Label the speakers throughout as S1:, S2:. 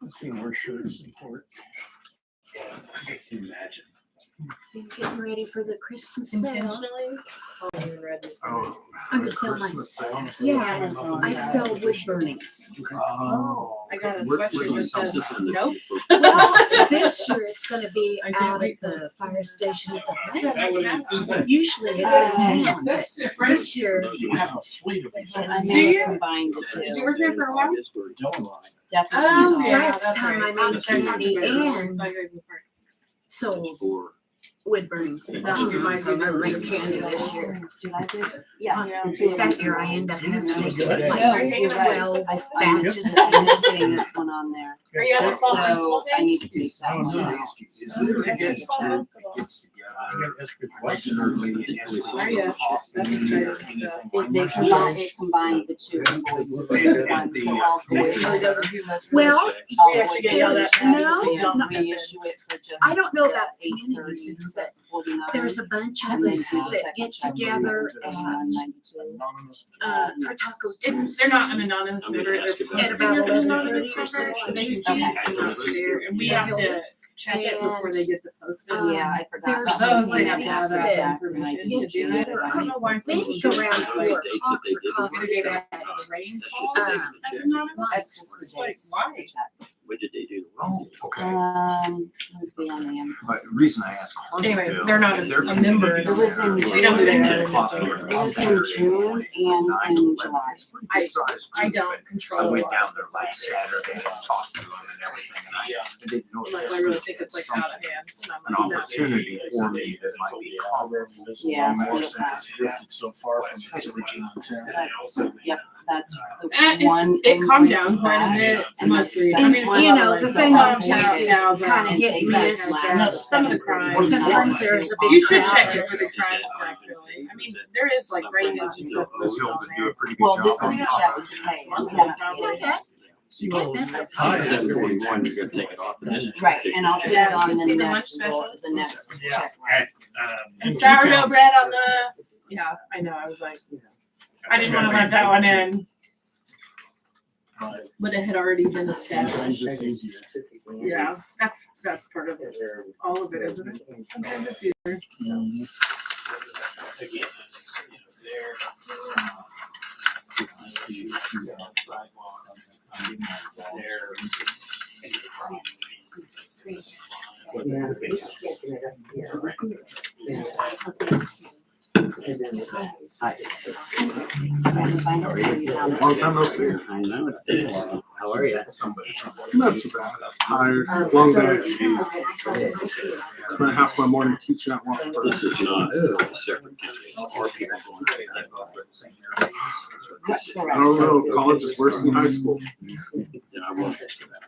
S1: Let's see where shirts support.
S2: I can imagine.
S3: Been getting ready for the Christmas sale.
S4: Intentionally? Oh, you read this.
S3: I'm just selling my,
S1: Christmas sale.
S3: yeah, I sell wood burnings.
S1: Oh.
S4: I got a
S1: Where-
S4: sweatshirt
S1: where do you
S4: that
S1: sell
S4: says,
S1: this
S4: nope.
S3: Well, this year it's gonna be
S4: I can't
S3: out at
S4: wait till
S3: the
S4: it's-
S3: fire station at the
S4: That
S3: bank.
S4: would have been Susan.
S3: Usually it's in town.
S4: That's different.
S3: This year,
S1: You have a fleet of these.
S5: I
S4: Do
S5: may
S4: you?
S5: have combined the
S4: Did you
S5: two.
S4: work there for a while?
S5: Definitely.
S4: Oh, yeah,
S3: last
S4: that's
S3: time
S4: right.
S3: I made candy and
S4: So you guys are part-
S3: sold wood burnings.
S4: That reminds me of
S3: make
S4: the-
S3: candy this year.
S5: Did I do? Yeah.
S4: Yeah.
S3: That year I end up having to make
S5: No,
S3: like
S5: you're right.
S3: 12
S5: I'm
S3: batches
S5: just,
S3: of
S5: I'm just
S3: candy.
S5: getting this one on there.
S4: Are you at the fall
S5: So
S4: festival
S5: I
S4: day?
S5: need to do something.
S1: Is there a
S4: Yes,
S1: good
S4: fall
S1: chance
S4: festival.
S1: gets together regularly?
S4: Are you? That's exciting stuff.
S5: It combined the two invoices into one, so all boys.
S4: Really doesn't do much.
S3: Well,
S5: all
S4: We actually get yelled at.
S3: No,
S5: We don't
S3: no.
S5: reissue it for just.
S3: I don't know
S5: the
S3: about
S5: 8:30,
S3: community centers, but
S5: 7:49,
S3: there's a bunch of
S5: and then
S3: us
S5: do the
S3: that
S5: second
S3: get
S5: check
S3: together
S5: on
S3: at
S5: 192.
S1: Anonymous.
S3: for Taco
S4: It's,
S3: Tuesday.
S4: they're not an anonymous
S2: I'm gonna
S4: member, they're
S2: ask about
S4: posting
S3: it.
S4: as an
S3: At about
S4: anonymous
S3: 11:30 or
S4: member,
S3: so.
S4: and they just
S5: Okay.
S4: come up there, and we have to check it before they get to post it.
S5: Yeah, I forgot.
S3: There's
S5: about
S4: Those they have to
S3: ladies
S4: have
S3: that
S4: that permission to do it. I don't know why some
S3: think
S4: people do
S3: around
S4: it, like,
S3: four
S2: Dates that they did.
S3: o'clock
S4: get a day that has a rainfall as anonymous.
S5: That's just the
S4: It's like,
S5: dates.
S4: why?
S2: What did they do?
S1: Oh, okay.
S5: It would be on the
S1: But the reason I asked.
S4: Anyway, they're not a member.
S5: It was in
S4: We don't do
S5: June.
S4: that.
S5: It was in June and in July.
S4: I don't control.
S1: I went down there last Saturday and talked to them and everything, and I didn't know. if
S4: Unless I really think
S1: Eskridge
S4: it's like
S1: had
S4: out of hand. And I'm
S1: An
S4: like, no.
S1: opportunity for me that might be comparable.
S5: Yeah.
S1: More since it's drifted so far from its original intent.
S5: That's, yep, that's the
S4: It's,
S5: one.
S4: it calmed
S5: invoice
S4: down
S5: is
S4: quite a
S5: that,
S4: bit. It's
S5: and
S4: mostly,
S5: that's
S4: I mean, it's
S5: the
S3: you know,
S4: not
S3: the
S4: like
S3: thing
S4: some
S3: on
S4: cows
S3: Tuesdays
S4: out
S3: kinda
S4: and
S3: hit
S4: take
S3: me
S4: back
S3: as
S4: and some of the crimes.
S3: sometimes there's a big
S4: You should
S3: crowd.
S4: check it for the crime stuff, really. I mean, there is like ratings and stuff listed on
S1: Do a
S4: there.
S1: pretty good
S5: Well,
S1: job.
S5: this is the check we just paid. We haven't paid it.
S3: Okay.
S2: 7:41, you're gonna take it off. And this is
S5: Right, and I'll put it
S4: Yeah, you
S5: on
S4: can
S5: the
S4: see the lunch
S5: next,
S4: specials.
S5: the next
S6: Yeah.
S5: check.
S4: And sourdough bread on the, yeah, I know, I was like, I didn't wanna let that one in, but it had already been established. Yeah, that's part of it. All of it, isn't it? Sometimes it's easier.
S6: Again, there. I see you on the sidewalk. There.
S1: Long time no see.
S2: I know, it's been a while. How are you?
S1: Not too bad. Tired, long day. Spent half my morning teaching at once.
S2: This is not a separate county. It's our people going to take that off.
S1: I don't know, college is worse than high school.
S2: Then I won't ask about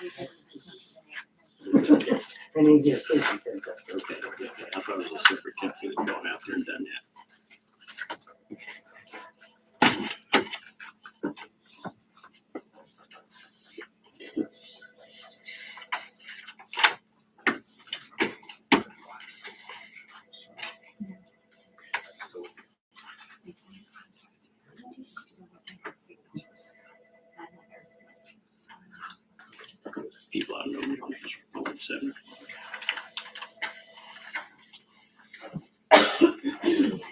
S2: it. Okay, I thought it was a separate county that gone out there and done that. People I know don't answer phone at 7.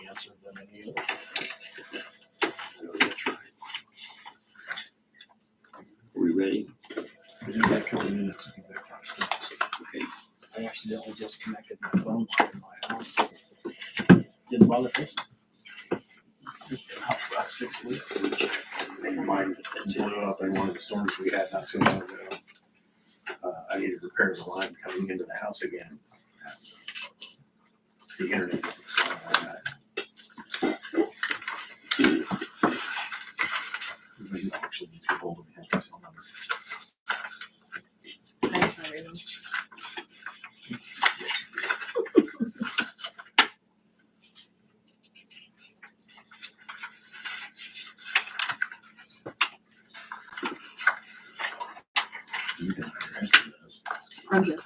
S6: Answer them any other.
S2: Oh, that's right. Are we ready?
S6: We did that a couple minutes.
S2: Okay.
S6: I accidentally disconnected my phone from my house. Didn't bother fixing it. It's been out for about 6 weeks.
S7: Mine blew up in one of the storms we had not too long ago. I needed to repair the line coming into the house again. The internet. Actually needs to get hold of me. Has my cell number.
S4: I'm good.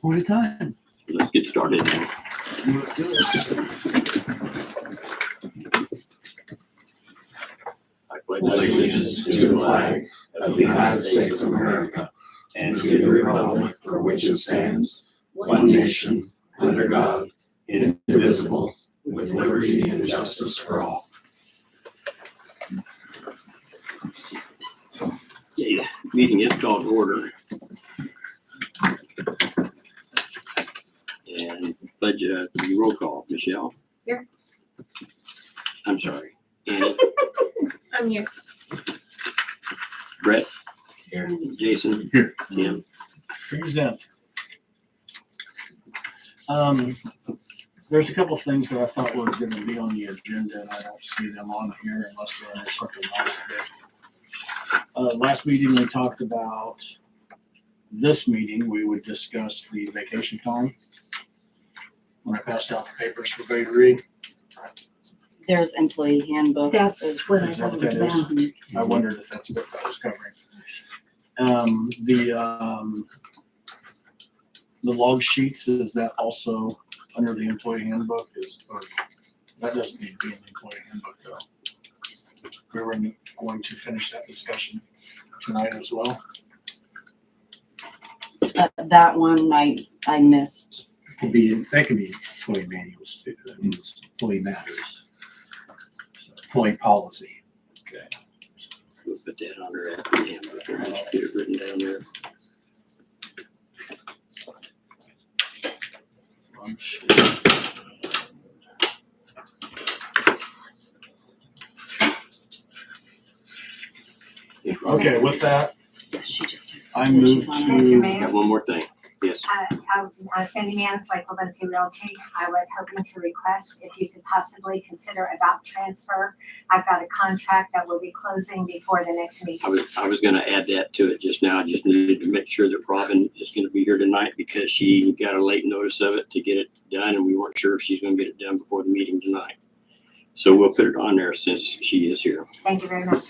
S6: Point of time.
S2: Let's get started now.
S7: allegiance to the flag of the United States of America and to the republic for which it stands, one nation, under God, indivisible, with liberty and justice for all.
S2: Okay, meeting is called to order. And budget, roll call, Michelle?
S3: Here.
S2: I'm sorry. Annie,
S3: I'm here.
S2: Brett,
S6: Here.
S2: Jason,
S7: Here.
S2: Tim.
S6: Present. There's a couple things that I thought were gonna be on the agenda, and I don't see them on here unless they're under something else. Last meeting, we talked about, this meeting, we would discuss the vacation time. When I passed out the papers for Bay to read,
S5: There's employee handbook.
S3: That's what I
S6: Is that
S3: thought
S6: what
S3: it was
S6: that is?
S3: about.
S6: I wondered if that's what that was covering. The log sheets, is that also under the employee handbook? Or that doesn't need to be in the employee handbook though. We were going to finish that discussion tonight as well.
S5: That one I missed.
S7: That can be employee manuals, too. That means employee matters. So, employee policy.
S6: Okay.
S2: We'll put that under after the handbook, or just get it written down there.
S6: Okay, with that,
S3: Yeah, she just did.
S6: I
S3: said
S6: move
S3: she's on
S6: to-
S3: it.
S8: Mr.
S2: Got
S8: Mayor,
S2: one more thing. Yes,
S8: Sandy Mann's, like Valencia Realty, I was hoping to request if you could possibly consider a dock transfer. I've got a contract that will be closing before the next meeting.
S2: I was gonna add that to it just now. I just needed to make sure that Robin is gonna be here tonight because she got a late notice of it to get it done, and we weren't sure if she's gonna get it done before the meeting tonight. So we'll put it on there since she is here.
S8: Thank you very much.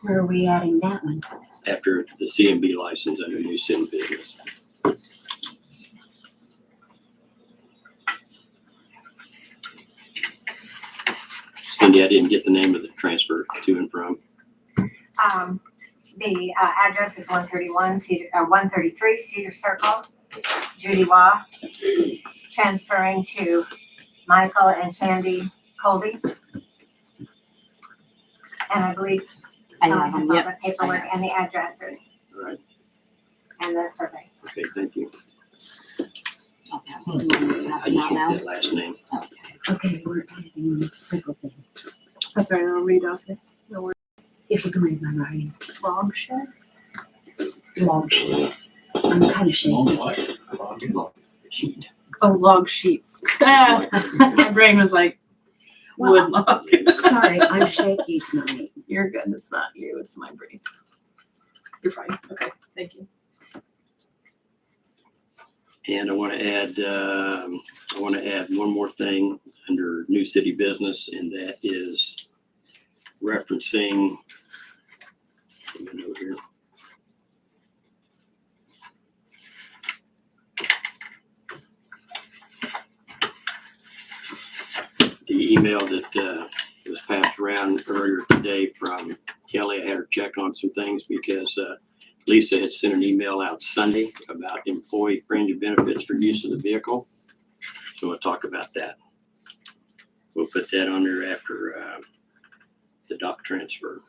S3: Where are we adding that one?
S2: After the CMB license under new city business. Cindy, I didn't get the name of the transfer to and from.
S8: The address is 133 Cedar Circle, Judy Waugh, transferring to Michael and Shandy Colby. And I believe
S5: I
S8: Tom
S5: have
S8: has
S5: them,
S8: all
S5: yep.
S8: the paperwork and the addresses
S2: All right,
S8: and the survey.
S2: okay, thank you.
S5: I'll pass them on. Pass
S2: I
S5: them
S2: just
S5: out
S2: want
S5: now.
S2: that last name.
S3: Okay, we're adding several things.
S4: That's right, I'll read off it.
S3: If you can read my writing.
S4: Log sheds?
S3: Log sheets. I'm kind of
S6: Long
S3: shaky.
S6: what?
S2: Sheet.
S4: Oh, log sheets. My brain was like, wood log.
S3: Sorry, I'm shaky tonight.
S4: You're good, it's not you, it's my brain. You're fine, okay, thank you.
S2: And I want to add one more thing under new city business, and that is referencing, let me note here. The email that was passed around earlier today from Kelly, I had her check on some things because Lisa had sent an email out Sunday about employee fringe benefits for use of the vehicle. So we'll talk about that. We'll put that on there after the dock transfer.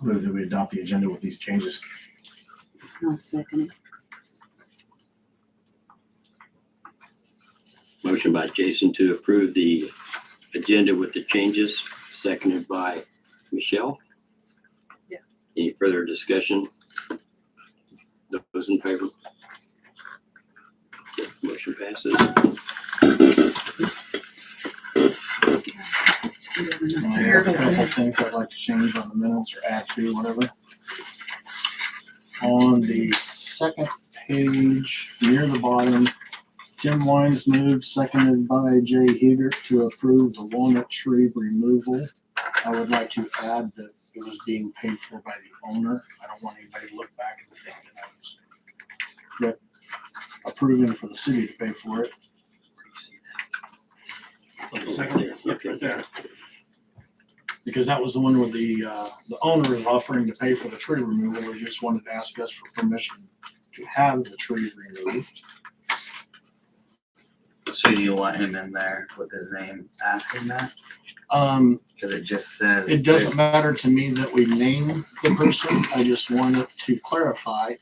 S7: Move that we adopt the agenda with these changes.
S3: I'll second it.
S2: Motion by Jason to approve the agenda with the changes, seconded by Michelle.
S4: Yeah.
S2: Any further discussion? Those in favor? Okay, motion passes.
S6: I have a couple things I'd like to change on the minutes or add to, whatever. On the second page, near the bottom, Tim Wines moved, seconded by Jay Heger to approve the walnut tree removal. I would like to add that it was being paid for by the owner. I don't want anybody to look back and think that I was approving for the city to pay for it. Second,
S2: Yep,
S6: right there. Because that was the one where the owner is offering to pay for the tree removal. He just wanted to ask us for permission to have the tree removed.
S9: So you want him in there with his name asking that? Cause it just says.
S6: It doesn't matter to me that we name the person. I just wanted to clarify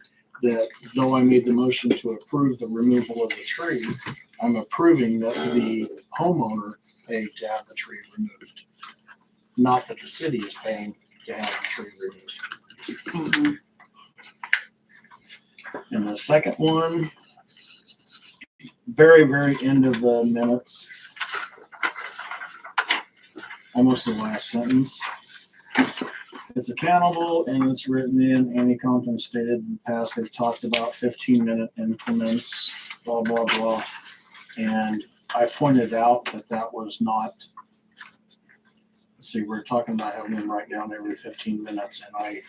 S6: that though I made the motion to approve the removal of the tree, I'm approving that the homeowner paid to have the tree removed. Not that the city is paying to have the tree removed. And the second one, very, very end of the minutes. Almost the last sentence. It's accountable and it's written in. Annie Compton stated in the past they've talked about 15-minute increments, blah, blah, blah. And I pointed out that that was not, let's see, we're talking about having them write down every 15 minutes. And I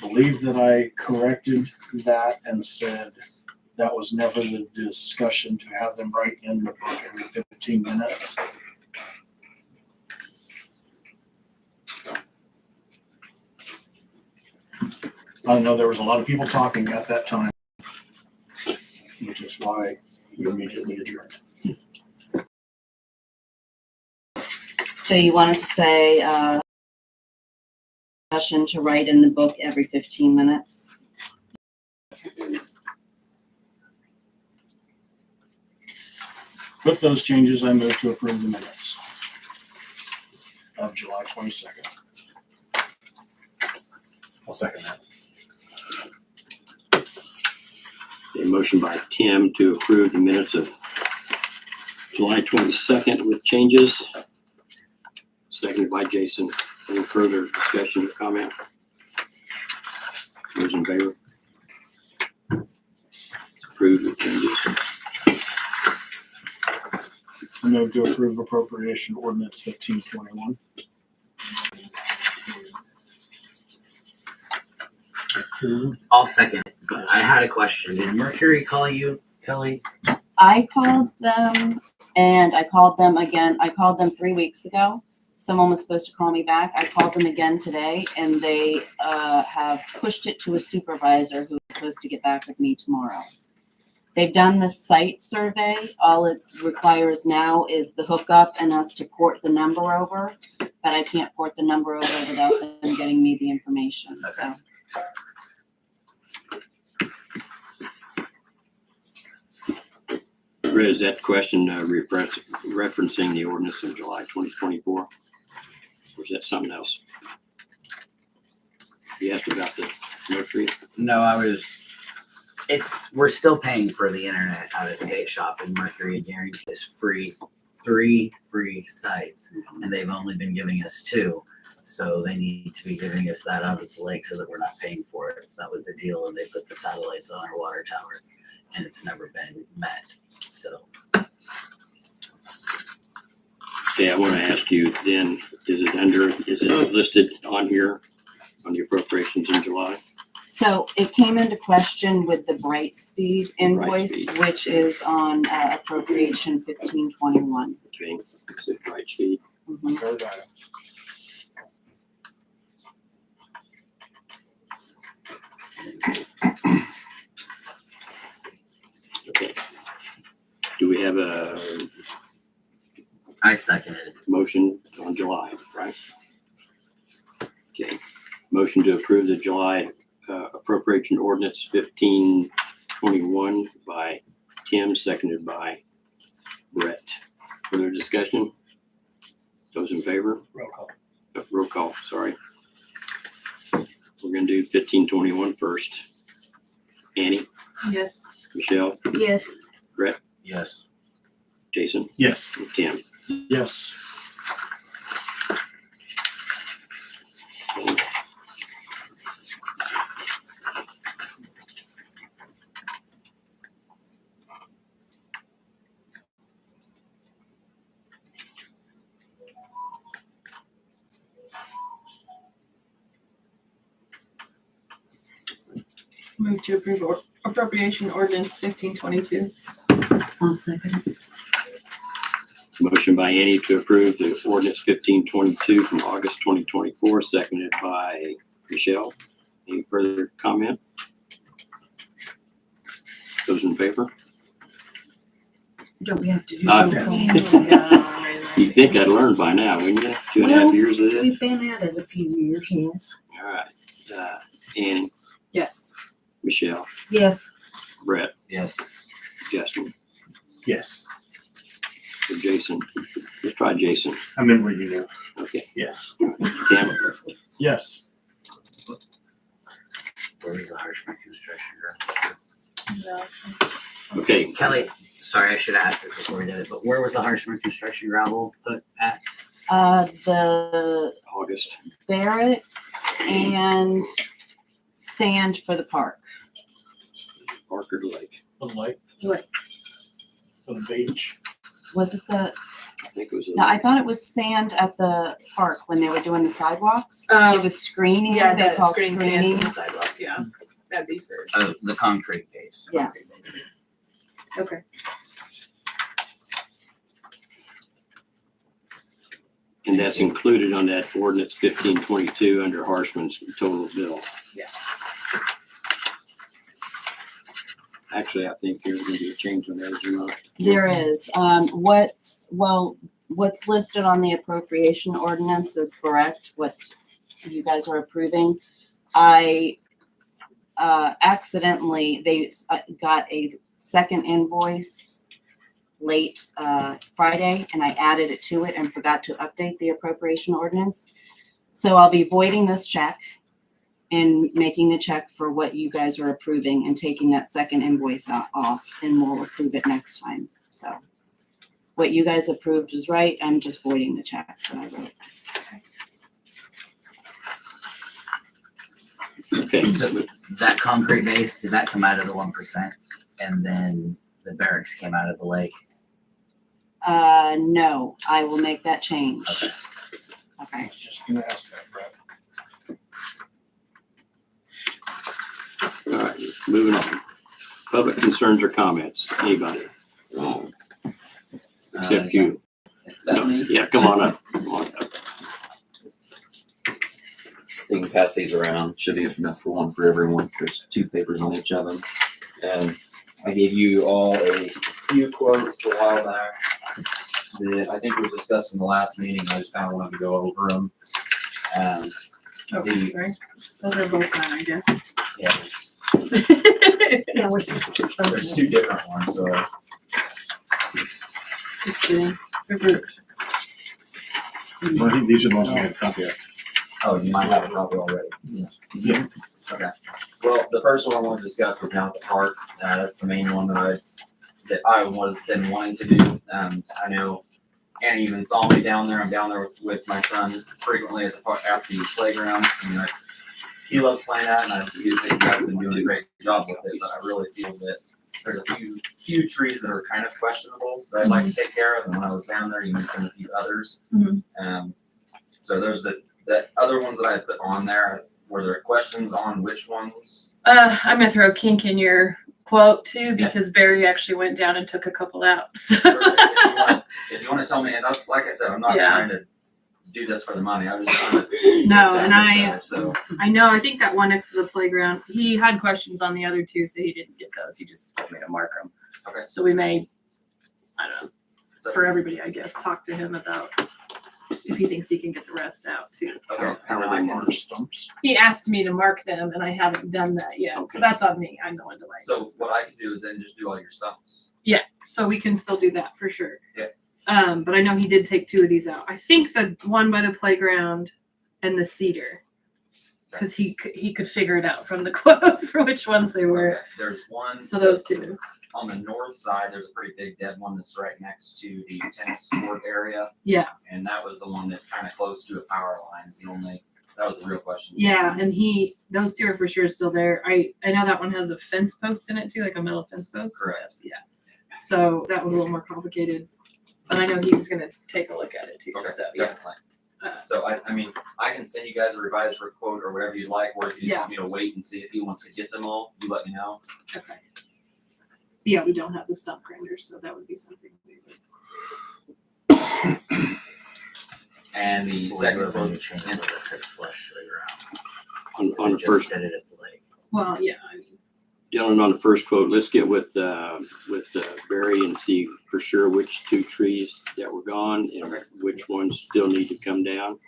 S6: believe that I corrected that and said that was never the discussion to have them write in the book every 15 minutes. I know there was a lot of people talking at that time, which is why we immediately adjourned.
S3: So you wanted to say, discussion to write in the book every 15 minutes?
S6: With those changes, I move to approve the minutes of July 22nd.
S7: I'll second that.
S2: A motion by Tim to approve the minutes of July 22nd with changes. Seconded by Jason. Any further discussion or comment? Those in favor? Approved with changes.
S6: I move to approve appropriation ordinance 1521.
S9: I'll second it, but I had a question. Did Mercury call you, Kelly?
S3: I called them and I called them again. I called them 3 weeks ago. Someone was supposed to call me back. I called them again today and they have pushed it to a supervisor who's supposed to get back with me tomorrow. They've done the site survey. All it requires now is the hookup and us to port the number over, but I can't port the number over without them getting me the information, so.
S2: Is that question referencing the ordinance of July 2024? Or is that something else? You asked about the nursery?
S9: No, we're still paying for the internet out at the bait shop, and Mercury guarantees us three free sites, and they've only been giving us 2. So they need to be giving us that out at the lake so that we're not paying for it. That was the deal when they put the satellites on our water tower, and it's never been met. So.
S2: Okay, I want to ask you then, is it listed on here on the appropriations in July?
S3: So it came into question with the Brightspeed invoice,
S2: Brightspeed.
S3: which is on appropriation 1521.
S2: Okay, is it right speed?
S3: Mhm.
S6: Third item.
S2: Okay. Do we have a
S9: I seconded it.
S2: motion on July, right? Okay, motion to approve the July appropriation ordinance 1521 by Tim, seconded by Brett. Further discussion? Those in favor?
S6: Roll call.
S2: Roll call, sorry. We're gonna do 1521 first. Annie,
S4: Yes.
S2: Michelle,
S3: Yes.
S2: Brett,
S9: Yes.
S2: Jason,
S7: Yes.
S2: and Tim.
S6: Yes.
S10: Move to approve appropriation ordinance 1522.
S5: I'll second it.
S2: Motion by Annie to approve the ordinance 1522 from August 2024, seconded by Michelle. Any further comment? Those in favor?
S5: Don't we have to do
S2: Uh,
S5: roll call?
S2: You'd think I'd learned by now, wouldn't you? 2.5 years of this?
S5: We've been at it a few years, yes.
S2: All right. Annie,
S10: Yes.
S2: Michelle,
S5: Yes.
S2: Brett,
S9: Yes.
S2: Justin,
S7: Yes,
S2: or Jason. Let's try Jason.
S7: I'm in where you live.
S2: Okay.
S7: Yes.
S2: Tim,
S6: Yes.
S9: Where was the Harshman construction gravel?
S2: okay.
S9: Kelly, sorry, I should have asked this before we did it, but where was the Harshman construction gravel put at?
S3: The
S2: August.
S3: barracks and sand for the park.
S2: Parker Lake.
S6: The lake.
S10: Lake.
S6: The beach.
S3: Was it the,
S2: I think it was.
S3: no, I thought it was sand at the park when they were doing the sidewalks. It was screening,
S10: Yeah,
S3: they
S10: the
S3: call
S10: screen sand
S3: screening.
S10: from the sidewalk, yeah. That'd be fair.
S9: Oh, the concrete base.
S3: Yes.
S10: Okay.
S2: And that's included on that ordinance 1522 under Harshman's total bill.
S10: Yeah.
S2: Actually, I think there's gonna be a change on there, is there not?
S3: There is, what's listed on the appropriation ordinance is correct, what you guys are approving. I accidentally, they got a second invoice late Friday, and I added it to it and forgot to update the appropriation ordinance. So I'll be voiding this check and making the check for what you guys are approving and taking that second invoice off, and we'll approve it next time. So what you guys approved is right. I'm just voiding the check that I wrote.
S2: Okay,
S9: So that concrete base, did that come out of the 1%? And then the barracks came out of the lake?
S3: No, I will make that change.
S9: Okay.
S6: I
S3: Okay.
S6: was just gonna ask that, Brett.
S2: all right, moving on. Public concerns or comments, anybody? Except you.
S11: Except me.
S2: Yeah, come on up. Come on up.
S11: You can pass these around. Should be enough for one for everyone. There's 2 papers on each of them. And I gave you all a few quotes a while back that I think was discussed in the last meeting. I just kind of wanted to go over them.
S10: Okay, sorry. Those are both mine, I guess.
S11: Yeah,
S5: Yeah, we're supposed to.
S11: there's 2 different ones. So
S10: Just kidding. They're grouped.
S7: Well, I think these are the ones we have a copy of.
S11: oh, you might have a copy already.
S7: Yeah.
S11: Okay. Well, the first one I want to discuss was down at the park. That's the main one that I was been wanting to do. I know Annie even saw me down there. I'm down there with my son frequently at the playground. And he loves playing that, and I do think you guys have been doing a great job with it. But I really feel that there's a few trees that are kind of questionable that I'd like to take care of. And when I was down there, you mentioned a few others. So there's the other ones that I put on there. Were there questions on which ones?
S10: I'm gonna throw a kink in your quote too, because Barry actually went down and took a couple out. So.
S11: If you want to tell me, and that's, like I said, I'm not
S10: Yeah.
S11: trying to do this for the money. I'm just trying to
S10: No,
S11: make that
S10: and
S11: look
S10: I
S11: better, so
S10: I know, I think that one next to the playground, he had questions on the other 2, so he didn't get those. He just told me to mark them.
S11: Okay.
S10: So we may, I don't know,
S11: So-
S10: for everybody, I guess, talk to him about if he thinks he can get the rest out too.
S11: okay.
S2: How are they marked?
S6: Stumps.
S10: He asked me to mark them, and I haven't done that yet.
S2: Okay.
S10: So that's on me. I'm the one to like.
S11: So what I can do is then just do all your stumps.
S10: Yeah, so we can still do that for sure.
S11: Yeah.
S10: But I know he did take 2 of these out. I think the one by the playground and the cedar, because he could figure it out from the quote for which ones they were.
S11: Okay. There's one.
S10: So those 2.
S11: On the north side, there's a pretty big dead one that's right next to the tennis court area.
S10: Yeah.
S11: And that was the one that's kind of close to a power line. It's the only, that was the real question.
S10: Yeah, and those 2 are for sure still there. I know that one has a fence post in it too, like a metal fence post.
S11: Correct.
S10: Yeah. So that was a little more complicated, but I know he was gonna take a look at it too.
S11: Okay,
S10: So yeah.
S11: definitely. So I mean, I can send you guys a revised quote or whatever you'd like, or if you just want me to wait and see if he wants to get them all, you let me know.
S10: Okay. Yeah, we don't have the stump grinders, so that would be something we would.
S11: And the second quote,
S9: You change the fixed flush to the ground.
S2: On the
S9: Just
S2: first,
S9: did it at the lake.
S10: Well, yeah, I mean,
S2: gentlemen, on the first quote, let's get with Barry and see for sure which 2 trees that were gone and which ones still need to come down.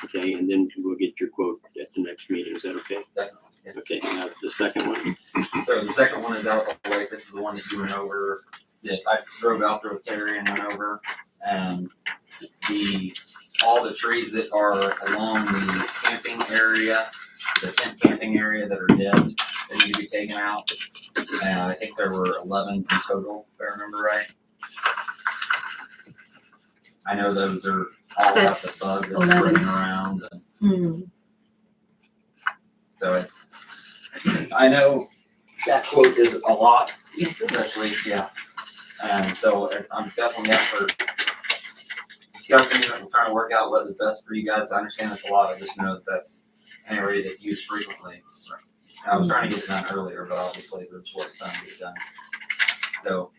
S2: Okay, and then we'll get your quote at the next meeting. Is that okay?
S11: definitely. Yeah.
S2: Okay, now the second one.
S11: So the second one is out of the lake. This is the one that you went over, that I drove out there with Terry and went over. All the trees that are along the camping area, the tent camping area that are dead, that need to be taken out. I think there were 11 in total, if I remember right. I know those are all got
S10: That's
S11: the bug that's
S10: 11.
S11: spreading around. So I know that quote is a lot,
S10: yes, it is.
S11: especially, yeah. So I'm definitely up for discussing it and trying to work out what is best for you guys. I understand it's a lot. I just know that that's an area that's used frequently. And I was trying to get it done earlier, but obviously there's work done to get done. So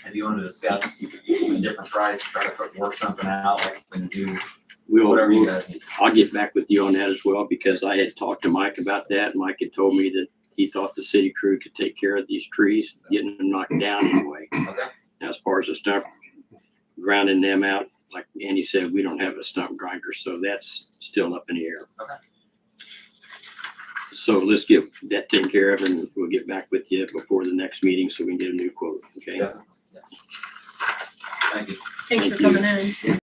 S11: if you want to discuss a different price, try to work something out, like we can do whatever you guys need.
S2: I'll get back with you on that as well, because I had talked to Mike about that. Mike had told me that he thought the city crew could take care of these trees, getting them knocked down anyway.
S11: Okay.
S2: Now, as far as the stump, grounding them out, like Andy said, we don't have a stump grinder, so that's still up in the air.
S11: Okay.
S2: So let's get that taken care of, and we'll get back with you before the next meeting so we can get a new quote, okay?
S11: Yeah. Thank you.
S10: Thanks
S2: Thank
S10: for
S2: you.
S10: coming in.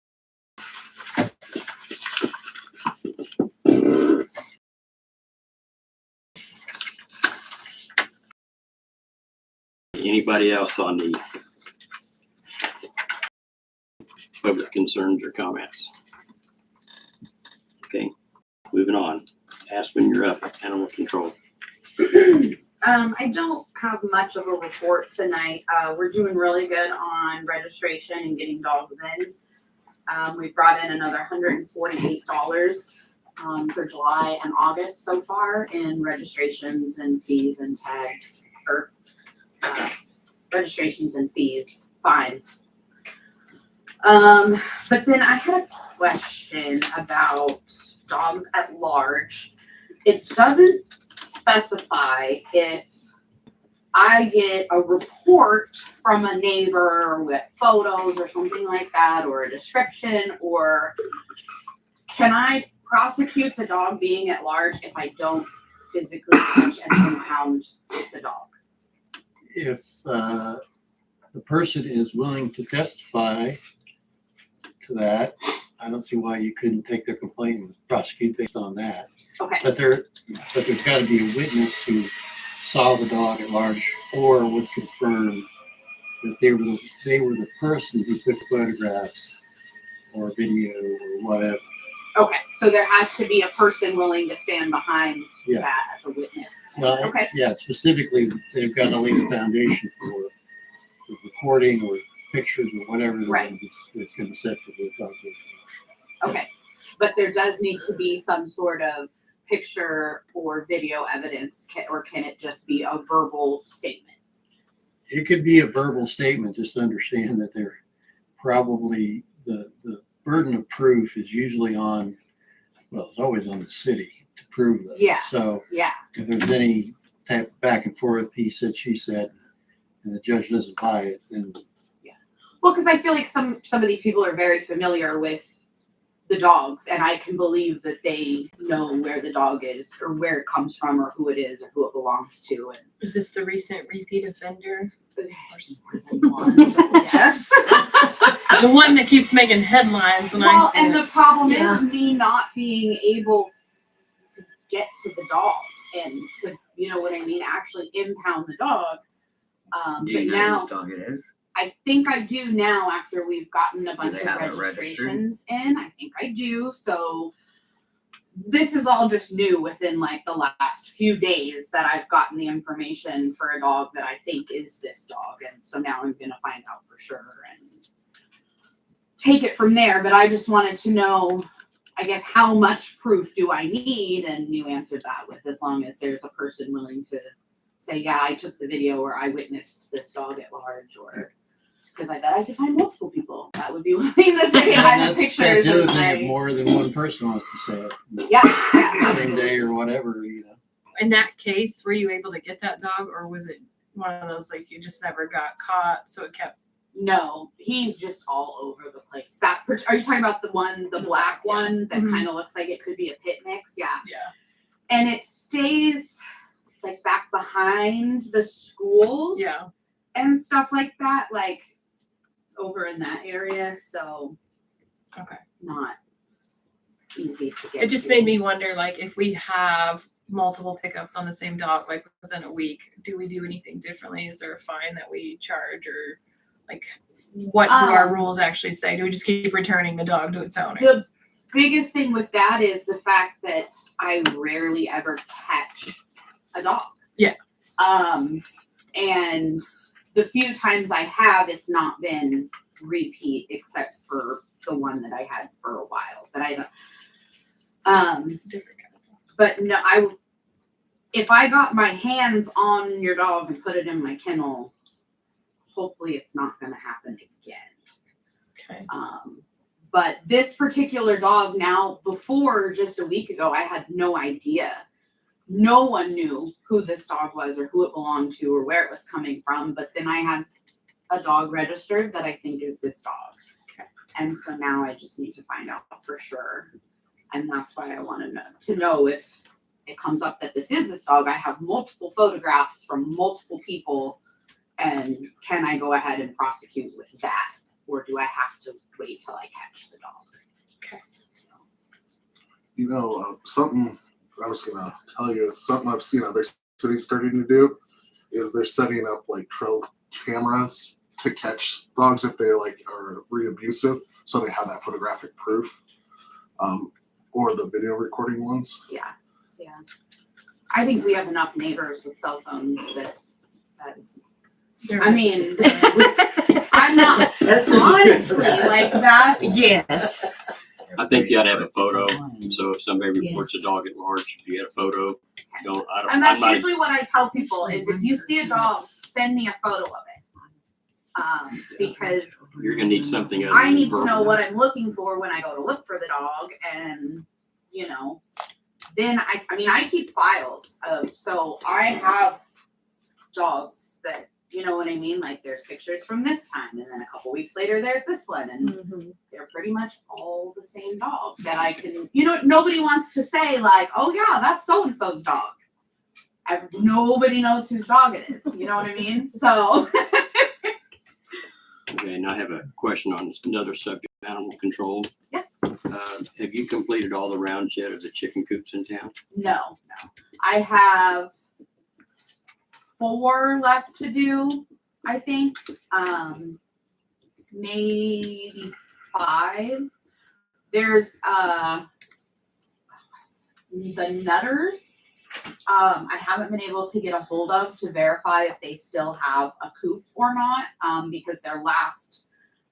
S2: Anybody else on the public concerns or comments? Okay, moving on. Aspen, you're up. Animal control.
S5: I don't have much of a report tonight. We're doing really good on registration and getting dogs in. We brought in another $148 for July and August so far in registrations and fees and tags, or registrations and fees, fines. But then I had a question about dogs at large. It doesn't specify if I get a report from a neighbor with photos or something like that, or a description, or can I prosecute the dog being at large if I don't physically touch and impound the dog?
S12: If the person is willing to testify to that, I don't see why you couldn't take their complaint and prosecute based on that.
S5: Okay.
S12: But there's got to be a witness who saw the dog at large or would confirm that they were the person who took photographs or video or whatever.
S5: Okay, so there has to be a person willing to stand behind
S12: Yeah.
S5: that as a witness.
S12: Well,
S5: Okay.
S12: yeah, specifically, they've got to lay the foundation for recording or pictures or whatever
S5: Right.
S12: it's going to set for the dog.
S5: Okay, but there does need to be some sort of picture or video evidence, or can it just be a verbal statement?
S12: It could be a verbal statement, just understand that they're probably, the burden of proof is usually on, well, it's always on the city to prove that.
S5: Yeah.
S12: So
S5: Yeah,
S12: if there's any type of back and forth, he said, she said, and the judge doesn't buy it, then
S5: well, because I feel like some of these people are very familiar with the dogs, and I can believe that they know where the dog is, or where it comes from, or who it is, or who it belongs to. And
S10: Is this the recent repeat offender?
S5: there's more than one, so yes.
S10: The one that keeps making headlines when I
S5: Well,
S10: see
S5: and
S10: it.
S5: the problem
S10: Yeah.
S5: is me not being able to get to the dog and to, you know what I mean, actually impound the dog.
S9: Do
S5: But
S9: you know
S5: now
S9: whose dog it is?
S5: I think I do now, after we've gotten a bunch
S9: they
S5: of
S9: have it registered?
S5: registrations in. I think I do. So this is all just new within like the last few days that I've gotten the information for a dog that I think is this dog. And so now I'm going to find out for sure and take it from there. But I just wanted to know I guess, how much proof do I need? And you answered that with as long as there's a person willing to say, yeah, I took the video or I witnessed this dog at large, or because I bet I could find multiple people that would be willing to say I have
S12: That's
S5: pictures.
S12: the other
S5: and
S12: thing,
S5: say,
S12: if more than one person wants to say it.
S5: yeah,
S12: Same day or whatever, you know.
S10: In that case, were you able to get that dog, or was it one of those like you just never got caught, so it kept?
S5: No, he's just all over the place. Are you talking about the black one that kind of looks like it could be a pit mix? Yeah.
S10: Yeah.
S5: And it stays like back behind the schools.
S10: Yeah.
S5: And stuff like that, like over in that area. So
S10: Okay.
S5: not easy to get.
S10: It just
S5: to.
S10: made me wonder, like, if we have multiple pickups on the same dog, like within a week, do we do anything differently? Is there a fine that we charge, or like what do our rules actually say? Do we just keep returning the dog to its owner?
S5: The biggest thing with that is the fact that I rarely ever catch a dog.
S10: Yeah.
S5: And the few times I have, it's not been repeat except for the one that I had for a while. But I don't.
S10: Different kind of dog.
S5: But no, if I got my hands on your dog and put it in my kennel, hopefully it's not going to happen again.
S10: Okay.
S5: But this particular dog now, before just a week ago, I had no idea. No one knew who this dog was or who it belonged to or where it was coming from. But then I had a dog registered that I think is this dog.
S10: Okay.
S5: And so now I just need to find out for sure. And that's why I want to know if it comes up that this is this dog. I have multiple photographs from multiple people. And can I go ahead and prosecute with that? Or do I have to wait till I catch the dog?
S10: Okay.
S5: So.
S1: You know, something I was gonna tell you is something I've seen other cities starting to do is they're setting up like trail cameras to catch dogs if they like are re-abusive, so they have that photographic proof, or the video recording ones.
S5: Yeah. I think we have enough neighbors with cell phones that's. I mean, I'm not honestly like that.
S8: Yes.
S2: I think you ought to have a photo. So if somebody reports a dog at large, if you had a photo, don't.
S5: And that's usually what I tell people is if you see a dog, send me a photo of it. Because
S2: You're gonna need something. Other
S5: I
S2: than
S5: need to know
S2: verbal.
S5: what I'm looking for when I go to look for the dog, and then I keep files of, so I have dogs that, you know what I mean? Like there's pictures from this time, and then a couple weeks later there's this one, and they're pretty much all the same dog that I can, nobody wants to say like, oh yeah, that's so-and-so's dog. Nobody knows whose dog it is. You know what I mean? So.
S2: Okay, and I have a question on another subject, animal control.
S5: Yeah.
S2: Have you completed all the rounds yet of the chicken coops in town?
S5: No. I have 4 left to do, I think. Maybe 5. There's the Nutters. I haven't been able to get a hold of to verify if they still have a coop or not, because their last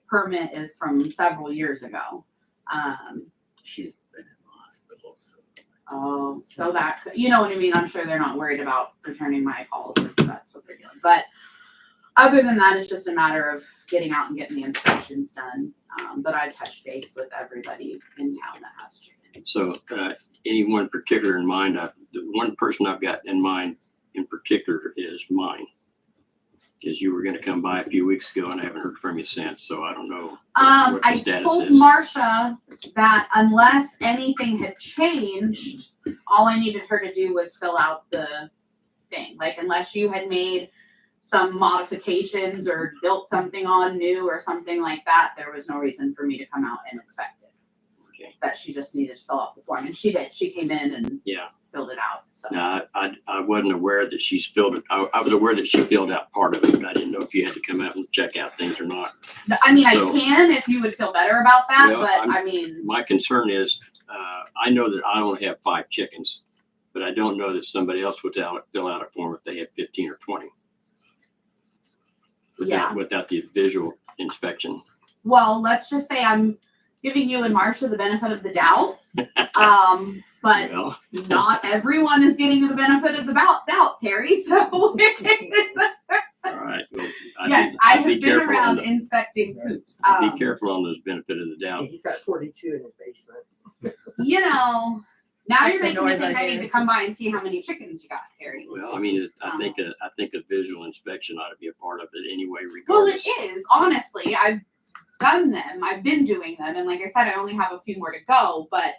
S5: permit is from several years ago.
S9: She's been in the hospital, so.
S5: Oh, so that, you know what I mean? I'm sure they're not worried about returning my calls if that's what they're doing. But other than that, it's just a matter of getting out and getting the inspections done. But I've touched base with everybody in town that has chicken.
S2: So anyone particular in mind? The one person I've got in mind in particular is mine. Because you were going to come by a few weeks ago and I haven't heard from you since, so I don't know what the
S5: I
S2: status
S5: told
S2: is.
S5: Marcia that unless anything had changed, all I needed her to do was fill out the thing. Like unless you had made some modifications or built something on new or something like that, there was no reason for me to come out and inspect it.
S2: Okay.
S5: That she just needed to fill out the form, and she did. She came in and filled it out. So.
S2: No, I wasn't aware that she's filled it. I was aware that she filled out part of it, but I didn't know if you had to come out and check out things or not.
S5: I mean,
S2: So-
S5: I can if you would feel better about that,
S2: Well,
S5: but I mean,
S2: My concern is, I know that I only have 5 chickens, but I don't know that somebody else would fill out a form if they had 15 or 20. Without the visual inspection.
S5: well, let's just say I'm giving you and Marsha the benefit of the doubt. But
S2: Well,
S5: not everyone is getting the benefit of the doubt, Terry. So
S2: all right. Well,
S5: yes, I
S2: I'd be
S5: have been
S2: careful on
S5: around
S2: the-
S5: inspecting coops.
S2: Be careful on those benefit of the doubt.
S13: He's got 42 in his basement.
S5: You know, now
S10: That's
S5: you're
S10: the
S5: making me
S10: noise
S5: think
S10: I
S5: I need
S10: hear.
S5: to come by and see how many chickens you got, Terry.
S2: Well, I mean, I think a visual inspection ought to be a part of it anyway,
S5: Well, it
S2: regardless.
S5: is, honestly. I've done them. I've been doing them. And like I said, I only have a few more to go, but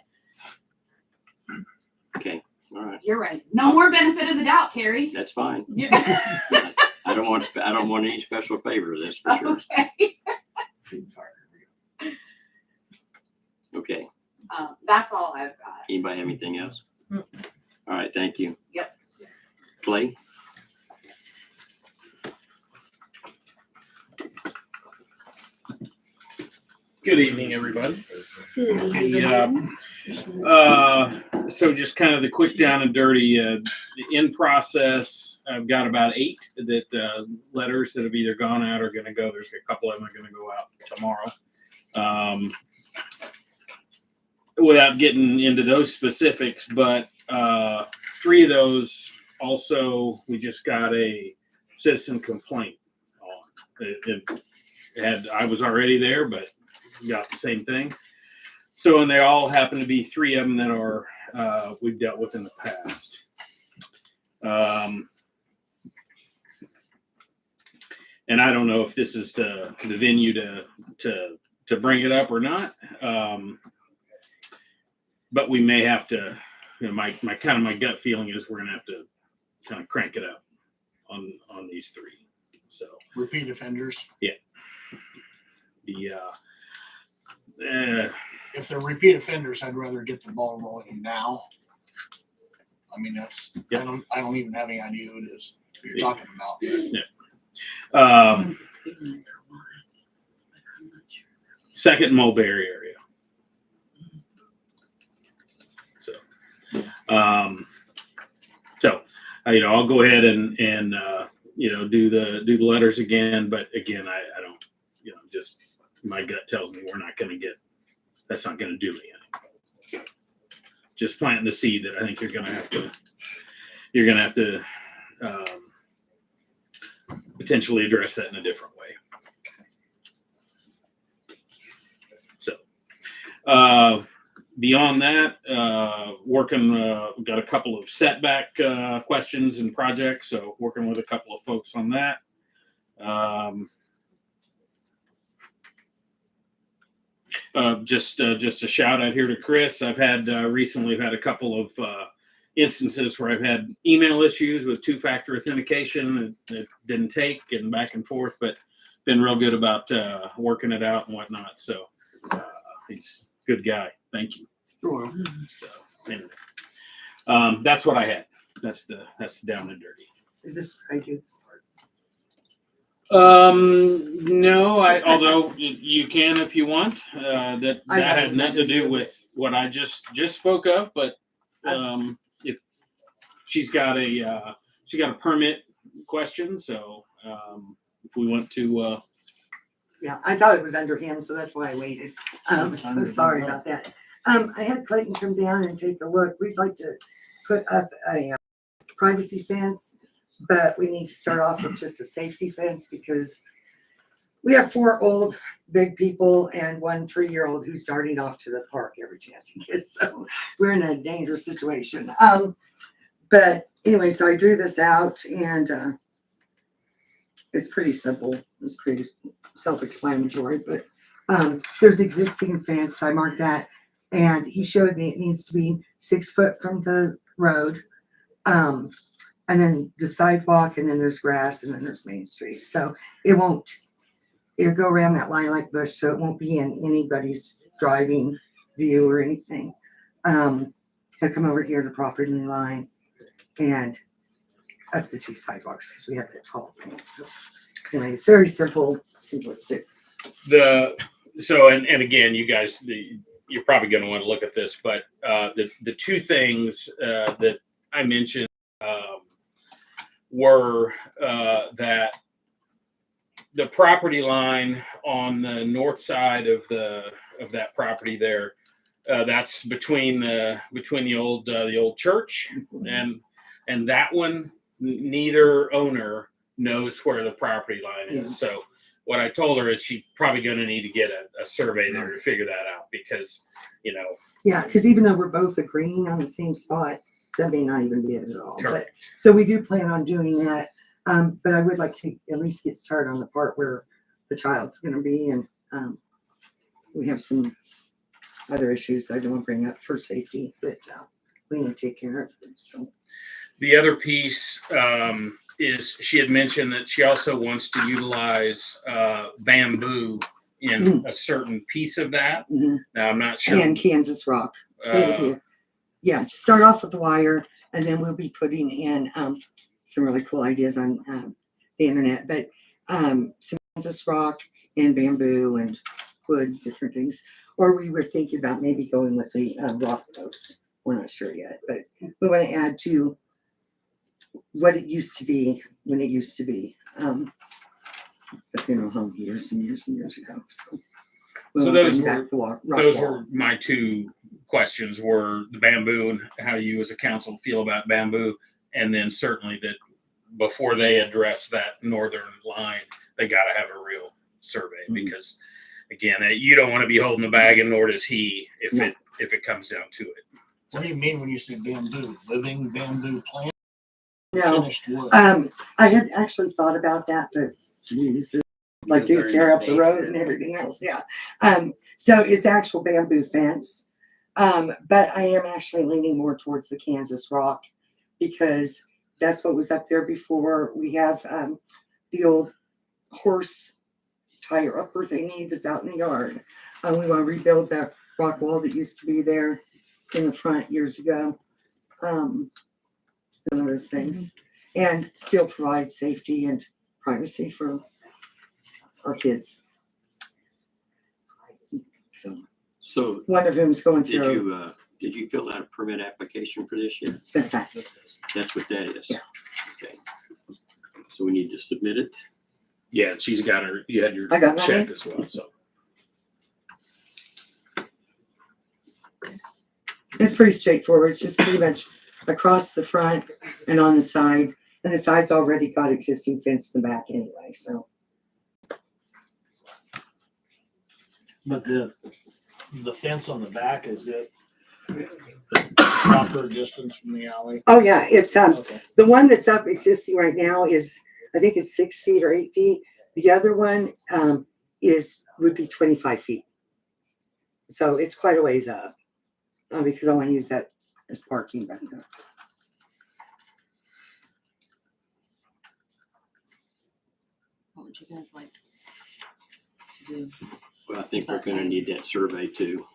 S2: Okay, all right,
S5: you're right. No more benefit of the doubt, Terry.
S2: that's fine.
S5: Yeah.
S2: I don't want any special favor. That's for sure.
S5: Okay.
S2: Okay.
S5: That's all I've got.
S2: Anybody have anything else?
S10: Mm.
S2: All right, thank you.
S5: Yep.
S2: Clay?
S14: Good evening, everybody. So just kind of the quick down and dirty, in process, I've got about 8 that letters that have either gone out or going to go. There's a couple of them are going to go out tomorrow. Without getting into those specifics, but 3 of those also, we just got a citizen complaint on. I was already there, but got the same thing. So, and they all happen to be 3 of them that are we've dealt with in the past. And I don't know if this is the venue to bring it up or not. But we may have to. You know, my gut feeling is we're gonna have to kind of crank it up on these 3. So
S6: Repeat offenders.
S14: yeah.
S6: If they're repeat offenders, I'd rather get the ball rolling now. I mean, that's
S14: Yeah.
S6: I don't even have any idea who it is you're talking about.
S14: Second Mulberry area. So, I'll go ahead and do the letters again. But again, I don't, just my gut tells me we're not going to get. That's not going to do anything. Just planting the seed that I think you're going to have to potentially address that in a different way. So, beyond that, working, got a couple of setback questions and projects, so working with a couple of folks on that. Just a shout out here to Chris. I've had recently had a couple of instances where I've had email issues with 2-factor authentication that didn't take and back and forth, but been real good about working it out and whatnot. So he's a good guy. Thank you.
S1: You're welcome.
S14: So anyway, that's what I had. That's the down and dirty.
S13: Is this I do this part?
S14: No, although you can if you want. That had nothing to do with what I just spoke of, but if she's got a permit question, so if we want to.
S13: Yeah, I thought it was under him, so that's why I waited. So sorry about that. I had Clayton come down and take a look. We'd like to put up a privacy fence, but we need to start off with just a safety fence because we have 4 old big people and 1 3-year-old who's darting off to the park every chance he gets. So we're in a dangerous situation. But anyway, so I drew this out and it's pretty simple. It's pretty self-explanatory, but there's existing fence. I marked that. And he showed me it needs to be 6 foot from the road. And then the sidewalk, and then there's grass, and then there's Main Street. So it'll go around that lilac bush, so it won't be in anybody's driving view or anything. I'll come over here to property line and up the 2 sidewalks because we have that tall thing. So anyway, it's very simple, simplistic.
S14: So again, you guys, you're probably going to want to look at this, but the 2 things that I mentioned were that the property line on the north side of that property there. That's between the old church and that one. Neither owner knows where the property line is. So what I told her is she's probably going to need to get a survey there to figure that out because,
S13: Yeah, because even though we're both agreeing on the same spot, that may not even be it at all.
S14: Correct.
S13: But so we do plan on doing that. But I would like to at least get started on the part where the child's going to be, and we have some other issues that I don't want to bring up for safety, but we need to take care of them. So.
S14: The other piece is she had mentioned that she also wants to utilize bamboo in a certain piece of that.
S13: Mm-hmm.
S14: Now, I'm not sure.
S13: And Kansas rock. So to start off with the wire, and then we'll be putting in some really cool ideas on the internet. But some Kansas rock and bamboo and wood, different things. Or we were thinking about maybe going with the rock post. We're not sure yet, but we want to add to what it used to be when it used to be the funeral home years and years and years ago. So
S14: those were my two questions: were the bamboo and how you as a council feel about bamboo, and then certainly that before they address that northern line, they got to have a real survey because, again, you don't want to be holding the bag, and nor does he if it comes down to it.
S6: What do you mean when you say bamboo? Living bamboo plant?
S13: No,
S6: finished wood.
S13: I had actually thought about that, but geez, like they tear up the road and everything else. Yeah. So it's actual bamboo fence. But I am actually leaning more towards the Kansas rock because that's what was up there before. We have the old horse tire upper thingy that's out in the yard. We want to rebuild that rock wall that used to be there in the front years ago. One of those things, and still provide safety and privacy for our kids.
S2: So
S13: one of whom's going through.
S2: Did you fill out a permit application for this yet?
S13: That's
S2: what that is.
S13: Yeah.
S2: Okay. So we need to submit it.
S14: Yeah, she's got her. You had your
S13: I got
S14: check
S13: mine.
S14: as well. So
S13: it's pretty straightforward. It's just pretty much across the front and on the side, and the side's already got existing fence in the back anyway. So,
S6: But the fence on the back, is it proper distance from the alley?
S13: oh yeah, it's
S6: Okay.
S13: the one that's up existing right now is I think it's 6 feet or 8 feet. The other one would be 25 feet. So it's quite a ways up because I want to use that as parking back there.
S3: What would you guys like to do?
S2: Well, I think we're going to need that survey too.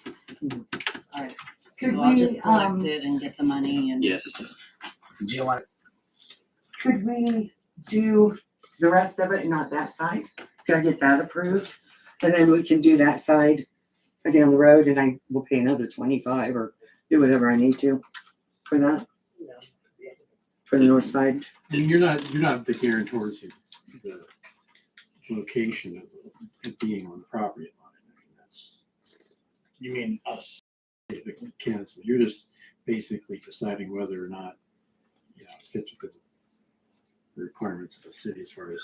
S3: All right.
S13: Could
S3: So I'll
S13: we,
S3: just collect it and get the money and.
S2: Yes.
S9: Do you want?
S13: Could we do the rest of it and not that side? Could I get that approved? And then we can do that side down the road and I will pay another 25 or do whatever I need to for that. For the north side.
S12: And you're not the guarantors of the location of it being on the property line. I mean, that's,
S6: You mean us?
S12: the council. You're just basically deciding whether or not, it fits with the requirements of the city as far as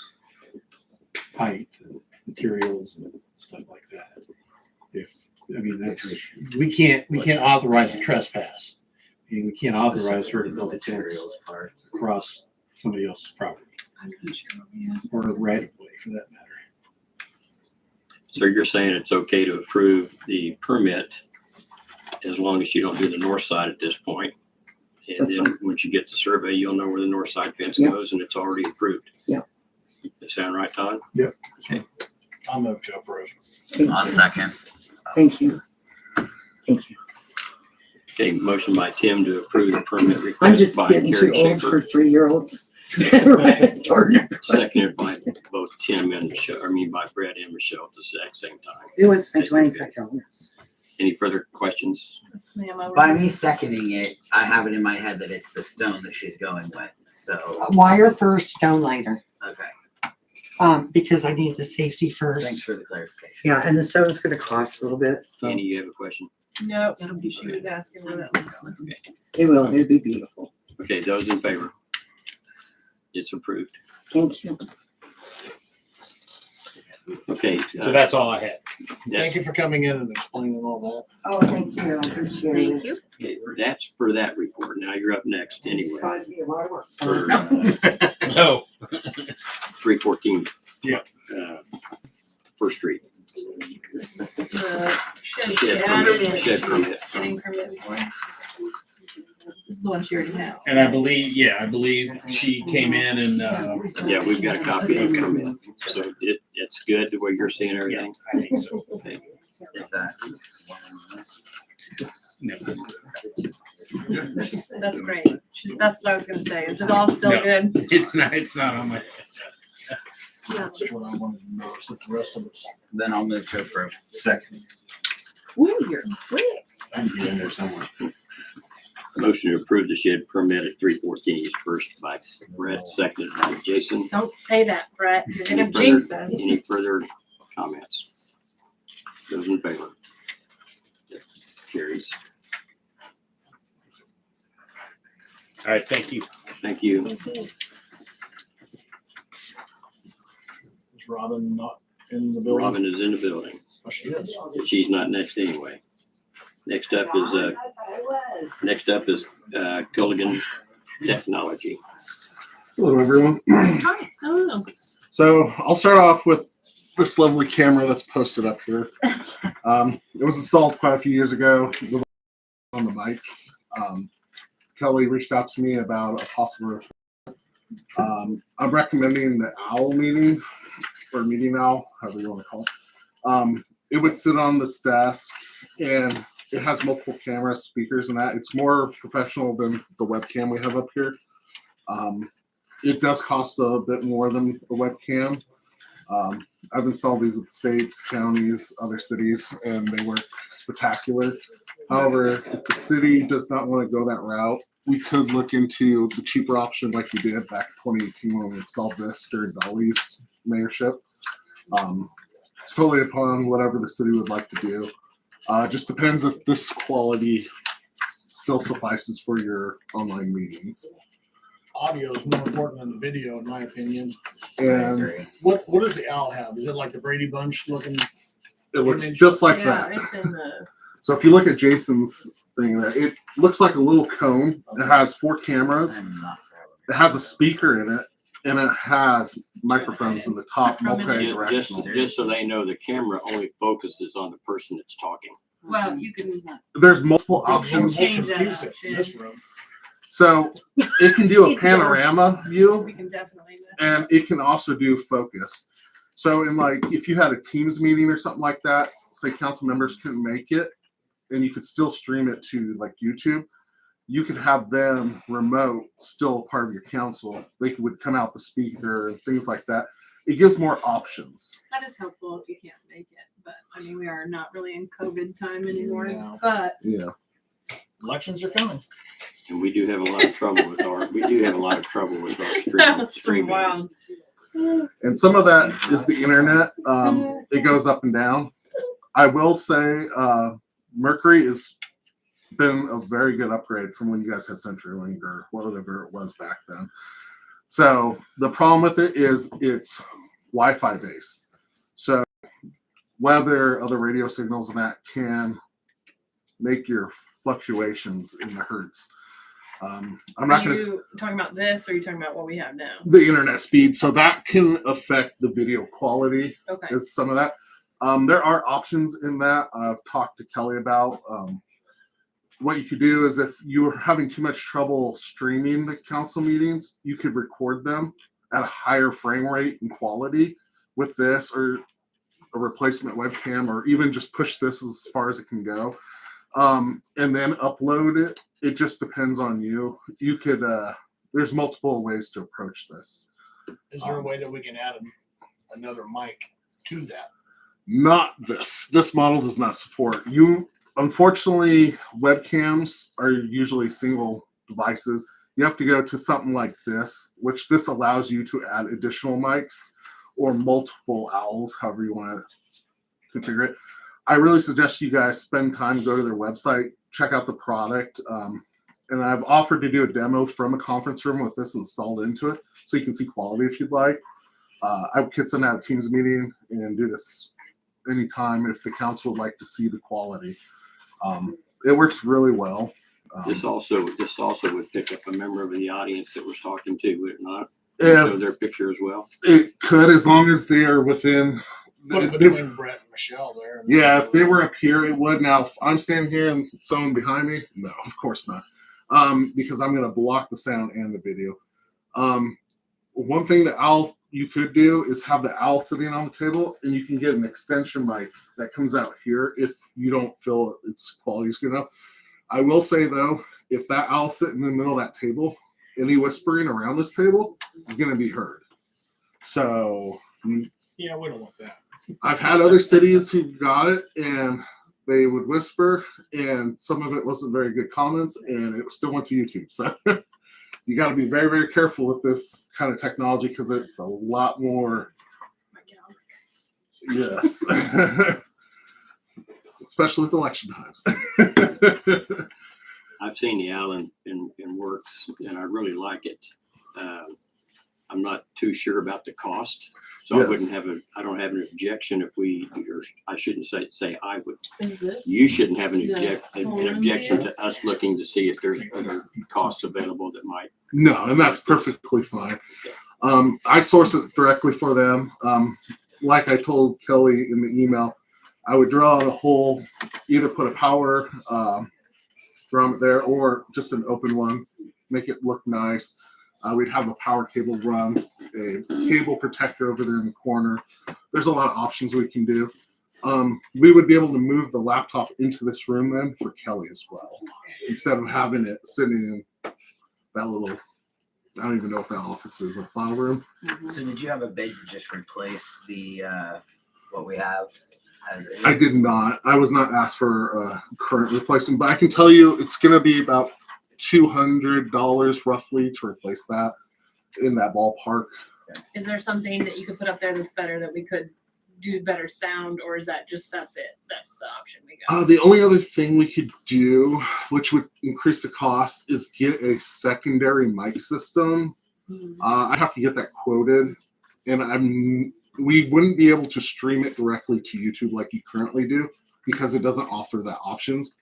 S12: height and materials and stuff like that. We can't authorize a trespass. I mean, we can't authorize her to build a fence across somebody else's property or a right of way for that matter.
S2: So you're saying it's okay to approve the permit as long as you don't do the north side at this point. And
S13: That's
S2: then
S13: fine.
S2: once you get the survey, you'll know where the north side fence
S13: Yeah.
S2: goes and it's already approved.
S13: Yeah.
S2: That sound right, Todd?
S12: Yep.
S2: Okay.
S6: I'll move to approve.
S9: I'll second.
S13: Thank you. Thank you.
S2: Okay, motion by Tim to approve the permit
S13: I'm
S2: request
S13: just
S2: by
S13: getting too
S2: Carrie
S13: old for
S2: Schaefer.
S13: 3-year-olds.
S2: Seconded by both Tim and Michelle, by Brett and Michelle at the exact same time.
S13: Who wants my $25?
S2: Any further questions?
S10: Yes, ma'am. I
S9: By
S10: would-
S9: me seconding it, I have it in my head that it's the stone that she's going with. So
S13: Wire first, stone later.
S9: okay.
S13: because I need the safety first.
S9: Thanks for the clarification.
S13: Yeah, and the soda's gonna cost a little bit. So
S2: Annie, you have a question?
S10: No, she was asking where that was going.
S13: it will, it'll be beautiful.
S2: Okay, those in favor? It's approved.
S13: Thank you.
S2: Okay.
S14: So that's all I had.
S6: Thank you for coming in and explaining all that.
S13: Oh, thank you, I appreciate it.
S10: Thank you.
S2: Okay, that's for that report. Now you're up next anyway.
S13: It's caused me a lot of work.
S2: For
S14: No.
S2: 314.
S14: Yeah.
S2: First Street.
S10: Shed
S2: permit, shed permit.
S10: Getting permit for. This is the one she already has.
S14: And I believe she came in and,
S2: Yeah, we've got a copy of the permit. So it's good the way you're seeing everything?
S14: I think so.
S2: Okay.
S9: Is that?
S14: No.
S10: That's great. That's what I was gonna say. Is it all still
S14: No.
S10: good?
S14: It's not on my.
S6: That's what I wanted to know. So the rest of it's.
S9: Then I'll move to approve.
S12: Second.
S10: Ooh, you're quick.
S12: I can get in there somewhere.
S2: Motion to approve the shed permit at 314 East First by Brett, seconded by Jason.
S10: Don't say that, Brett. You're
S2: Any
S10: gonna jinx
S2: further-
S10: us.
S2: Any further comments? Those in favor? Carries.
S14: All right, thank you.
S2: Thank you.
S6: Is Robin not in the building?
S2: Robin is in the building,
S6: Oh, she is.
S2: but she's not next anyway. Next up is Culligan Technology.
S1: Hello, everyone.
S10: Hi. Hello.
S1: So I'll start off with this lovely camera that's posted up here. It was installed quite a few years ago on the mic. Kelly reached out to me about a possible. I'm recommending the OWL meeting or meeting OWL, however you want to call it. It would sit on this desk and it has multiple cameras, speakers, and that. It's more professional than the webcam we have up here. It does cost a bit more than the webcam. I've installed these at the states, counties, other cities, and they work spectacular. However, if the city does not want to go that route, we could look into the cheaper option like we did back in 2018 when we installed this during Dolly's mayorship. It's totally upon whatever the city would like to do. Just depends if this quality still suffices for your online meetings.
S6: Audio is more important than the video, in my opinion.
S1: And
S6: What does the owl have? Is it like the Brady Bunch looking?
S1: it looks just like
S10: Yeah,
S1: that.
S10: it's in the.
S1: So if you look at Jason's thing there, it looks like a little cone. It has 4 cameras.
S9: I'm not.
S1: It has a speaker in it, and it has microphones in the top,
S10: From it.
S1: multi-directional.
S2: Just so they know, the camera only focuses on the person that's talking.
S10: Well, you can.
S1: There's multiple
S10: They can
S1: options.
S10: change that
S6: Confuse it
S10: option.
S6: in this room.
S1: So it can do a panorama view,
S10: We can definitely.
S1: and it can also do focus. So in like, if you had a Teams meeting or something like that, say council members couldn't make it, and you could still stream it to like YouTube, you could have them remote, still part of your council. They would come out the speaker and things like that. It gives more options.
S10: That is helpful if you can't make it, but I mean, we are not really in COVID time anymore,
S6: No.
S10: but.
S1: Yeah.
S6: Elections are coming.
S2: And we do have a lot of trouble with our
S10: That was so
S2: streaming.
S10: wild.
S1: And some of that is the internet. It goes up and down. I will say Mercury has been a very good upgrade from when you guys had CenturyLink or whatever it was back then. So the problem with it is it's Wi-Fi based. So weather, other radio signals, and that can make your fluctuations in the hertz. I'm not
S10: Are
S1: going to
S10: you talking about this or are you talking about what we have now?
S1: the internet speed, so that can affect the video quality.
S10: Okay.
S1: Is some of that. There are options in that I've talked to Kelly about. What you could do is if you were having too much trouble streaming the council meetings, you could record them at a higher frame rate and quality with this, or a replacement webcam, or even just push this as far as it can go, and then upload it. It just depends on you. You could, there's multiple ways to approach this.
S6: Is there a way that we can add another mic to that?
S1: Not this. This model does not support you. Unfortunately, webcams are usually single devices. You have to go to something like this, which this allows you to add additional mics, or multiple owls, however you want to configure it. I really suggest you guys spend time, go to their website, check out the product. And I've offered to do a demo from a conference room with this installed into it, so you can see quality if you'd like. I could send out a Teams meeting and do this anytime if the council would like to see the quality. It works really well.
S2: This also would pick up a member of the audience that was talking to, would it not?
S1: Yeah.
S2: Show their picture as well.
S1: It could, as long as they are within.
S6: Put it between Brett and Michelle there.
S1: Yeah, if they were up here, it would. Now, if I'm standing here and someone behind me, no, of course not. Because I'm going to block the sound and the video. One thing that you could do is have the owl sitting on the table, and you can get an extension mic that comes out here if you don't feel its quality is good enough. I will say though, if that owl sitting in the middle of that table, any whispering around this table is going to be heard. So
S6: yeah, we don't want that.
S1: I've had other cities who've got it, and they would whisper, and some of it wasn't very good comments, and it still went to YouTube. So you got to be very, very careful with this kind of technology because it's a lot more. Yes. Especially with election times.
S2: I've seen the owl in works, and I really like it. I'm not too sure about the cost, so
S1: Yes.
S2: I don't have an objection if or I shouldn't say I would.
S10: Is this?
S2: You shouldn't have an
S10: the
S2: objection to us looking to see if there's other costs available that might.
S1: No, and that's perfectly fine. I source it directly for them. Like I told Kelly in the email, I would draw out a hole, either put a power drum there or just an open one, make it look nice. We'd have a power cable run, a cable protector over there in the corner. There's a lot of options we can do. We would be able to move the laptop into this room then for Kelly as well, instead of having it sitting in that little, I don't even know what that office is, a file room.
S9: So did you have a bid to just replace the what we have as is?
S1: I did not. I was not asked for current replacement, but I can tell you it's going to be about $200 roughly to replace that, in that ballpark.
S10: Is there something that you could put up there that's better, that we could do better sound, or is that just that's it? That's the option we got?
S1: The only other thing we could do, which would increase the cost, is get a secondary mic system. I'd have to get that quoted, and we wouldn't be able to stream it directly to YouTube like you currently do because it doesn't offer that options.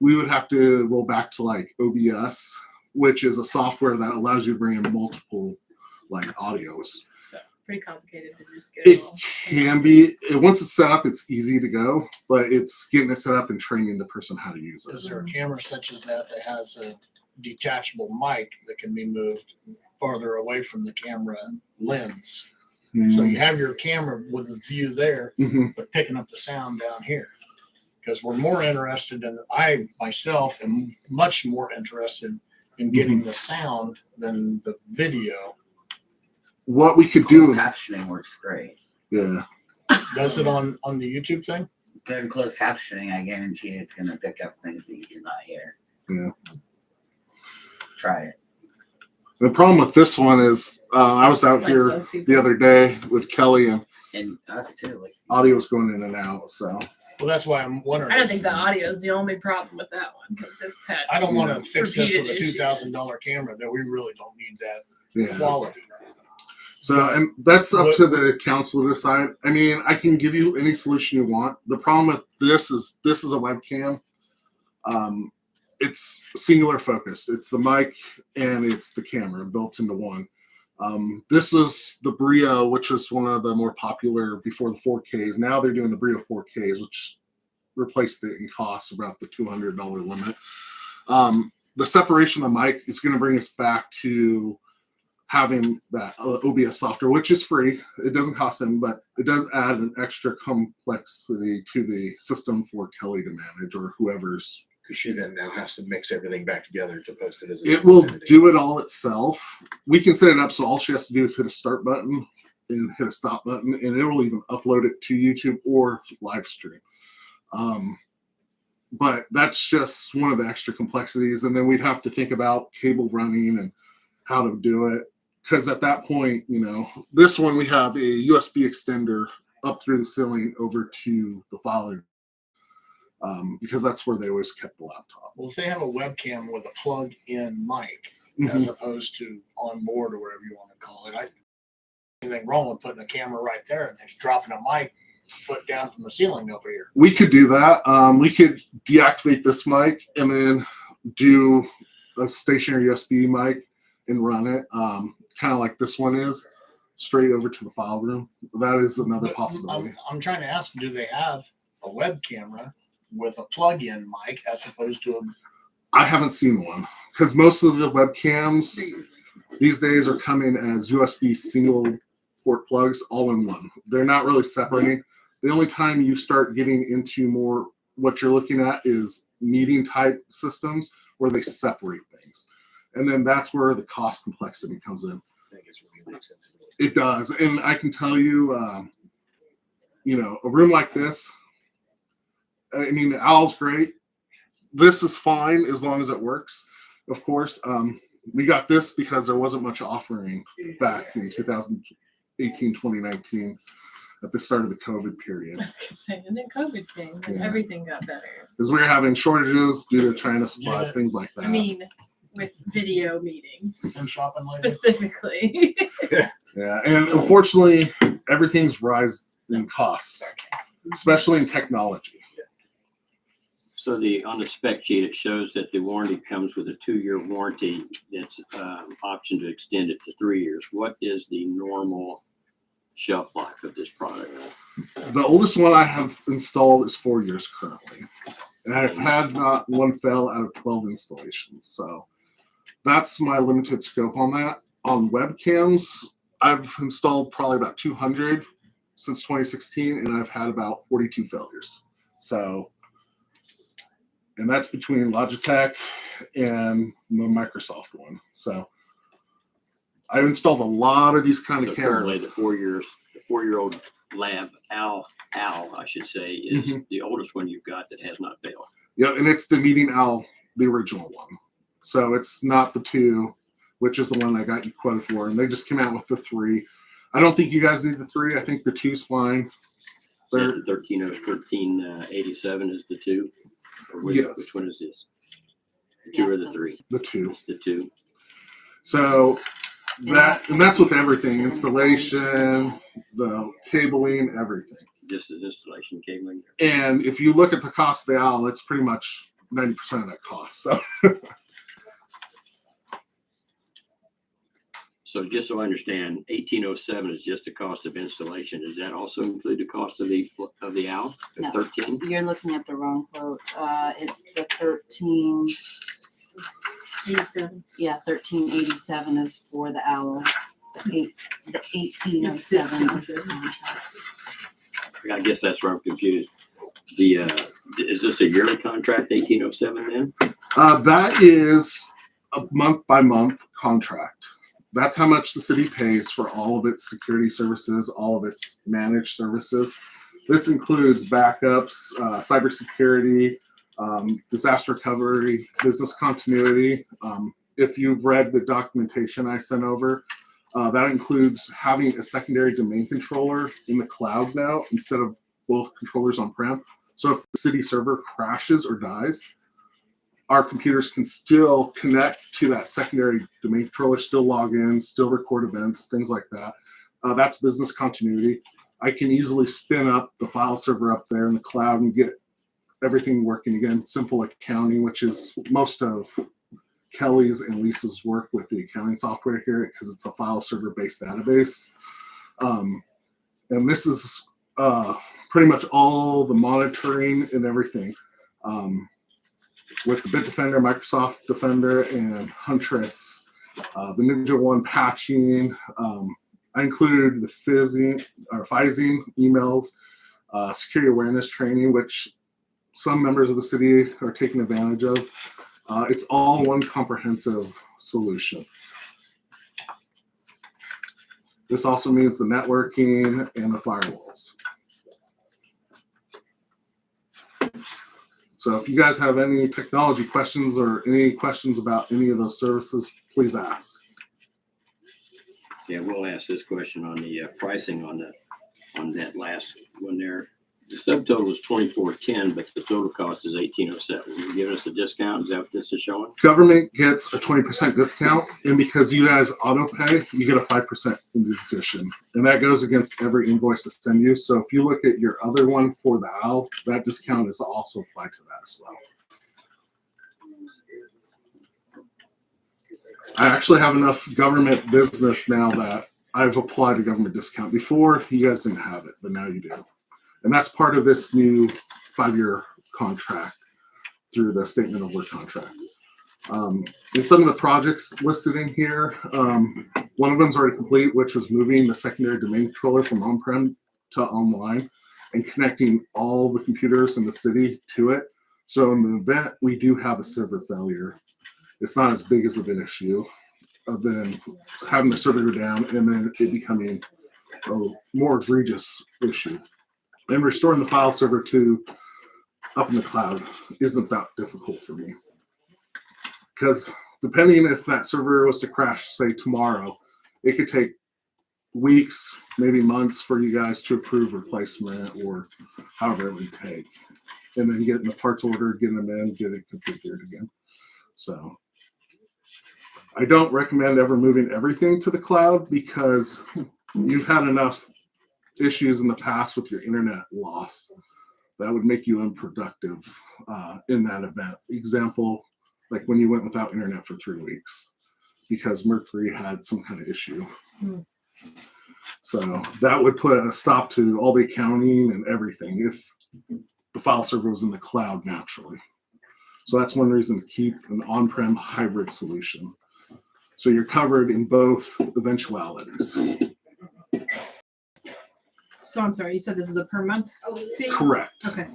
S1: We would have to roll back to like OBS, which is a software that allows you to bring in multiple like audios.
S10: So pretty complicated to just get
S1: It can be. Once it's set up, it's easy to go, but it's getting it set up and training the person how to use it.
S6: Is there a camera such as that has a detachable mic that can be moved farther away from the camera lens? So you have your camera with the view there, but picking up the sound down here. Because we're more interested in, I myself am much more interested in getting the sound than the video.
S1: What we could do.
S9: Captioning works great.
S1: Yeah.
S6: Does it on the YouTube thing?
S9: Go to closed captioning, I guarantee it's going to pick up things that you cannot hear.
S1: Yeah.
S9: Try it.
S1: The problem with this one is I was out here the other day with Kelly
S9: and us too. Like
S1: audio was going in and out. So.
S6: Well, that's why I'm wondering.
S10: I don't think the audio is the only problem with that one, because it's had.
S6: I don't want to fix this with a
S10: repeated
S6: $2,000 camera that we really don't need that quality.
S1: So, and that's up to the council to decide. I mean, I can give you any solution you want. The problem with this is a webcam. It's singular focus. It's the mic and it's the camera built into one. This is the Brio, which was one of the more popular before the 4Ks. Now they're doing the Brio 4Ks, which replaced it in cost about the $200 limit. The separation of the mic is going to bring us back to having that OBS software, which is free. It doesn't cost them, but it does add an extra complexity to the system for Kelly to manage or whoever's.
S7: Because she then now has to mix everything back together to post it as a
S1: It will do it all itself. We can set it up so all she has to do is hit a start button and hit a stop button, and it will even upload it to YouTube or live stream. But that's just one of the extra complexities. And then we'd have to think about cable running and how to do it. because at that point, this one we have a USB extender up through the ceiling over to the file, because that's where they always kept the laptop.
S6: Well, if they have a webcam with a plug-in mic, as opposed to on board or whatever you want to call it, anything wrong with putting a camera right there and just dropping a mic foot down from the ceiling over here?
S1: We could do that. We could deactivate this mic and then do a stationary USB mic and run it, kind of like this one is, straight over to the file room. That is another
S6: But
S1: possibility.
S6: I'm trying to ask, do they have a web camera with a plug-in mic as opposed to a...
S1: I haven't seen one, because most of the webcams these days are coming as USB single port plugs all in one. They're not really separating. The only time you start getting into more what you're looking at is meeting type systems where they separate things. And then that's where the cost complexity comes in.
S6: I think it's really expensive.
S1: It does. And I can tell you, a room like this, I mean, the Owl's great. This is fine as long as it works. Of course, we got this because there wasn't much offering back in 2018, 2019 at the start of the COVID period.
S10: I was gonna say, and then COVID came and
S1: Yeah.
S10: everything got better.
S1: Because we were having shortages due to China supplies, things like that.
S10: I mean, with video meetings
S6: And shopping later.
S10: specifically.
S1: Yeah, and unfortunately, everything's rising in costs, especially in technology.
S2: So on the spec sheet, it shows that the warranty comes with a 2-year warranty that's option to extend it to 3 years. What is the normal shelf life of this product?
S1: The oldest one I have installed is 4 years currently. And I've had not one fail out of 12 installations. So that's my limited scope on that. On webcams, I've installed probably about 200 since 2016, and I've had about 42 failures. So, and that's between Logitech and the Microsoft one. So I've installed a lot of these kind
S2: So
S1: of
S2: currently,
S1: cameras.
S2: the 4-year-old lab Owl, I should say, is the oldest one you've got that has not failed.
S1: Yeah, and it's the Meeting Owl, the original one. So it's not the 2, which is the one I got you quoted for. And they just came out with the 3. I don't think you guys need the 3. I think the 2's fine.
S2: So the 1387 is the 2? Or which one is this? The 2 or the 3?
S1: The 2.
S2: It's the 2.
S1: So that's with everything, installation, the cabling, everything.
S2: Just as installation cabling.
S1: And if you look at the cost of the Owl, it's pretty much 90% of that cost. So
S2: So just so I understand, 1807 is just the cost of installation. Does that also include the cost of the Owl? The
S3: No.
S2: 13?
S3: You're looking at the wrong quote. It's the 1387. Yeah, 1387 is for the Owl. The 1807 is the contract.
S2: I guess that's where I'm confused. Is this a yearly contract, 1807 then?
S1: that is a month by month contract. That's how much the city pays for all of its security services, all of its managed services. This includes backups, cybersecurity, disaster recovery, business continuity. If you've read the documentation I sent over, that includes having a secondary domain controller in the cloud now instead of both controllers on-prem. So if the city server crashes or dies, our computers can still connect to that secondary domain controller, still log in, still record events, things like that. That's business continuity. I can easily spin up the file server up there in the cloud and get everything working again. Simple accounting, which is most of Kelly's and Lisa's work with the accounting software here because it's a file server based database. And this is pretty much all the monitoring and everything. With the Bitdefender, Microsoft Defender, and Huntress, the Ninja One patching. I included the phishing emails, security awareness training, which some members of the city are taking advantage of. It's all one comprehensive solution. This also means the networking and the firewalls. So if you guys have any technology questions or any questions about any of those services, please ask.
S2: Yeah, we'll ask this question on the pricing on that last one there. The subtotal is 2410, but the total cost is 1807. You're giving us a discount. Is that what this is showing?
S1: Government gets a 20% discount, and because you guys auto pay, you get a 5% in addition, and that goes against every invoice I send you. So if you look at your other one for the owl, that discount is also applied to that as well. I actually have enough government business now that I've applied a government discount. Before, you guys didn't have it, but now you do. And that's part of this new 5-year contract through the statement of work contract. In some of the projects listed in here, one of them's already complete, which was moving the secondary domain controller from on-prem to online and connecting all the computers in the city to it. So in the event we do have a server failure, it's not as big as of an issue than having the server go down and then it becoming a more egregious issue. And restoring the file server to up in the cloud isn't that difficult for me. Because depending if that server was to crash, say tomorrow, it could take weeks, maybe months for you guys to approve replacement or however it would take. And then getting the parts ordered, getting them in, get it configured again. So I don't recommend ever moving everything to the cloud because you've had enough issues in the past with your internet loss that would make you unproductive in that event. Example, like when you went without internet for 3 weeks because Mercury had some kind of issue. So that would put a stop to all the accounting and everything if the file server was in the cloud naturally. So that's one reason to keep an on-prem hybrid solution. So you're covered in both eventualities.
S10: So I'm sorry, you said this is a per month fee?
S1: Correct.
S10: Okay.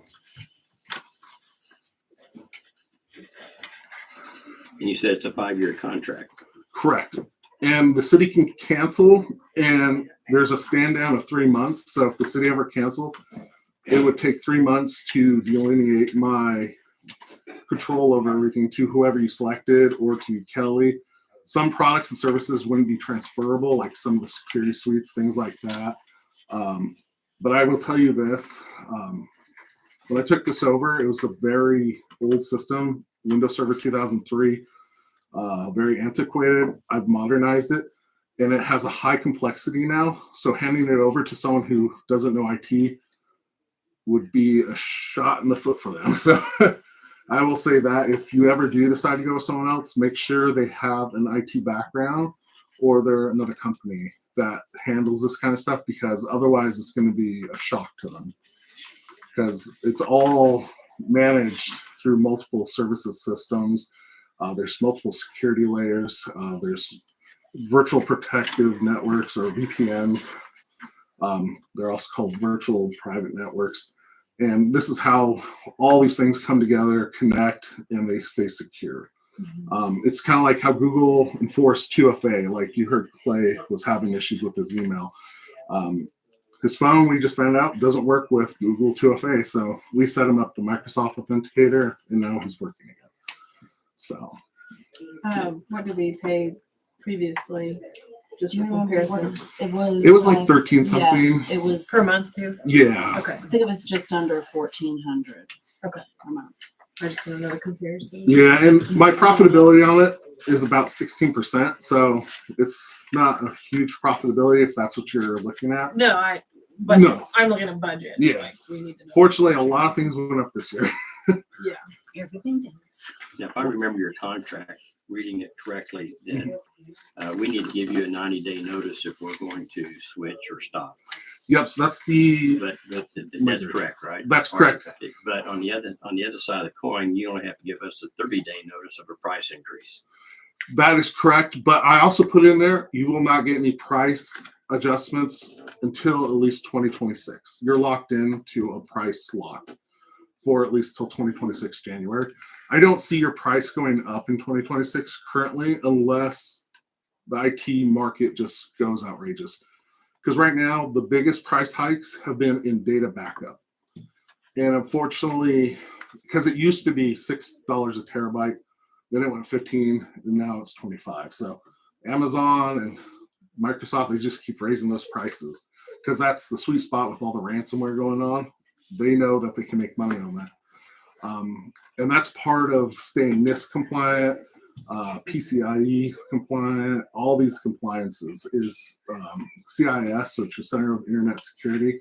S2: And you said it's a 5-year contract.
S1: Correct. And the city can cancel, and there's a stand down of 3 months. So if the city ever canceled, it would take 3 months to delineate my control over everything to whoever you selected or to Kelly. Some products and services wouldn't be transferable, like some of the security suites, things like that. But I will tell you this, when I took this over, it was a very old system, Windows Server 2003, very antiquated. I've modernized it, and it has a high complexity now. So handing it over to someone who doesn't know IT would be a shot in the foot for them. So I will say that if you ever do decide to go with someone else, make sure they have an IT background or they're another company that handles this kind of stuff, because otherwise it's going to be a shock to them, because it's all managed through multiple services systems. There's multiple security layers. There's virtual protective networks or VPNs. They're also called virtual private networks. And this is how all these things come together, connect, and they stay secure. It's kind of like how Google enforced 2FA. Like you heard Clay was having issues with his email. His phone, we just found out, doesn't work with Google 2FA. So we set him up the Microsoft Authenticator, and now he's working again. So.
S10: What did we pay previously? Just
S3: Do
S10: for
S3: you remember what
S10: comparison.
S1: It was like 13 something.
S3: Yeah, it was
S10: Per month too?
S1: Yeah.
S10: Okay.
S3: I think it was just under 1,400.
S10: Okay.
S3: Per month.
S10: I just want to know the comparison.
S1: Yeah, and my profitability on it is about 16%. So it's not a huge profitability if that's what you're looking at.
S10: No, but
S1: No.
S10: I'm looking at budget.
S1: Yeah.
S10: Like, we need to know.
S1: Fortunately, a lot of things went up this year.
S10: Yeah.
S3: Everything does.
S2: Now, if I remember your contract, reading it correctly, then we need to give you a 90-day notice if we're going to switch or stop.
S1: Yep, so that's the.
S2: But that's correct, right?
S1: That's correct.
S2: But on the other side of the coin, you only have to give us a 30-day notice of a price increase.
S1: That is correct, but I also put in there, you will not get any price adjustments until at least 2026. You're locked into a price lock for at least till 2026 January. I don't see your price going up in 2026 currently, unless the IT market just goes outrageous. Because right now, the biggest price hikes have been in data backup. And unfortunately, because it used to be $6 a terabyte, then it went 15, and now it's 25. So Amazon and Microsoft, they just keep raising those prices because that's the sweet spot with all the ransomware going on. They know that they can make money on that. And that's part of staying NIST compliant, PCIe compliant, all these compliances is CIS, which is Center of Internet Security.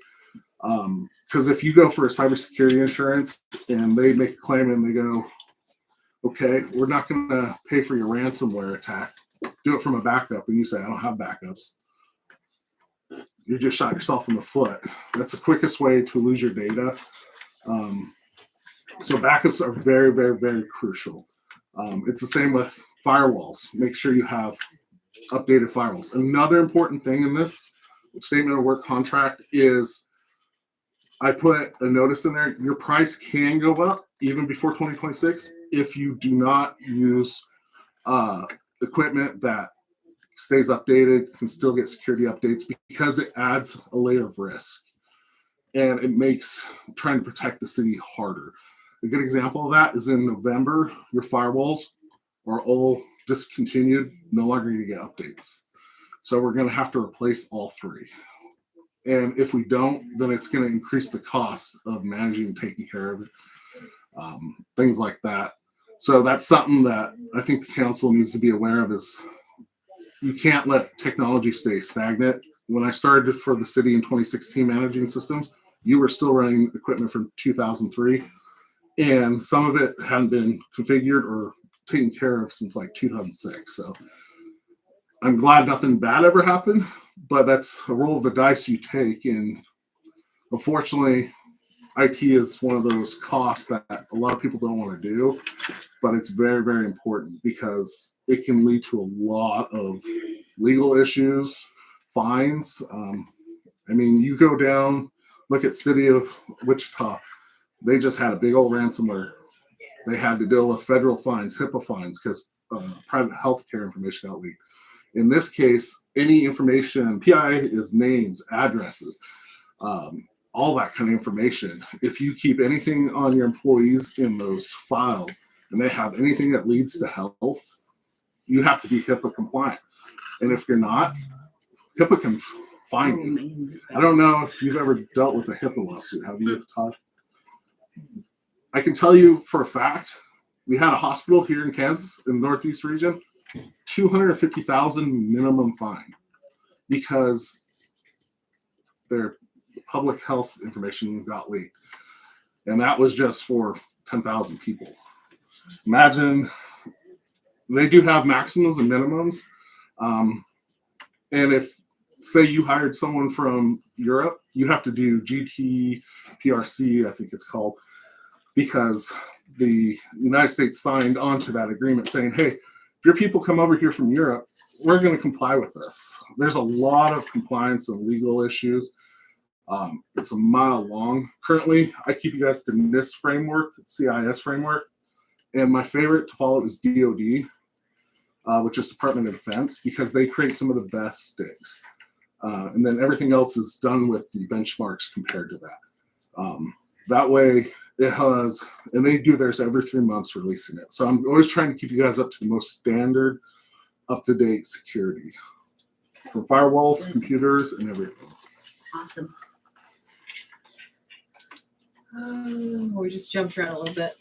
S1: Because if you go for a cybersecurity insurance and they make a claim and they go, okay, we're not going to pay for your ransomware attack, do it from a backup, and you say, I don't have backups, you just shot yourself in the foot. That's the quickest way to lose your data. So backups are very, very, very crucial. It's the same with firewalls. Make sure you have updated firewalls. Another important thing in this statement of work contract is I put a notice in there. Your price can go up even before 2026 if you do not use equipment that stays updated, can still get security updates, because it adds a layer of risk and it makes trying to protect the city harder. A good example of that is in November, your firewalls are all discontinued, no longer going to get updates. So we're going to have to replace all three. And if we don't, then it's going to increase the cost of managing and taking care of it, things like that. So that's something that I think the council needs to be aware of, is you can't let technology stay stagnant. When I started for the city in 2016 managing systems, you were still running equipment from 2003, and some of it hadn't been configured or taken care of since like 2006. So I'm glad nothing bad ever happened, but that's a roll of the dice you take. And unfortunately, IT is one of those costs that a lot of people don't want to do, but it's very, very important because it can lead to a lot of legal issues, fines. I mean, you go down, look at City of Wichita. They just had a big old ransomware. They had to deal with federal fines, HIPAA fines, because private healthcare information got leaked. In this case, any information, PI is names, addresses, all that kind of information. If you keep anything on your employees in those files and they have anything that leads to health, you have to be HIPAA compliant. And if you're not, HIPAA can fine you. I don't know if you've ever dealt with a HIPAA lawsuit. Have you, Todd? I can tell you for a fact, we had a hospital here in Kansas in the Northeast region, $250,000 minimum fine because their public health information got leaked. And that was just for 10,000 people. Imagine, they do have maximums and minimums. And if, say you hired someone from Europe, you have to do GTPRC, I think it's called, because the United States signed onto that agreement saying, hey, if your people come over here from Europe, we're going to comply with this. There's a lot of compliance and legal issues. It's a mile long. Currently, I keep you guys to NIST framework, CIS framework, and my favorite to follow is DOD, which is Department of Defense, because they create some of the best sticks. And then everything else is done with the benchmarks compared to that. That way it has, and they do theirs every 3 months releasing it. So I'm always trying to keep you guys up to the most standard, up-to-date security from firewalls, computers, and everything.
S10: Awesome. We just jumped around a little bit.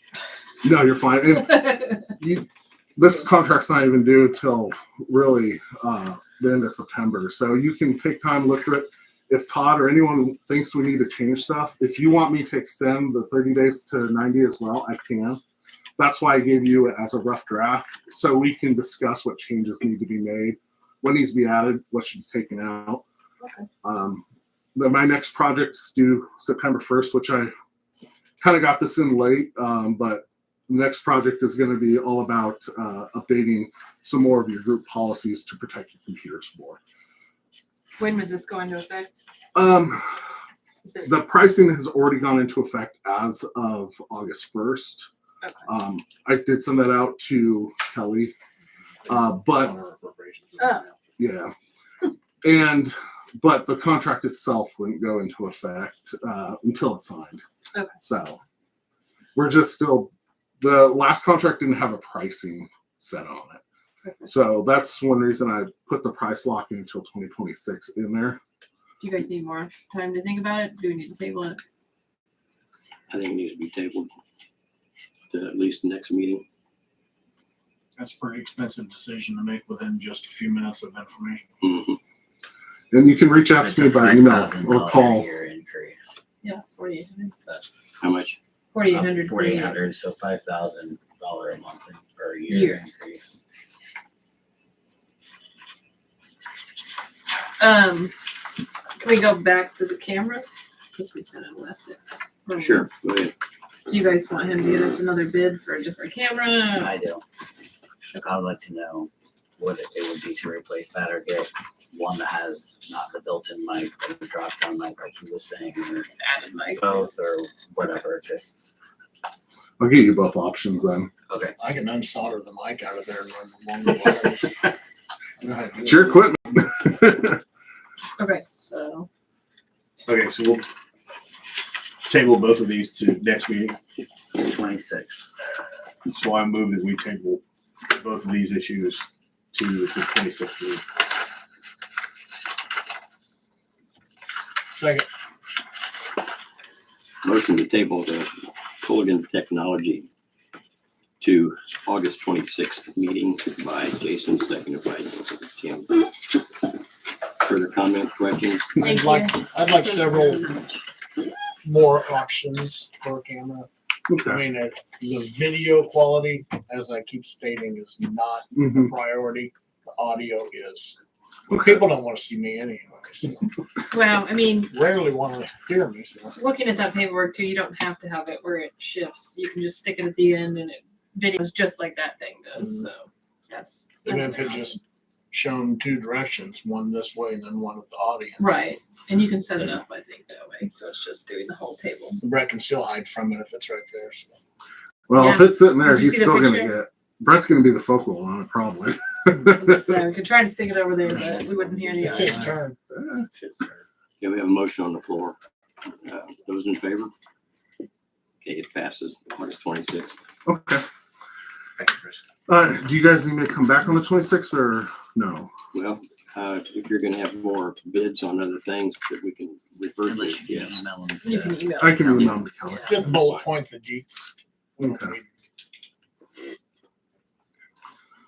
S1: No, you're fine. And this contract's not even due till really the end of September. So you can take time, look through it. If Todd or anyone thinks we need to change stuff, if you want me to extend the 30 days to 90 as well, I can. That's why I gave you it as a rough draft, so we can discuss what changes need to be made, what needs to be added, what should be taken out.
S10: Okay.
S1: My next project is due September 1st, which I kind of got this in late, but the next project is going to be all about updating some more of your group policies to protect your computers more.
S10: When would this go into effect?
S1: The pricing has already gone into effect as of August 1st.
S10: Okay.
S1: I did send that out to Kelly, but yeah, but the contract itself wouldn't go into effect until it's signed.
S10: Okay.
S1: So we're just still, the last contract didn't have a pricing set on it. So that's one reason I put the price locking until 2026 in there.
S10: Do you guys need more time to think about it? Do we need to table it?
S2: I think it needs to be tabled to at least the next meeting.
S6: That's a pretty expensive decision to make within just a few minutes of information.
S2: Mm-hmm.
S1: And you can reach out
S9: It's
S1: to me
S9: a
S1: by email
S9: $5,000
S1: or call.
S9: a year increase.
S10: Yeah, 4,800.
S2: How much?
S10: 4,800.
S9: 4,800, so $5,000 a month or a year
S10: Year.
S9: increase.
S10: Can we go back to the camera? Because we kind of left it. Or
S2: Sure, go ahead.
S10: Do you guys want him to get us another bid for a different camera?
S9: I do. I would like to know what it would be to replace that or get one that has not the built-in mic or the drop-down mic like he was saying, or
S10: Added mic.
S9: both or whatever. Just
S1: I'll get you both options then.
S9: okay.
S6: I can unsolder the mic out of there and run the longer wires. I know how to do
S1: It's your
S6: it.
S1: equipment.
S10: Okay, so
S15: Okay, so we'll table both of these to next meeting.
S9: 26.
S15: So I move that we table both of these issues to the 26th meeting.
S6: Second.
S2: Motion to table the Culligan Technology to August 26th meeting by Jason, seconded by Tim. Further comment, questions?
S10: Thank
S6: I'd like several more options for a camera. I
S1: Okay.
S6: mean, the video quality, as I keep stating, is not
S1: Mhm.
S6: a priority. The audio is.
S1: Okay.
S6: People don't want to see me anyway. So
S10: well, I mean,
S6: rarely want to hear me. So.
S10: looking at that paperwork too, you don't have to have it where it shifts. You can just stick it at the end and it videos just like that thing does. So that's
S6: Even if it just shown two directions, one this way and then one with the audience.
S10: right. And you can set it up, I think, that way. So it's just doing the whole table.
S6: Brett can still hide from it if it's right there. So.
S1: Well, if it's sitting there,
S10: Did you
S1: he's
S10: see the
S1: still gonna
S10: picture?
S1: get. Brett's gonna be the focal on it, probably.
S10: So we could try to stick it over there, but we wouldn't hear the
S6: It's his turn.
S2: Okay, we have a motion on the floor. Those in favor? Okay, it passes August 26th.
S1: Okay.
S15: Thank you, Chris.
S1: Do you guys need me to come back on the 26th or no?
S2: Well, if you're gonna have more bids on other things that we can refer to,
S9: Unless you can
S2: yes.
S9: email them.
S10: You can email.
S1: I can email them to Kelly.
S6: Just bullet point the deets.
S1: Okay.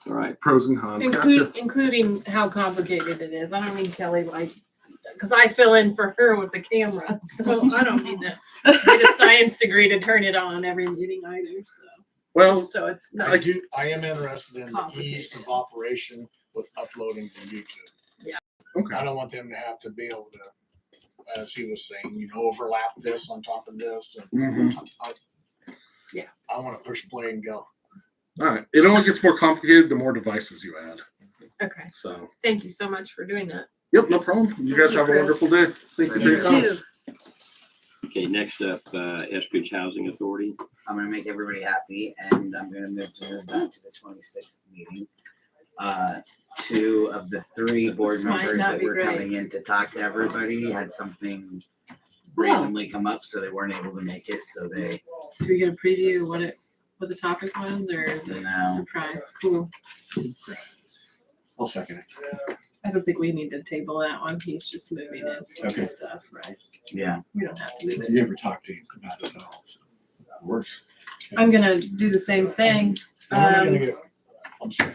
S2: All right,
S1: Pros and cons. Gotcha.
S10: Including how complicated it is. I don't mean Kelly like, because I fill in for her with the camera, so I don't need to get a science degree to turn it on every meeting either. So,
S1: Well,
S10: so it's not.
S6: I am interested in the
S10: Complicated.
S6: ease of operation with uploading to YouTube.
S1: Okay.
S6: I don't want them to have to be able to, as he was saying, overlap this on top of this. And
S10: Yeah.
S6: I want to push play and go.
S1: All right. It only gets more complicated the more devices you add.
S10: Okay.
S1: So,
S10: Thank you so much for doing that.
S1: yep, no problem. You guys
S10: Thank
S1: have
S10: you,
S1: a
S10: Chris.
S1: wonderful day. Thank you for
S9: You
S1: your time.
S10: too.
S2: okay, next up, Eskridge Housing Authority.
S9: I'm gonna make everybody happy, and I'm gonna move back to the 26th meeting. Two of the three board
S10: This might
S9: members
S10: not
S9: that
S10: be
S9: were
S10: great.
S9: coming in to talk to everybody had something randomly come up, so they weren't able to make it. So they
S10: Do we get a preview what the topic was, or is it a
S9: No.
S10: surprise? Cool.
S15: I'll second it.
S10: I don't think we need to table that one. He's just moving his
S15: Okay.
S10: stuff, right?
S9: yeah.
S10: We don't have to move it.
S15: You never talked to him about it at all. So it works.
S10: I'm gonna do the same thing.
S6: I'm sorry.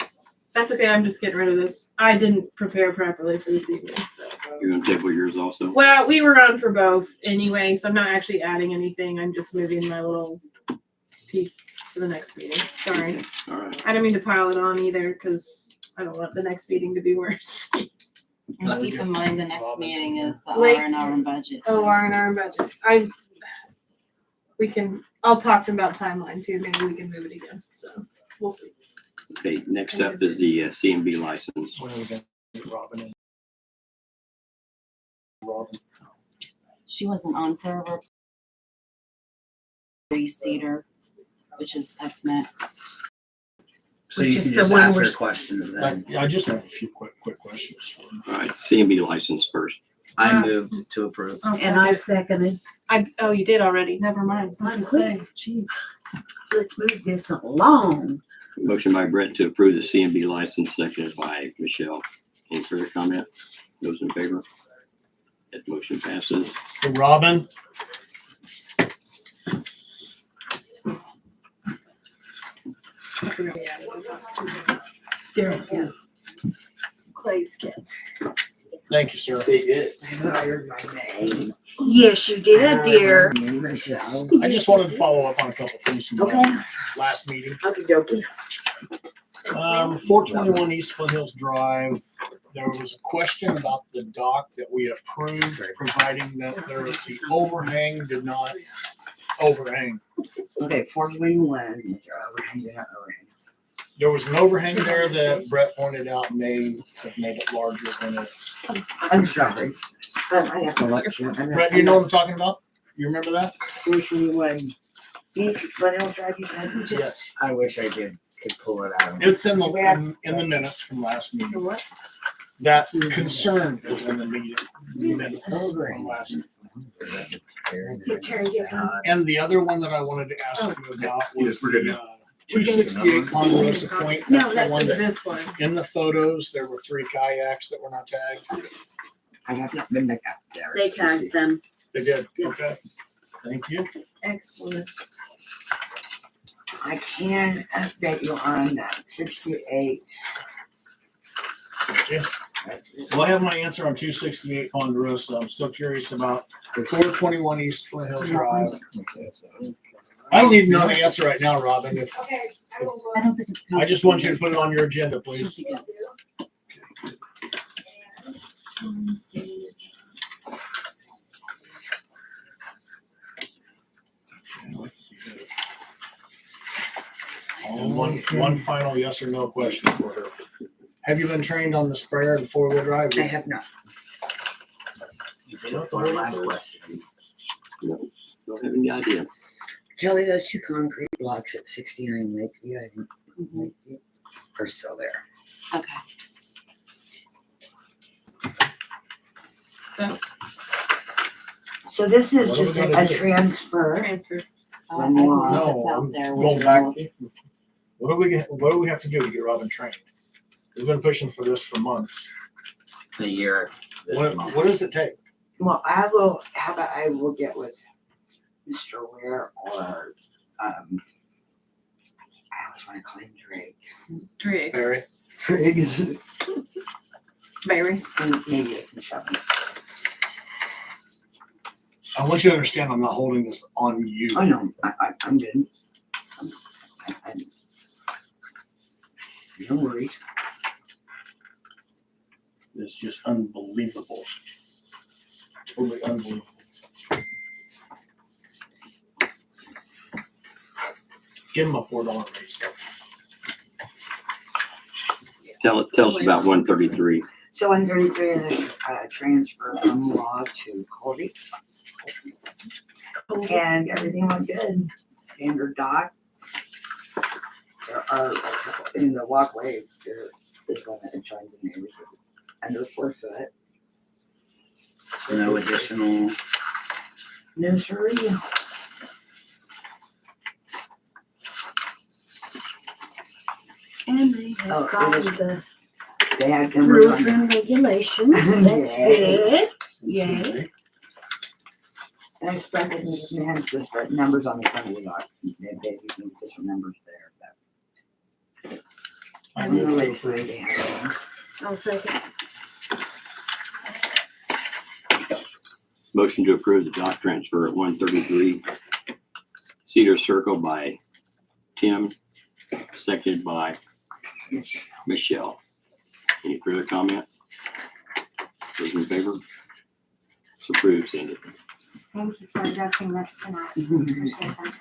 S10: That's okay. I'm just getting rid of this. I didn't prepare properly for this evening, so.
S2: You're gonna table yours also?
S10: Well, we were on for both anyway, so I'm not actually adding anything. I'm just moving my little piece to the next meeting. Sorry.
S2: All right.
S10: I don't mean to pile it on either, because I don't want the next meeting to be worse.
S3: And keep in mind, the next meeting is the
S10: Wait.
S3: R&R and budget.
S10: Oh, R&R budget. I'll talk to him about timeline too. Maybe we can move it again. So we'll see.
S2: Okay, next up is the CMB license.
S6: When are we gonna get Robin in? Robin.
S3: She wasn't on for a three-seater, which is up next.
S9: So
S10: Which
S9: you
S10: is
S9: can
S10: the
S9: just
S10: one
S9: ask
S10: we're-
S9: her questions then.
S6: I just have a few quick questions for him.
S2: All right, CMB license first.
S9: I moved to approve.
S10: And I
S16: seconded.
S10: oh, you did already. Never mind. Let's just say,
S16: Jeez, let's move this along.
S2: Motion by Brett to approve the CMB license, seconded by Michelle. Any further comment? Those in favor? That motion passes.
S6: For Robin,
S13: There, yeah. Clay's kid.
S6: thank you, sir.
S11: They did.
S13: I hired my name.
S8: Yes, you did, dear.
S13: Michelle.
S6: I just wanted to follow up on a couple things from
S13: Okay,
S6: last meeting.
S13: okie dokie.
S6: 421 East Foothills Drive, there was a question about the dock that we approved, providing that the overhang did not overhang.
S13: Okay, 421, overhang.
S6: There was an overhang there that Brett pointed out may have made it larger than it's.
S13: I'm sorry. I have to look.
S6: Brett, do you know what I'm talking about? You remember that?
S13: 421 East Foothills Drive, you said?
S6: Yes.
S9: I wish I could pull it out.
S6: It's in the minutes from last meeting.
S13: What?
S6: That concern is in the minutes from last.
S8: Terry, get her.
S6: And the other one that I wanted to ask you about was
S15: Yes, we're good
S6: the
S15: now.
S6: 268 Ponderosa Point.
S8: No,
S6: That's the
S8: that's
S6: one that,
S4: This one.
S6: in the photos, there were 3 kayaks that were not tagged.
S13: I have not been back up there.
S3: They tagged them.
S6: They did, okay. Thank you.
S4: Excellent.
S13: I can update you on that 68.
S6: Thank you. Well, I have my answer on 268 Ponderosa. I'm still curious about 421 East Flint Hills Drive. I don't need to know the answer right now, Robin. If
S3: I don't think it's.
S6: I just want you to put it on your agenda, please. Let's see. One final yes or no question for her. Have you been trained on the sprayer and 4-wheel drive?
S13: I have not.
S9: One last question.
S2: No, don't have any idea.
S13: Kelly, those 2 concrete blocks at 69 Lakeview, I think, Lakeview, are still there.
S3: Okay.
S4: So
S13: So this is
S6: What are we
S13: just
S6: gonna
S13: a
S6: do?
S13: transfer.
S4: transfer.
S3: I don't know
S6: No,
S3: if it's out
S6: I'm
S3: there.
S6: going back. What do we have to do to get Robin trained? We've been pushing for this for months.
S9: The year this
S6: What
S9: month.
S6: does it take?
S13: Well, how about I will get with Mr. Ware or, I always want to call him Drake.
S4: Driggs.
S6: Barry?
S13: Driggs.
S4: Barry.
S13: And maybe I can show him.
S6: I want you to understand I'm not holding this on you.
S13: Oh, no, I'm good. I'm, no worries.
S6: It's just unbelievable. Totally unbelievable. Give him a $4 raise.
S2: Tell us about 133.
S13: So 133 is a transfer from Law to Colby. And everything went good. Standard dock. There are, in the walkway, there is one that joins the neighbors under 4 foot.
S9: No additional.
S13: No, sorry.
S8: And they have
S13: Oh,
S8: signed
S13: it is-
S8: the
S13: They had numbers
S8: rules
S13: on
S8: and regulations. That's
S13: Yay.
S8: good. Yay.
S13: And I expected Mrs. Mann just put numbers on the front of the dock. They can put some numbers there, but. I don't know, they had them.
S8: I'll second.
S2: Motion to approve the dock transfer at 133 Cedar Circle by Tim, seconded by Michelle. Any further comment? Those in favor? It's approved, Sandy.
S8: Thank you for addressing this tonight. Appreciate that.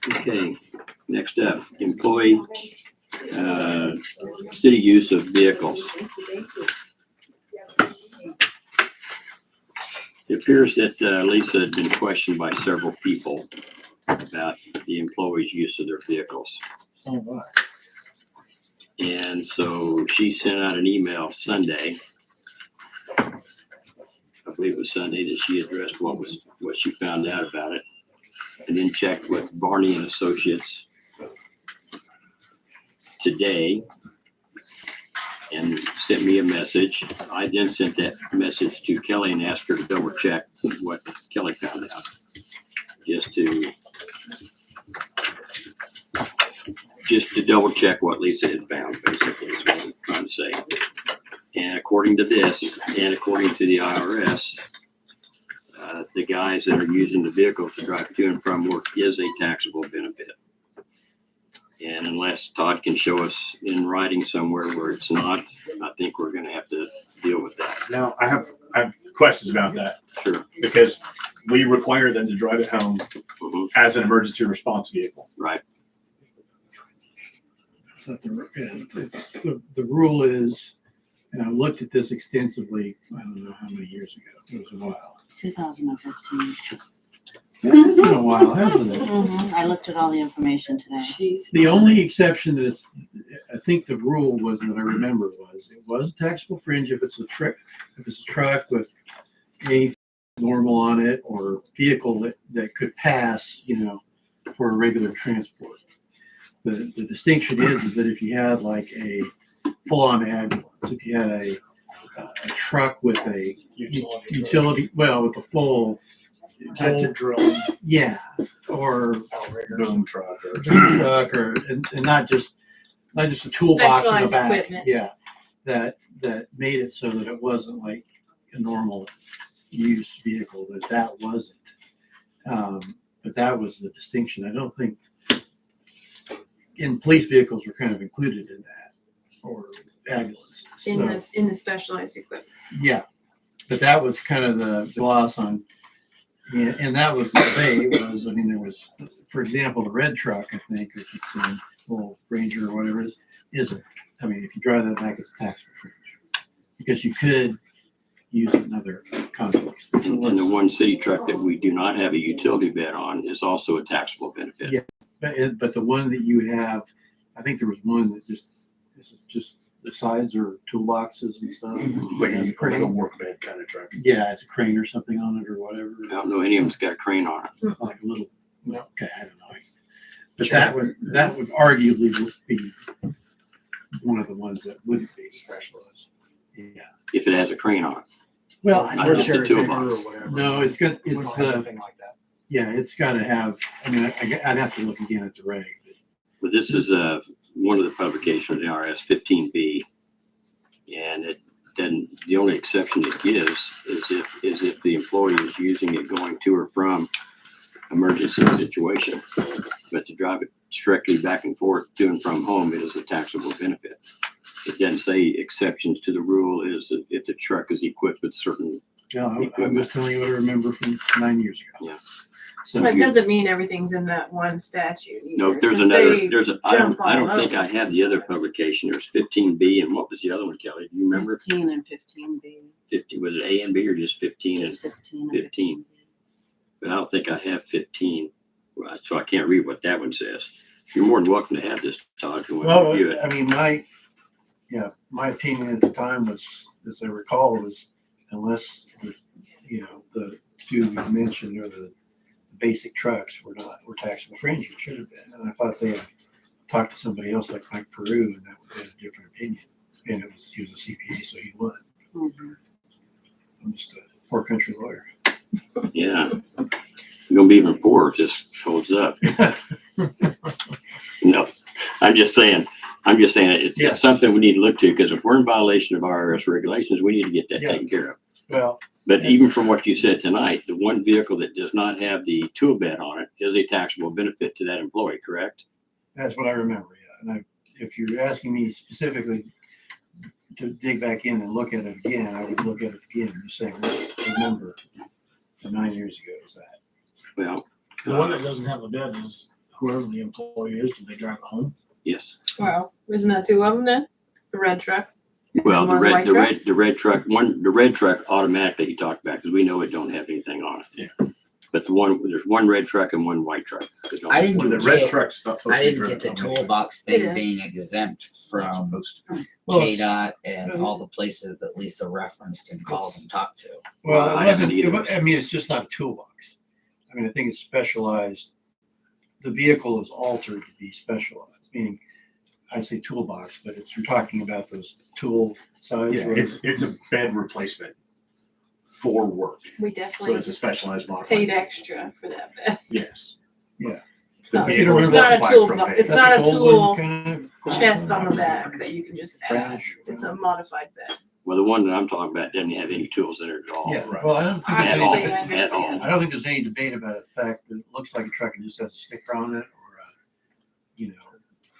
S2: Okay, next up, employee, city use of vehicles. It appears that Lisa had been questioned by several people about the employees' use of their vehicles.
S6: So
S2: And so she sent out an email Sunday. I believe it was Sunday that she addressed what she found out about it, and then checked with Barney and Associates today and sent me a message. I then sent that message to Kelly and asked her to double check what Kelly found out, just to double check what Lisa had found, basically, is what I'm trying to say. And according to this, and according to the IRS, the guys that are using the vehicle to drive to and from work is a taxable benefit. And unless Todd can show us in writing somewhere where it's not, I think we're gonna have to deal with that.
S15: Now, I have questions about that.
S2: Sure.
S15: Because we require them to drive it home as an emergency response vehicle.
S2: Right.
S12: It's not the rule is, and I looked at this extensively, I don't know how many years ago, it was a while.
S3: 2015.
S12: It's been a while, hasn't it?
S3: I looked at all the information today.
S12: The only exception that is, I think the rule was that I remember was, it was taxable fringe if it's a truck with anything normal on it or vehicle that could pass, for a regular transport. The distinction is that if you had like a full-on ambulance, if you had a truck with a utility, with a full
S6: drilling,
S12: or
S15: boom truck,
S12: and not just a toolbox in the
S10: Specialized
S12: back,
S10: equipment.
S12: that made it so that it wasn't like a normal use vehicle. That wasn't, but that was the distinction. I don't think. And police vehicles were kind of included in that, or ambulances.
S10: In the specialized equipment.
S12: Yeah, but that was kind of the gloss on, and that was the debate was, there was, for example, the red truck, I think, if it's in little Ranger or whatever it isn't. If you drive that back, it's taxable fringe because you could use it in other contexts.
S2: And the one city truck that we do not have a utility bed on is also a taxable benefit.
S12: Yeah. But the one that you have, I think there was one that just the sides are toolboxes and stuff.
S15: Like a work bed kind of truck.
S12: Yeah, it's a crane or something on it or whatever.
S2: I don't know any of them's got a crane on it.
S12: Like a little, okay, I don't know. But that would arguably be one of the ones that wouldn't be specialized. Yeah.
S2: If it has a crane on it.
S12: Well,
S2: Not just a toolbox.
S12: no, it's got,
S6: We
S12: it's
S6: don't have
S12: the,
S6: anything like that.
S12: yeah, it's got to have, I'd have to look again at the reg.
S2: But this is one of the publications, the RS 15B, and it doesn't. The only exception it gives is if the employee is using it going to or from emergency situation. But to drive it strictly back and forth to and from home, it is a taxable benefit. It doesn't say exceptions to the rule is if the truck is equipped with certain.
S12: Yeah, I was telling you what I remember from 9 years ago.
S2: Yeah.
S12: So
S10: But it doesn't mean everything's in that one statute either.
S2: No, there's
S10: 'cause
S2: another.
S10: they
S2: There's a. I
S10: jump
S2: don't
S10: all
S2: think I
S10: over.
S2: have the other publication. There's 15B, and what was the other one, Kelly? Do you remember?
S3: 15 and 15B.
S2: 50 was it A and B or just 15
S3: Just
S2: and
S3: 15.
S2: 15? But I don't think I have 15, right? So I can't read what that one says. You're more than welcome to have this, Todd, if you want to
S12: well,
S2: review it.
S12: my opinion at the time was, as I recall, was unless the two you mentioned or the basic trucks were taxable fringe, it should have been. And I thought they had talked to somebody else like Mike Peru, and that would have a different opinion. And he was a CPA, so he won.
S3: Mm-hmm.
S12: I'm just a poor country lawyer.
S2: Yeah. You're gonna be even poorer if this holds up. No, I'm just saying it's something we need to look to, because if we're in violation of IRS regulations, we need to get that taken care of.
S12: Well,
S2: but even from what you said tonight, the one vehicle that does not have the tool bed on it is a taxable benefit to that employee, correct?
S12: That's what I remember, yeah. And if you're asking me specifically to dig back in and look at it again, I would look at it again and say, remember, 9 years ago is that.
S2: Well,
S6: The one that doesn't have a bed is whoever the employee is. Do they drive it home?
S2: Yes.
S10: Well, isn't that two of them then? The red truck.
S2: Well,
S10: And
S2: the
S10: one
S2: red,
S10: white
S2: the red,
S10: trucks?
S2: the red truck, the red truck automatically you talked about, because we know it don't have anything on it.
S15: Yeah.
S2: But there's one red truck and one white truck. There's
S9: I
S2: only
S9: didn't
S2: one.
S15: The red truck's not supposed
S9: I
S15: to be
S9: didn't get the
S15: driven.
S9: toolbox
S10: It
S9: thing
S10: is.
S9: being exempt from
S15: Supposed to be.
S12: Well,
S9: KDOT and
S10: Mhm.
S9: all the places that Lisa referenced and called and talked to.
S12: well,
S2: I
S12: it
S2: haven't
S12: wasn't,
S2: either.
S12: I mean, it's just not a toolbox. I mean, I think it's specialized. The vehicle is altered to be specialized, meaning I say toolbox, but you're talking about those tool sides.
S15: Yeah,
S12: whatever.
S15: it's a bed replacement for work.
S10: We
S15: So
S10: definitely
S15: it's a specialized modified.
S10: paid
S15: vehicle.
S10: extra for that bed.
S15: Yes.
S10: It's
S15: The
S10: not,
S15: vehicle
S10: it's
S15: is
S10: not a
S15: modified
S10: tool,
S15: from base.
S10: it's
S12: That's
S10: not a
S12: gold
S10: tool
S12: one kind of
S10: chest on the back that you can just add.
S12: brownish.
S10: It's a modified bed.
S2: Well, the one that I'm talking about doesn't have any tools in it at all.
S12: Yeah,
S15: right.
S12: well, I don't think
S10: I
S12: there's
S2: At all.
S12: any,
S10: say I
S2: At all.
S10: understand.
S12: I don't think there's any debate about the fact that it looks like a truck and just has a sticker on it, or you know.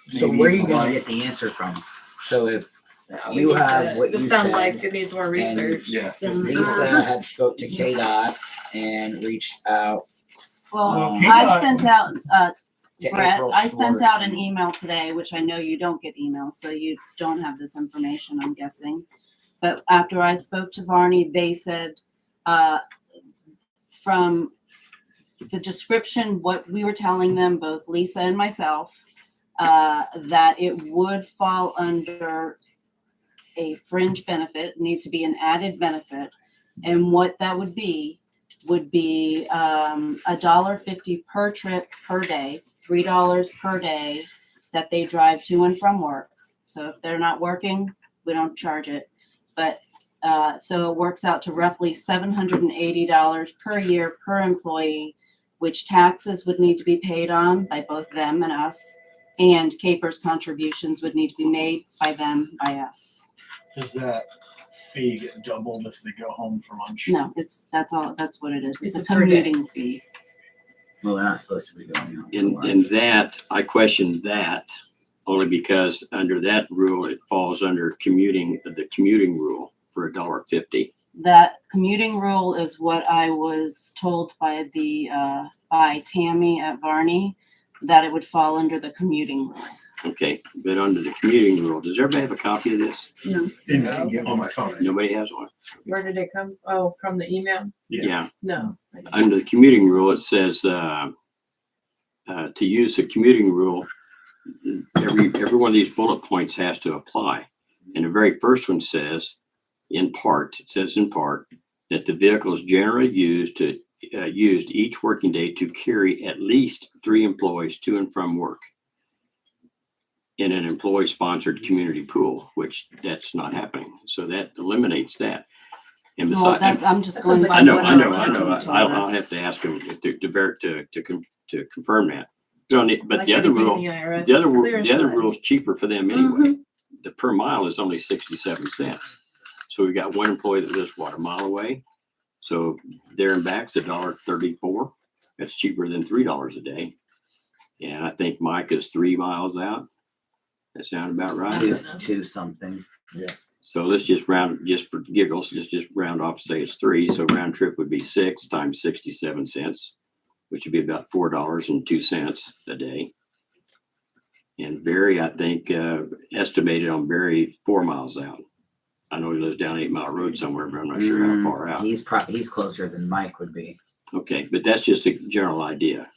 S9: So
S12: maybe
S9: where are you
S12: even
S9: gonna
S12: light.
S9: get the answer from? So if
S10: Yeah,
S9: You
S10: we need
S9: have
S10: to-
S9: what
S10: this
S9: you
S10: sounds
S9: said,
S10: like it needs more research.
S15: Yeah.
S9: Lisa had spoke to KDOT and reached out
S3: Well,
S9: Um,
S3: I sent out,
S9: to
S3: Brett,
S9: April
S3: I sent
S9: Schwartz
S3: out an
S9: and-
S3: email today, which I know you don't get emails, so you don't have this information, I'm guessing. But after I spoke to Varney, they said, from the description, what we were telling them, both Lisa and myself, that it would fall under a fringe benefit, need to be an added benefit. And what that would be $1.50 per trip per day, $3 per day that they drive to and from work. So if they're not working, we don't charge it. But so it works out to roughly $780 per year per employee, which taxes would need to be paid on by both them and us, and Capers contributions would need to be made by them, by us.
S6: Does that fee get doubled if they go home for lunch?
S3: No, that's what it is. It's a
S10: It's a per day.
S3: commuting fee.
S9: Well, they're not supposed to be going home. for
S2: In
S9: lunch.
S2: that, I question that only because under that rule, it falls under the commuting rule for $1.50.
S3: That commuting rule is what I was told by by Tammy at Varney, that it would fall under the commuting rule.
S2: Okay, but under the commuting rule, does everybody have a copy of this?
S15: On my phone.
S2: Nobody has one?
S10: Where did it come? Oh, from the email?
S2: Yeah.
S10: No.
S2: Under the commuting rule, it says, to use the commuting rule, every one of these bullet points has to apply. And the very first one says, in part, that the vehicle is generally used each working day to carry at least 3 employees to and from work in an employee-sponsored community pool, which that's not happening. So that eliminates that. And
S3: Well,
S2: besides,
S3: I'm just
S10: That
S3: going
S10: sounds
S3: by
S10: like
S2: I know.
S3: what our
S2: I'll
S3: accountant
S2: have to
S3: told us.
S2: ask him to confirm that. But
S10: Like
S2: the other
S10: everything in
S2: rule,
S10: the IRS,
S2: the
S10: it's clear as
S2: other
S10: mud.
S2: rule's cheaper for them anyway. The per mile is only 67 cents. So we got one employee that lives, what, a mile away? So there and back's $1.34. That's cheaper than $3 a day. And I think Mike is 3 miles out. That sound about right?
S9: Two something.
S2: So let's just round, just for giggles, just round off, say it's 3. So round trip would be 6 times 67 cents, which would be about $4.02 a day. And Barry, I think, estimated on Barry 4 miles out. I know he lives down 8 Mile Road somewhere, but I'm not sure how far out.
S9: He's he's closer than Mike would be.
S2: Okay, but that's just a general idea.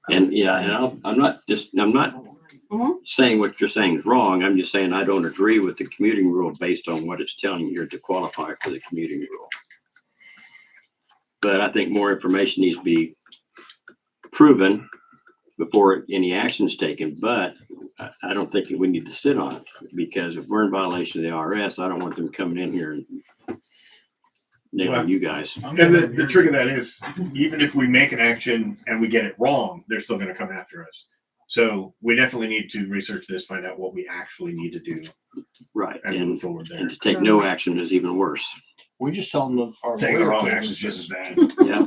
S2: And yeah, and I'm not saying what you're saying is wrong. I'm just saying I don't agree with the commuting rule based on what it's telling you here to qualify for the commuting rule. But I think more information needs to be proven before any action is taken. But I don't think we need to sit on it, because if we're in violation of the IRS, I don't want them coming in here and nailing you guys.
S15: And the trick of that is, even if we make an action and we get it wrong, they're still going to come after us. So we definitely need to research this, find out what we actually need to do.
S2: Right.
S15: And move forward there.
S2: And to take no action is even worse.
S6: We just tell them that our
S15: Taking the
S6: lawyer
S15: wrong
S6: told
S15: action
S6: us
S15: is just as bad.
S2: Yeah.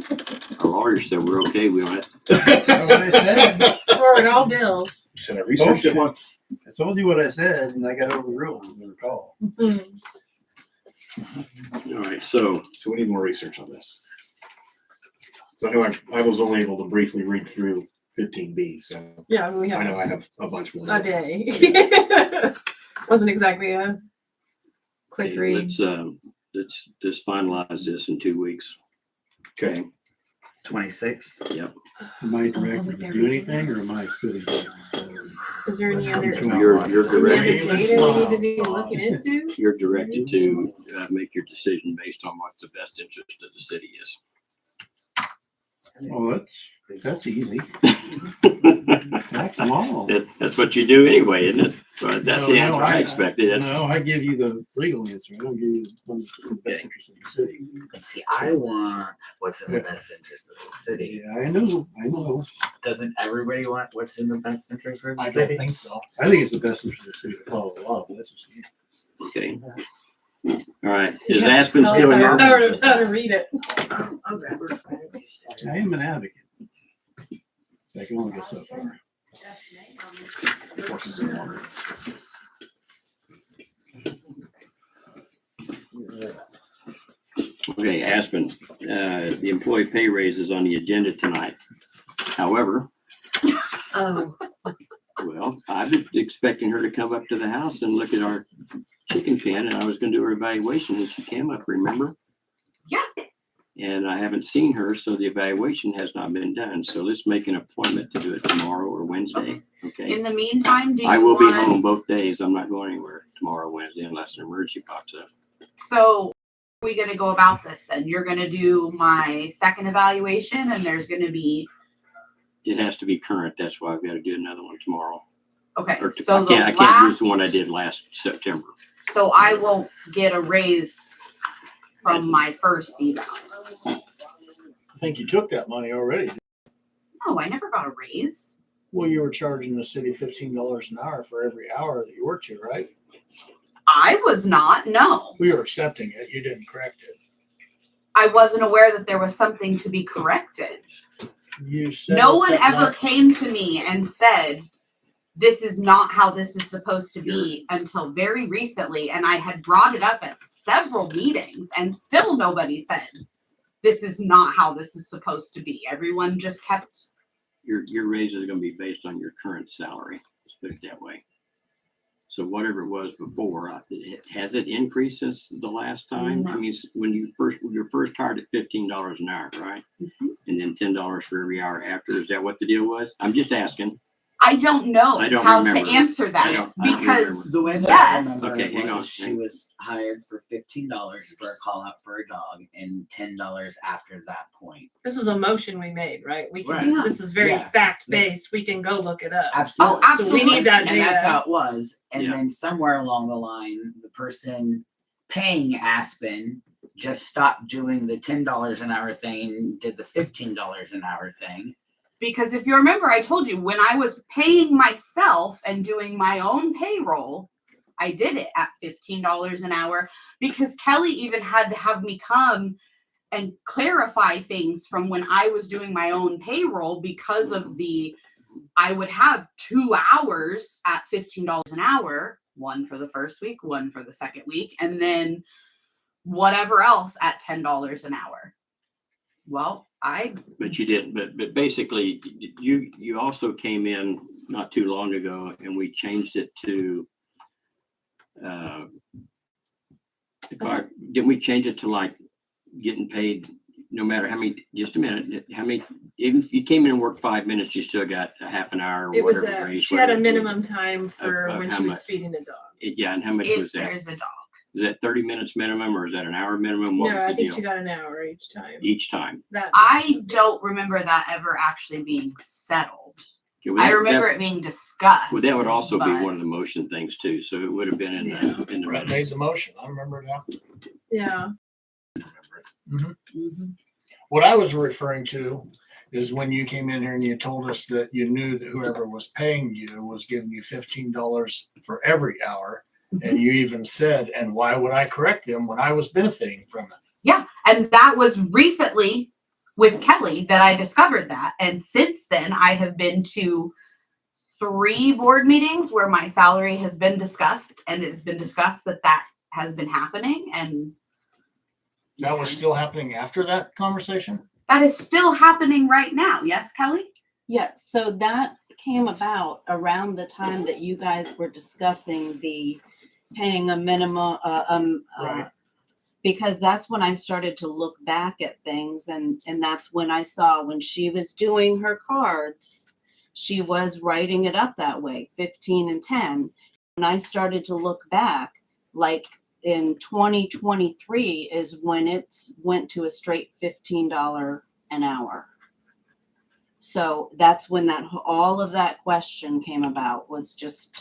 S2: Our lawyer said we're okay. We don't have
S12: That's what I said.
S10: Forward all bills.
S15: Said I researched it once.
S12: I told you what I said, and I got overruled, as I recall.
S2: All right. So
S15: we need more research on this. So I know I was only able to briefly read through 15B, so
S10: Yeah, we have
S15: I know I have a bunch more.
S10: a day. Wasn't exactly a quick
S2: okay,
S10: read.
S2: let's finalize this in 2 weeks.
S15: Okay.
S9: 26th.
S2: Yep.
S12: Am I directed to do anything or am I sitting there?
S10: Is there any other,
S2: You're
S10: any other
S2: directed,
S10: data we need to be looking into?
S2: you're directed to make your decision based on what the best interest of the city is.
S12: Oh, that's easy. That's long.
S2: That's what you do anyway, isn't it? So that's the
S12: No,
S2: answer I expected.
S12: No, I give you the legal answer. I don't give you the one that's in the best interest of the city.
S9: Let's see, I want what's in the best interest of the city.
S12: Yeah, I know.
S9: Doesn't everybody want what's in the best interest of the
S12: I
S9: city?
S12: don't think so. I think it's the best interest of the city to follow the law, but that's just me.
S2: Okay. All right. Is Aspen still
S10: How
S2: here?
S10: to read it.
S12: I am an advocate. I can only go so far.
S15: Horses in water.
S2: Okay, Aspen, the employee pay raise is on the agenda tonight. However,
S10: Oh.
S2: well, I've been expecting her to come up to the house and look at our chicken pen, and I was gonna do her evaluation when she came up, remember?
S5: Yeah.
S2: And I haven't seen her, so the evaluation has not been done. So let's make an appointment to do it tomorrow or Wednesday, okay?
S5: In the meantime, do you
S2: I will be
S5: want-
S2: home both days. I'm not going anywhere tomorrow, Wednesday, unless an emergency pops up.
S5: So how are we gonna go about this then? You're gonna do my second evaluation and there's gonna be,
S2: It has to be current. That's why I've got to do another one tomorrow.
S5: okay,
S2: Or
S5: so
S2: I can't use the one I
S5: last,
S2: did last September.
S5: so I won't get a raise from my first eval.
S6: I think you took that money already.
S5: No, I never got a raise.
S6: Well, you were charging the city $15 an hour for every hour that you worked here, right?
S5: I was not, no.
S6: We were accepting it. You didn't correct it.
S5: I wasn't aware that there was something to be corrected.
S6: You said
S5: No one
S6: that
S5: ever
S6: night-
S5: came to me and said, this is not how this is supposed to be until very recently. And I had brought it up at several meetings and still nobody said, this is not how this is supposed to be. Everyone just kept,
S2: Your raise is going to be based on your current salary. Let's put it that way. So whatever it was before, has it increased since the last time?
S5: No.
S2: I mean, when you were first hired at $15 an hour, right?
S5: Mhm.
S2: And then $10 for every hour after. Is that what the deal was? I'm just asking.
S5: I don't know
S2: I don't
S5: how
S2: remember.
S5: to answer
S2: I
S5: that
S2: don't
S5: because
S9: The way that I
S5: yes,
S9: remember
S2: Okay, hang
S9: it
S2: on.
S9: was she was hired for $15 for a call out for a dog and $10 after that point.
S10: This is a motion we made, right? We can,
S9: Right.
S10: this is very
S9: Yeah.
S10: fact based. We can go look it up.
S9: Absolutely.
S5: Oh, absolutely.
S10: So we need that
S9: And that's
S10: data.
S9: how it was. And
S2: Yeah.
S9: then somewhere along the line, the person paying Aspen just stopped doing the $10 an hour thing and did the $15 an hour thing.
S5: because if you remember, I told you when I was paying myself and doing my own payroll, I did it at $15 an hour because Kelly even had to have me come and clarify things from when I was doing my own payroll because of I would have 2 hours at $15 an hour, one for the first week, one for the second week, and then whatever else at $10 an hour. Well,
S2: But you didn't. But basically, you also came in not too long ago, and we changed it to. Didn't we change it to like getting paid no matter how many? Just a minute. How many? Even if you came in and worked 5 minutes, you still got a half an hour. Or
S10: It was
S2: whatever raise,
S10: she had a
S2: whatever.
S10: minimum time for
S2: Of
S10: when
S2: how
S10: she was
S2: much?
S10: feeding the dog.
S2: Yeah, and how much
S5: if
S2: was that?
S5: there's a dog.
S2: Is that 30 minutes minimum, or is that an hour minimum? What
S10: No,
S2: was
S10: I
S2: the
S10: think
S2: deal?
S10: she got an hour each time.
S2: Each time.
S10: That
S5: I don't remember that ever actually being settled.
S2: Okay, well,
S5: I
S2: that-
S5: remember
S2: that-
S5: it being discussed.
S2: Well, that would also be
S5: but-
S2: one of the motion things too. So it would have been in the
S6: Brett made the motion. I remember it now.
S10: Yeah.
S6: What I was referring to is when you came in here and you told us that you knew that whoever was paying you was giving you $15 for every hour. And you even said, and why would I correct them when I was benefiting from it?
S5: Yeah, and that was recently with Kelly that I discovered that. And since then, I have been to 3 board meetings where my salary has been discussed, and it has been discussed that that has been happening, and
S6: That was still happening after that conversation?
S5: that is still happening right now. Yes, Kelly?
S3: Yes, so that came about around the time that you guys were discussing the paying a minimum,
S6: Right.
S3: because that's when I started to look back at things, and that's when I saw when she was doing her cards, she was writing it up that way, 15 and 10. When I started to look back, like in 2023 is when it went to a straight $15 an hour. So that's when that all of that question came about, was just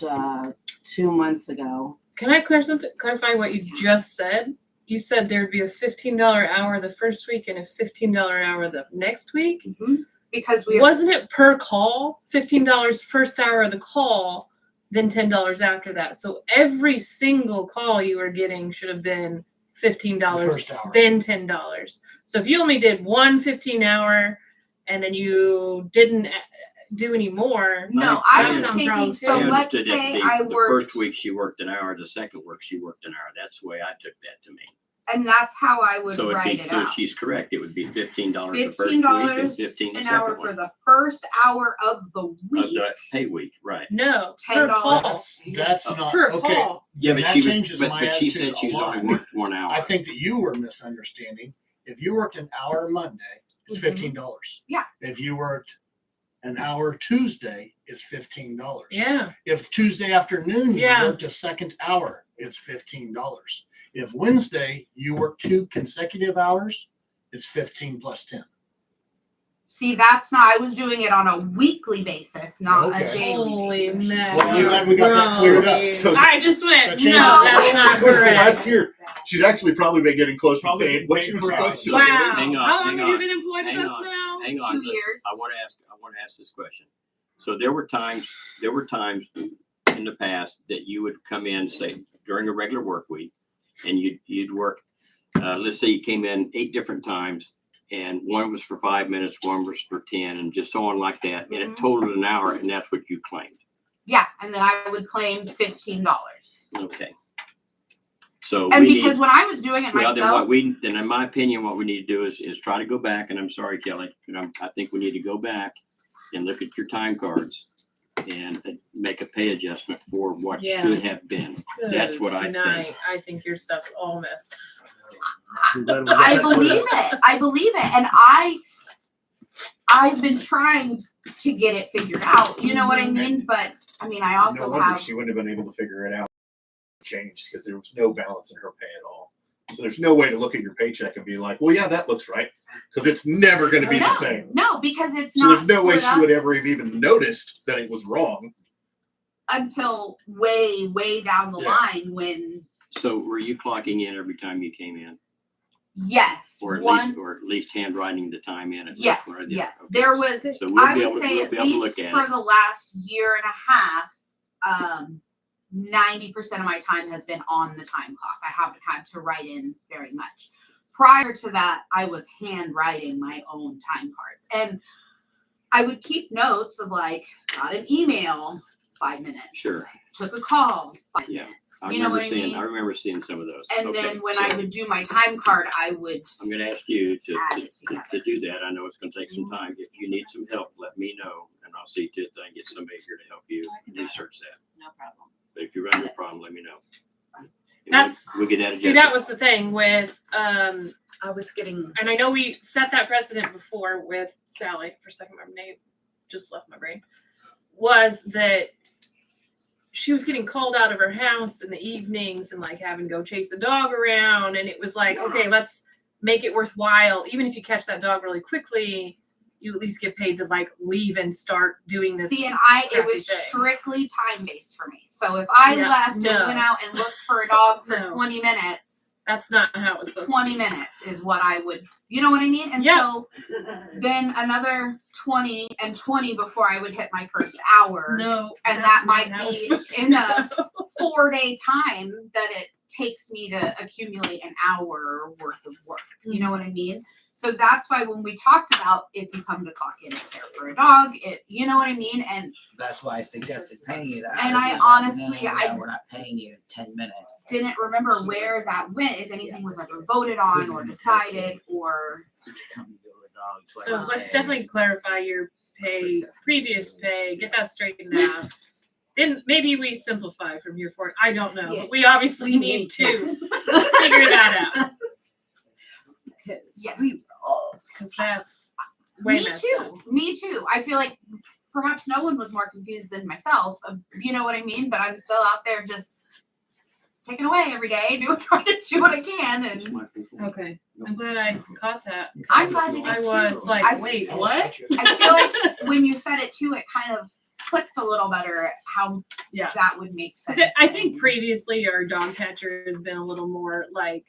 S3: 2 months ago.
S10: Can I clarify what you just said? You said there'd be a $15 hour the first week and a $15 hour the next week?
S5: Because we
S10: wasn't it per call? $15 first hour of the call, then $10 after that. So every single call you were getting should have been $15, then $10. So if you only did one 15-hour and then you didn't do any more,
S5: no, I was thinking, so let's say I
S2: the
S5: worked,
S2: first week she worked an hour, the second week she worked an hour. That's the way I took that to mean.
S5: and that's how I would
S2: So it'd
S5: write
S2: be,
S5: it
S2: so
S5: out.
S2: she's correct. It would be $15 the first week and $15 the
S5: an
S2: second
S5: hour
S2: one.
S5: for the first hour of the
S2: Of
S5: week.
S2: the pay week, right?
S10: no, per
S5: $10.
S10: call.
S6: That's not
S10: Per
S6: okay.
S10: call.
S2: Yeah,
S6: Then
S2: but
S6: that
S2: she was,
S6: changes my
S2: but she
S6: attitude
S2: said she
S6: a
S2: was
S6: lot.
S2: only worked 1 hour.
S6: I think that you were misunderstanding. If you worked an hour Monday, it's $15.
S5: Yeah.
S6: If you worked an hour Tuesday, it's $15.
S10: Yeah.
S6: If Tuesday afternoon you
S10: Yeah.
S6: worked a second hour, it's $15. If Wednesday you work 2 consecutive hours, it's 15 plus 10.
S5: See, that's not, I was doing it on a weekly basis, not
S6: Okay.
S5: a daily
S10: Holy
S5: basis.
S10: man.
S6: Well, I'm glad we got that cleared up.
S15: So-
S10: I just went,
S6: That
S10: no,
S6: changes
S10: that's not correct.
S15: Last year, she's actually probably been getting close to
S6: Probably
S15: paying what she was
S6: correct.
S15: supposed to.
S10: Wow.
S2: Hang on,
S10: How long
S2: hang
S10: have you
S2: on,
S10: been employed with
S2: hang
S10: us
S2: on.
S10: now?
S2: Hang on.
S5: 2
S2: but
S5: years.
S2: I want to ask this question. So there were times in the past that you would come in, say during a regular work week, and you'd work. Let's say you came in 8 different times, and one was for 5 minutes, one was for 10, and just so on like that, and it totaled an hour, and that's what you claimed.
S5: Yeah, and then I would claim $15.
S2: Okay. So
S5: And
S2: we
S5: because
S2: need,
S5: when I was doing it
S2: well,
S5: myself,
S2: then in my opinion, what we need to do is try to go back, and I'm sorry, Kelly, but I think we need to go back and look at your time cards and make a pay adjustment for what
S10: Yeah.
S2: should have been. That's what I
S10: Good
S2: think.
S10: night. I think your stuff's all messed.
S5: I believe it. I believe it. And I've been trying to get it figured out. You know what I mean? But I mean, I also
S15: No wonder
S5: have.
S15: she wouldn't have been able to figure it out. Changed because there was no balance in her pay at all. So there's no way to look at your paycheck and be like, well, yeah, that looks right. Because it's never going to be the same.
S5: No, because it's
S15: So
S5: not.
S15: there's no way
S5: split
S15: she
S5: up
S15: would ever have even noticed that it was wrong.
S5: until way, way down the
S15: Yeah.
S5: line when
S2: So were you clocking in every time you came in,
S5: yes,
S2: or at
S5: once.
S2: least handwriting the time in?
S5: Yes,
S2: one or the
S5: yes.
S2: other?
S5: There was,
S2: So we'll
S5: I
S2: be
S5: would
S2: able to-
S5: say
S2: we'll
S5: at
S2: be able to
S5: least
S2: look at
S5: for
S2: it.
S5: the last year and a half, 90% of my time has been on the time clock. I haven't had to write in very much. Prior to that, I was handwriting my own time cards. And I would keep notes of like, got an email, 5 minutes.
S2: Sure.
S5: Took a call, 5
S2: Yeah.
S5: minutes.
S2: I
S5: You know
S2: remember
S5: what I
S2: seeing.
S5: mean?
S2: I remember seeing some of those.
S5: And
S2: Okay,
S5: then when
S2: so
S5: I would do my time card, I would
S2: I'm going to ask you
S5: add it together.
S2: to do that. I know it's going to take some time. If you need some help, let me know, and I'll see to it that I can get somebody here to help you research that.
S3: No problem.
S2: But if you run into a problem, let me know. And
S10: That's-
S2: we'll get that.
S10: See, that was the thing with,
S5: I was getting
S10: and I know we set that precedent before with Sally, for a second, my name just left my brain, was that she was getting called out of her house in the evenings and like having to go chase a dog around. And it was like, okay, let's make it worthwhile. Even if you catch that dog really quickly, you at least get paid to like leave and start doing this.
S5: See, and it
S10: crappy
S5: was
S10: thing.
S5: strictly time based for me. So if I
S10: Yeah,
S5: left
S10: no.
S5: and went out and looked for a dog for
S10: No.
S5: 20 minutes,
S10: That's not how it was supposed
S5: 20
S10: to be.
S5: minutes is what I would, you know what I mean? And
S10: Yeah.
S5: so then another 20 and 20 before I would hit my first hour.
S10: No,
S5: And
S10: that's
S5: that
S10: not
S5: might
S10: how it's
S5: be
S10: supposed to
S5: in a
S10: go.
S5: 4-day time that it takes me to accumulate an hour worth of work. You know what I mean? So that's why when we talked about if you come to clock in and care for a dog, you know what I mean? And
S9: That's why I suggested paying you that.
S5: And I
S9: because
S5: honestly,
S9: no,
S5: I
S9: we're not paying you 10 minutes.
S5: didn't remember where that went, if anything was ever voted on or decided or.
S9: Come do a dog twice
S10: So
S9: a
S10: let's
S9: day.
S10: definitely clarify your pay, previous pay, get that straightened out. Then maybe we simplify from here forward. I don't know, but we obviously need to figure that out. his.
S5: Yes.
S10: Because that's way
S5: Me
S10: messed
S5: too.
S10: up.
S5: Me too. I feel like perhaps no one was more confused than myself. You know what I mean? But I'm still out there just taking away every day, trying to do what I can. And
S10: Okay. I'm glad I caught that.
S5: I'm glad you
S10: I
S5: did
S10: was
S5: too.
S10: like,
S5: I-
S10: wait, what?
S5: I feel like when you said it too, it kind of clicked a little better how
S10: Yeah.
S5: that would make sense.
S10: Because I think previously our dog catcher has been a little more like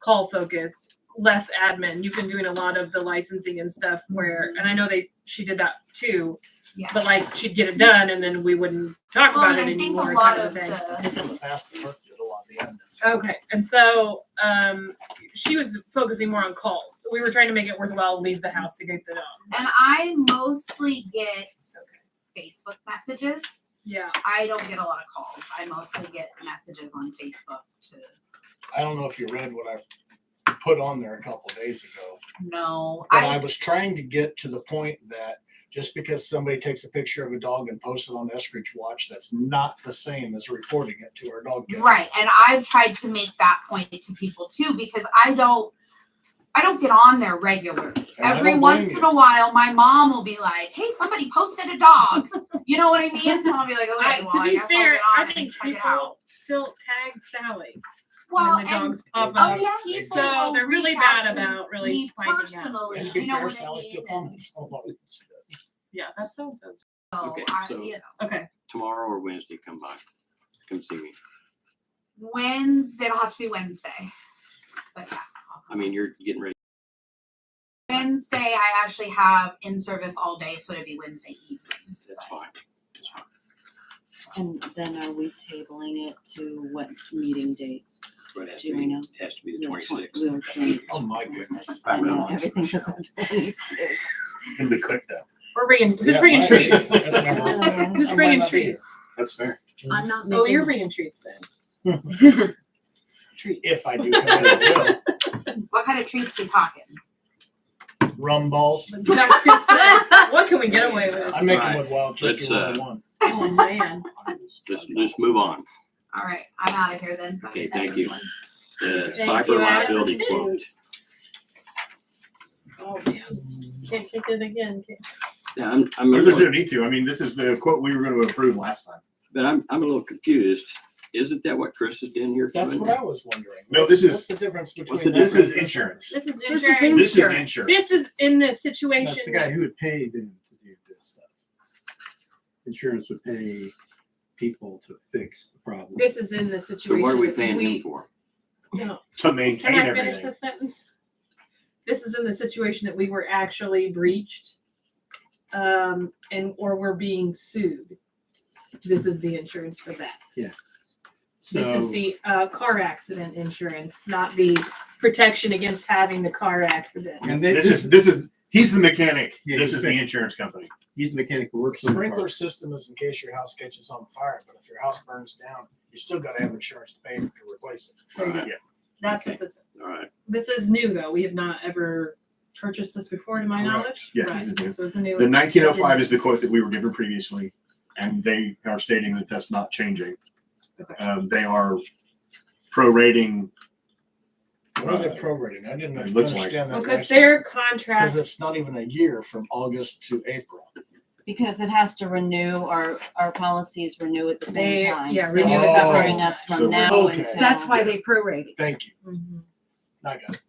S10: call focused, less admin. You've been doing a lot of the licensing and stuff where, and I know she did that too,
S5: Yeah.
S10: but like she'd get it done and then we wouldn't talk
S5: Well,
S10: about
S5: and
S10: it
S5: I think
S10: anymore.
S5: a lot
S10: kind
S5: of
S10: thing.
S6: I think in the past, the clerk did a lot of the admin.
S10: Okay, and so she was focusing more on calls. We were trying to make it worthwhile to leave the house to get the dog.
S5: And I mostly get Facebook messages.
S10: Yeah.
S5: I don't get a lot of calls. I mostly get messages on Facebook to
S6: I don't know if you read what I put on there a couple of days ago,
S5: know.
S6: but I was trying to get to the point that just because somebody takes a picture of a dog and posts it on Eskridge Watch, that's not the same as reporting it to our dog catcher.
S5: Right, and I've tried to make that point to people too because I don't get on there regularly.
S6: And I
S5: Every
S6: don't blame
S5: once
S6: you.
S5: in a while, my mom will be like, "Hey, somebody posted a dog." You know what I mean? So I'll be like, "Okay, well,
S10: To
S5: I
S10: be
S5: guess I'll
S10: fair,
S5: get
S10: I
S5: on and
S10: think
S5: check it out."
S10: people still tag Sally
S5: Well,
S10: when the dogs pop
S5: oh
S10: up.
S5: yeah, people
S10: So
S5: will
S10: they're really
S5: reach
S10: bad
S5: out to
S10: about really
S5: me
S10: finding out.
S5: personally.
S6: And to be
S5: You know
S6: fair,
S5: what I
S6: Sally still
S5: mean?
S6: comments on what she does.
S10: Yeah, that's so and so.
S5: So
S2: Okay,
S5: I,
S2: so-
S5: you know,
S10: Okay.
S2: Tomorrow or Wednesday, come by. Come see me.
S5: Wednesday, it'll have to be Wednesday. But yeah, I'll come
S2: I mean, you're getting ready.
S5: Wednesday, I actually have in service all day, so it'd be Wednesday evening.
S2: That's fine. That's fine.
S3: And then are we tabling it to what meeting date?
S2: But it has
S3: Do
S2: to
S3: we
S2: be,
S3: know?
S2: has to be the
S3: The
S2: 26th.
S3: we were 20
S6: Oh my goodness.
S3: I know, everything is the 26th.
S15: It'll be quick though.
S10: We're bringing. Who's
S6: Yeah,
S10: bringing
S6: mine-
S10: treats?
S6: that's my birthday.
S10: Who's
S6: I
S10: bringing
S6: might not be
S10: treats?
S15: That's fair.
S3: I'm not
S10: Oh, you're
S3: making,
S10: bringing treats then. Treats.
S6: If I do come in, I will.
S5: What kind of treats we talking?
S6: Rum balls.
S10: That's good stuff. What can we get away with?
S6: I make them
S2: Right.
S6: with wild turkey
S2: Let's,
S6: 101.
S10: Oh man.
S2: Just move on.
S5: All right, I'm out of here then.
S2: Okay, thank you. The
S10: Thank
S2: cyber
S10: you,
S2: liability
S10: Ashley.
S2: quote.
S10: Oh damn. Can't kick it again.
S2: Yeah, I'm a
S15: There's
S2: little,
S15: no need to. I mean, this is the quote we were going to approve last time.
S2: but I'm a little confused. Isn't that what Chris is doing here?
S6: That's
S2: doing?
S6: what I was wondering.
S15: No, this is-
S6: What's the difference between
S2: What's the
S6: that
S15: This is
S6: and-
S15: insurance.
S10: This is
S3: This is
S10: insurance.
S15: This is insurance.
S10: This is in the situation.
S12: That's the guy who would pay them to do this stuff. Insurance would pay people to fix the problem.
S10: This is in the
S2: So
S10: situation.
S2: what are we
S10: that
S2: paying him for?
S10: No.
S15: To
S10: Can
S15: maintain
S10: I finish
S15: everything.
S10: this sentence? This is in the situation that we were actually breached, and or we're being sued. This is the insurance for that. This is
S12: So-
S10: the car accident insurance, not the protection against having the car accident.
S12: And
S15: This is he's the mechanic.
S12: Yeah,
S15: This
S12: he's
S15: is the
S12: the-
S15: insurance company.
S12: he's a mechanic who works on the
S6: Sprinkler
S12: car.
S6: system is in case your house catches on fire, but if your house burns down, you still got to have insurance to pay to replace it.
S10: There you go.
S2: Alright.
S10: That's
S2: Okay.
S10: what this is.
S2: All right.
S10: This is new though. We have not ever purchased this before, to my
S6: Correct.
S10: knowledge.
S15: Yes,
S10: Right.
S15: this is new.
S10: This was a new.
S15: The 1905 is the quote that we were given previously, and they are stating that that's not changing.
S10: Okay.
S15: They are prorating.
S6: What is it prorating? I didn't
S15: It looks like-
S6: understand that.
S10: Because
S6: last
S10: their
S6: time,
S10: contract.
S6: Because it's not even a year from August to April.
S3: because it has to renew, our policies renew at the same
S10: They-
S3: time.
S10: yeah,
S3: So
S10: renew
S6: at the same
S3: covering
S10: time.
S3: us
S15: So
S3: from now
S6: okay.
S3: until.
S13: That's why they prorated.
S6: Thank you.
S10: Mhm.
S6: I got it.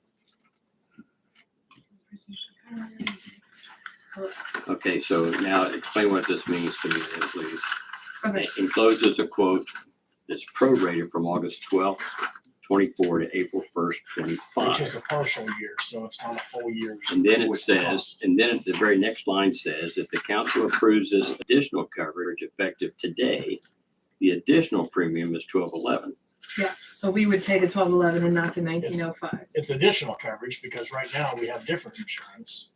S2: Okay, so now explain what this means to me then, please.
S10: Okay.
S2: Encloses a quote that's prorated from August 12th, 24 to April 1st,
S6: Which
S2: 25.
S6: is a partial year, so it's not a full year.
S2: And then it
S6: with the
S2: says,
S6: cost.
S2: and then the very next line says, if the council approves this additional coverage effective today, the additional premium is $12.11.
S10: Yeah, so we would pay the 1211 and not the 1905.
S6: It's additional coverage because right now we have different insurance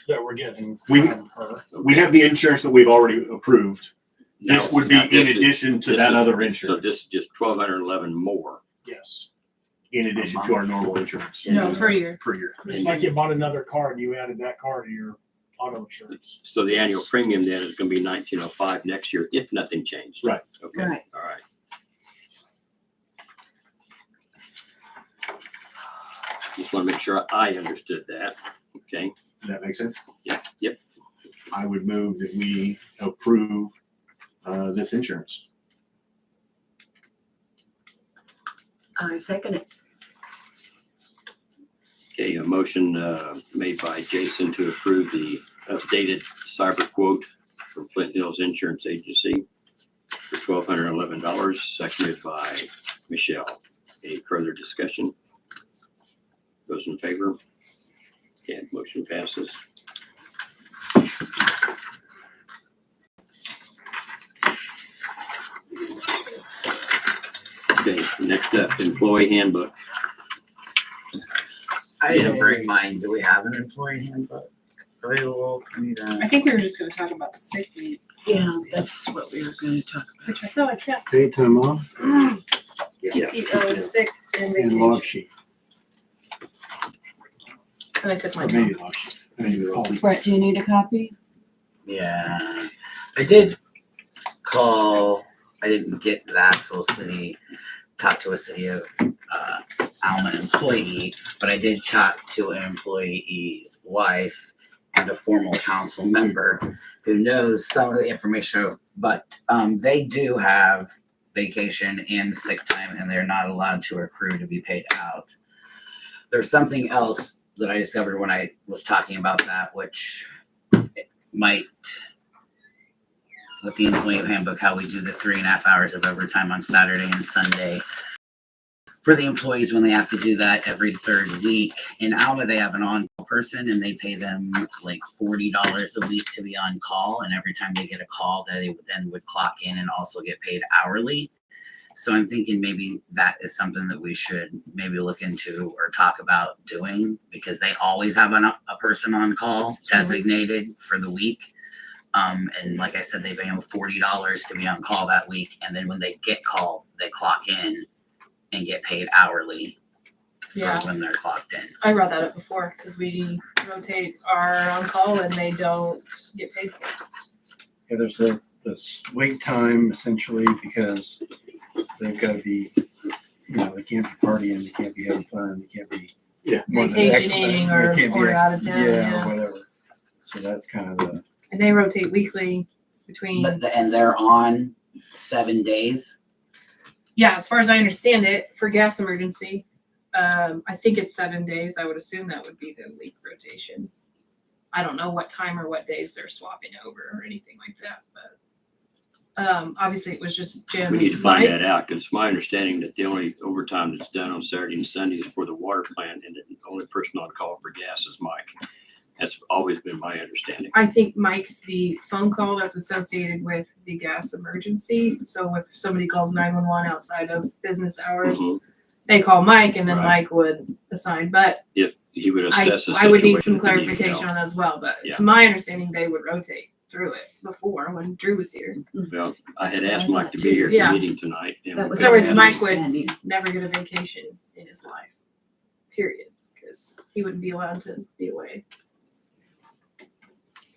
S6: that we're getting
S15: We-
S6: from her.
S15: We have the insurance that we've already approved. This
S2: Now-
S15: would be
S2: now
S15: in
S2: this is-
S15: addition to
S2: this
S15: that
S2: is-
S15: other
S2: So
S15: insurance,
S2: this is just $1,211 more.
S6: Yes.
S15: in addition to our normal insurance
S10: No, per year.
S15: per year.
S6: It's like you bought another car and you added that car to your auto insurance.
S2: So the annual premium then is going to be $19.05 next year if nothing changed.
S15: Right.
S2: Okay.
S3: Right.
S2: All right. Just want to make sure I understood that. Okay.
S15: Does that make sense?
S2: Yep.
S15: I would move that we approve this insurance.
S13: I second it.
S2: Okay, a motion made by Jason to approve the updated cyber quote from Flint Hills Insurance Agency for $1,211, seconded by Michelle. Any further discussion? Those in favor? Okay, motion passes. Okay, next up, employee handbook.
S9: I didn't bring mine. Do we have an employee handbook available for me
S10: I
S9: to?
S10: think we were just gonna talk about the sick leave.
S13: Yeah,
S10: policy,
S13: that's what we were gonna talk
S10: Which I thought I kept.
S12: Paid time off
S2: Yeah.
S10: PTO, sick, and
S12: and log
S10: vacation.
S12: sheet,
S10: And I took
S12: or
S10: my.
S12: maybe log sheet. Maybe they're all.
S3: Brett, do you need a copy?
S9: Yeah, I did call. I didn't get the actual city, talk to a city of Alma employee, but I did talk to an employee's wife and a formal council member who knows some of the information. But they do have vacation and sick time, and they're not allowed to accrue to be paid out. There's something else that I discovered when I was talking about that, which might, with the employee handbook, how we do the 3.5 hours of overtime on Saturday and Sunday for the employees when they have to do that every third week. In Alma, they have an on-call person and they pay them like $40 a week to be on call. And every time they get a call, they then would clock in and also get paid hourly. So I'm thinking maybe that is something that we should maybe look into or talk about doing, because they always have a person on call designated for the week. And like I said, they pay them $40 to be on call that week. And then when they get called, they clock in and get paid hourly for
S10: Yeah.
S9: when they're clocked in.
S10: I brought that up before because we rotate our on call and they don't get paid for it.
S12: Yeah, there's this wait time essentially because they've got to be, they can't be partying, they can't be having fun, they can't be more than X
S10: Vacationing
S12: amount, they can't be
S10: or
S12: X-
S10: out of town, yeah.
S12: or whatever. So that's kind of the
S10: And they rotate weekly between.
S9: And they're on 7 days.
S10: Yeah, as far as I understand it, for gas emergency, I think it's 7 days. I would assume that would be the week rotation. I don't know what time or what days they're swapping over or anything like that, but obviously it was just Jim.
S2: We need to find
S10: Mike.
S2: that out, because it's my understanding that the only overtime that's done on Saturday and Sunday is for the water plant, and the only person on call for gas is Mike. That's always been my understanding.
S10: I think Mike's the phone call that's associated with the gas emergency. So if somebody calls 911 outside of business hours,
S2: Mhm.
S10: they call Mike and then
S2: Right.
S10: Mike would assign. But
S2: If he would assess the
S10: I would need some
S2: situation, if he needed
S10: clarification
S2: help.
S10: on that as well. But
S2: Yeah.
S10: to my understanding, they would rotate through it before when Drew was here.
S2: Well, I had
S3: That's what
S2: asked
S3: I
S2: Mike
S3: thought
S2: to
S3: too.
S2: be here at
S10: Yeah.
S2: the meeting tonight. And
S3: That
S2: we
S3: was
S2: couldn't
S10: Otherwise,
S2: have
S10: Mike
S2: him.
S10: would
S3: understanding.
S10: never get a vacation in his life, period, because he wouldn't be allowed to be away,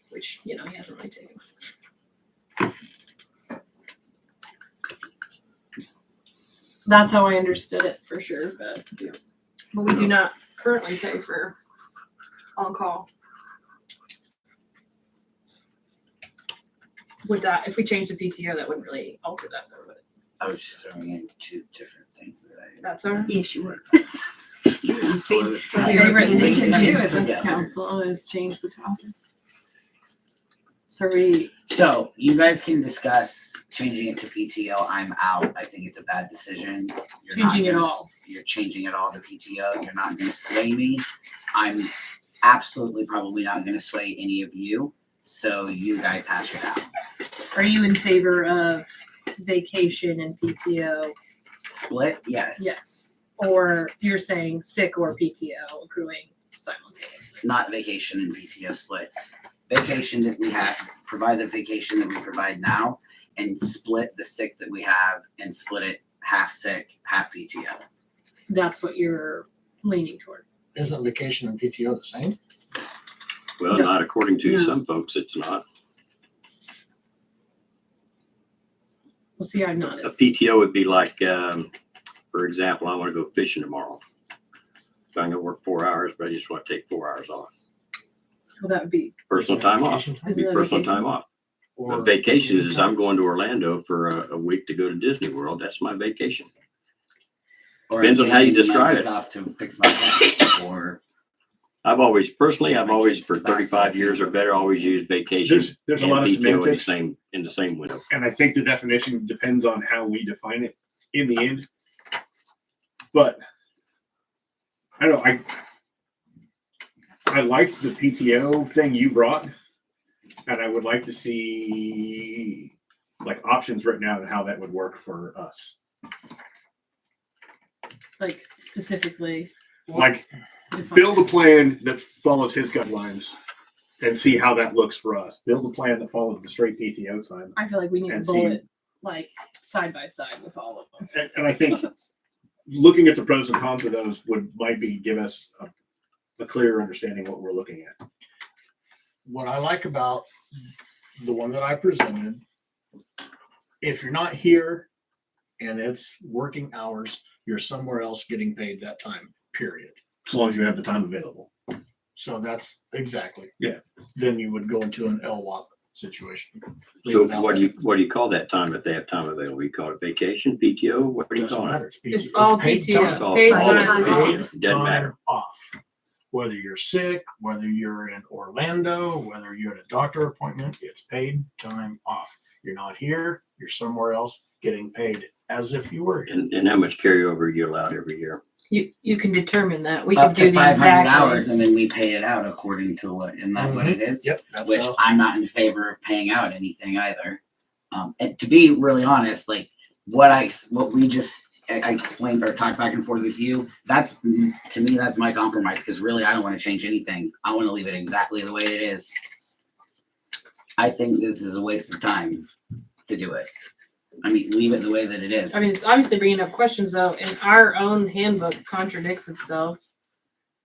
S10: which, he hasn't really taken. That's how I understood it for sure, but we do not currently pay for on-call. Would that, if we change the PTO, that wouldn't really alter that though, would it?
S9: I was just throwing in two different things that I.
S10: That's our.
S3: Yes, you were.
S10: You see, it's a
S9: Yeah.
S10: favorite thing to do at
S9: Yeah.
S10: this council is change the topic.
S9: So you guys can discuss changing it to PTO. I'm out. I think it's a bad decision. You're not
S10: Changing it
S9: gonna-
S10: all.
S9: You're changing it all to PTO. You're not gonna sway me. I'm absolutely probably not gonna sway any of you. So you guys hash it out.
S10: Are you in favor of vacation and PTO?
S9: Split? Yes.
S10: Yes. Or you're saying sick or PTO accruing simultaneously?
S9: Not vacation and PTO split. Vacation that we have, provide the vacation that we provide now, and split the sick that we have and split it half sick, half PTO.
S10: That's what you're leaning toward.
S6: Isn't vacation and PTO the same?
S2: Well,
S10: No.
S2: not according to
S3: No.
S2: some folks, it's not.
S10: Well, see, I'm not
S2: A
S10: as.
S2: PTO would be like, for example, I want to go fishing tomorrow. I'm gonna work 4 hours, but I just want to take 4 hours off.
S10: Well, that would be.
S2: Personal time off.
S6: Vacation time?
S2: It'd be
S10: Isn't that
S2: personal
S10: vacation?
S2: time off.
S6: Or
S2: But vacation is
S6: time?
S2: I'm going to Orlando for a week to go to Disney World. That's my vacation.
S9: Or
S2: Depends on how you
S9: taking my
S2: describe
S9: week
S2: it.
S9: Off to fix my car, or
S2: I've always personally, I've
S9: My
S2: always
S9: kids
S2: for
S9: basketball
S2: 35 years or better, always used vacation.
S15: There's a
S2: and
S15: lot of
S2: PTO
S15: semantics,
S2: in the same window.
S15: and I think the definition depends on how we define it in the end. But I don't know, I liked the PTO thing you brought, and I would like to see like options written out on how that would work for us.
S10: Like specifically.
S15: Like
S10: define
S15: build a
S10: it.
S15: plan that follows his guidelines and see how that looks for us. Build a plan that follows the straight PTO time.
S10: I feel like we need to
S15: and see-
S10: bullet like side by side with all of them.
S15: And I think looking at the pros and cons of those might give us a clearer understanding of what we're looking at.
S6: What I like about the one that I presented, if you're not here and it's working hours, you're somewhere else getting paid that time, period.
S15: As long as you have the time available.
S6: So that's exactly.
S15: Yeah.
S6: Then you would go into an LWAP situation.
S2: So
S6: Leave it out
S2: what do
S6: there.
S2: you call that time if they have time available? You call it vacation, PTO? What do you
S6: Doesn't
S2: call
S6: matter.
S2: it?
S6: It's
S10: It's all
S6: paid
S10: PTO.
S6: time.
S2: It's all
S10: Paid
S2: all
S10: time
S2: vacation.
S10: off.
S2: It doesn't matter.
S6: Off. Whether you're sick, whether you're in Orlando, whether you're at a doctor appointment, it's paid time off. You're not here, you're somewhere else getting paid as if you were here.
S2: And how much carryover you allowed every year?
S10: You can determine that. We
S9: up
S10: could do
S9: to
S10: the
S9: 500
S10: exact
S9: hours, and then we pay it out according to what, isn't that what it is?
S6: Yep, that's
S9: Which
S6: how.
S9: I'm not in favor of paying out anything either. And to be really honest, like what we just I explained or talked back and forth with you, that's to me that's my compromise, because really I don't want to change anything. I want to leave it exactly the way it is. I think this is a waste of time to do it. I mean, leave it the way that it is.
S10: I mean, it's obviously bringing up questions though, and our own handbook contradicts itself.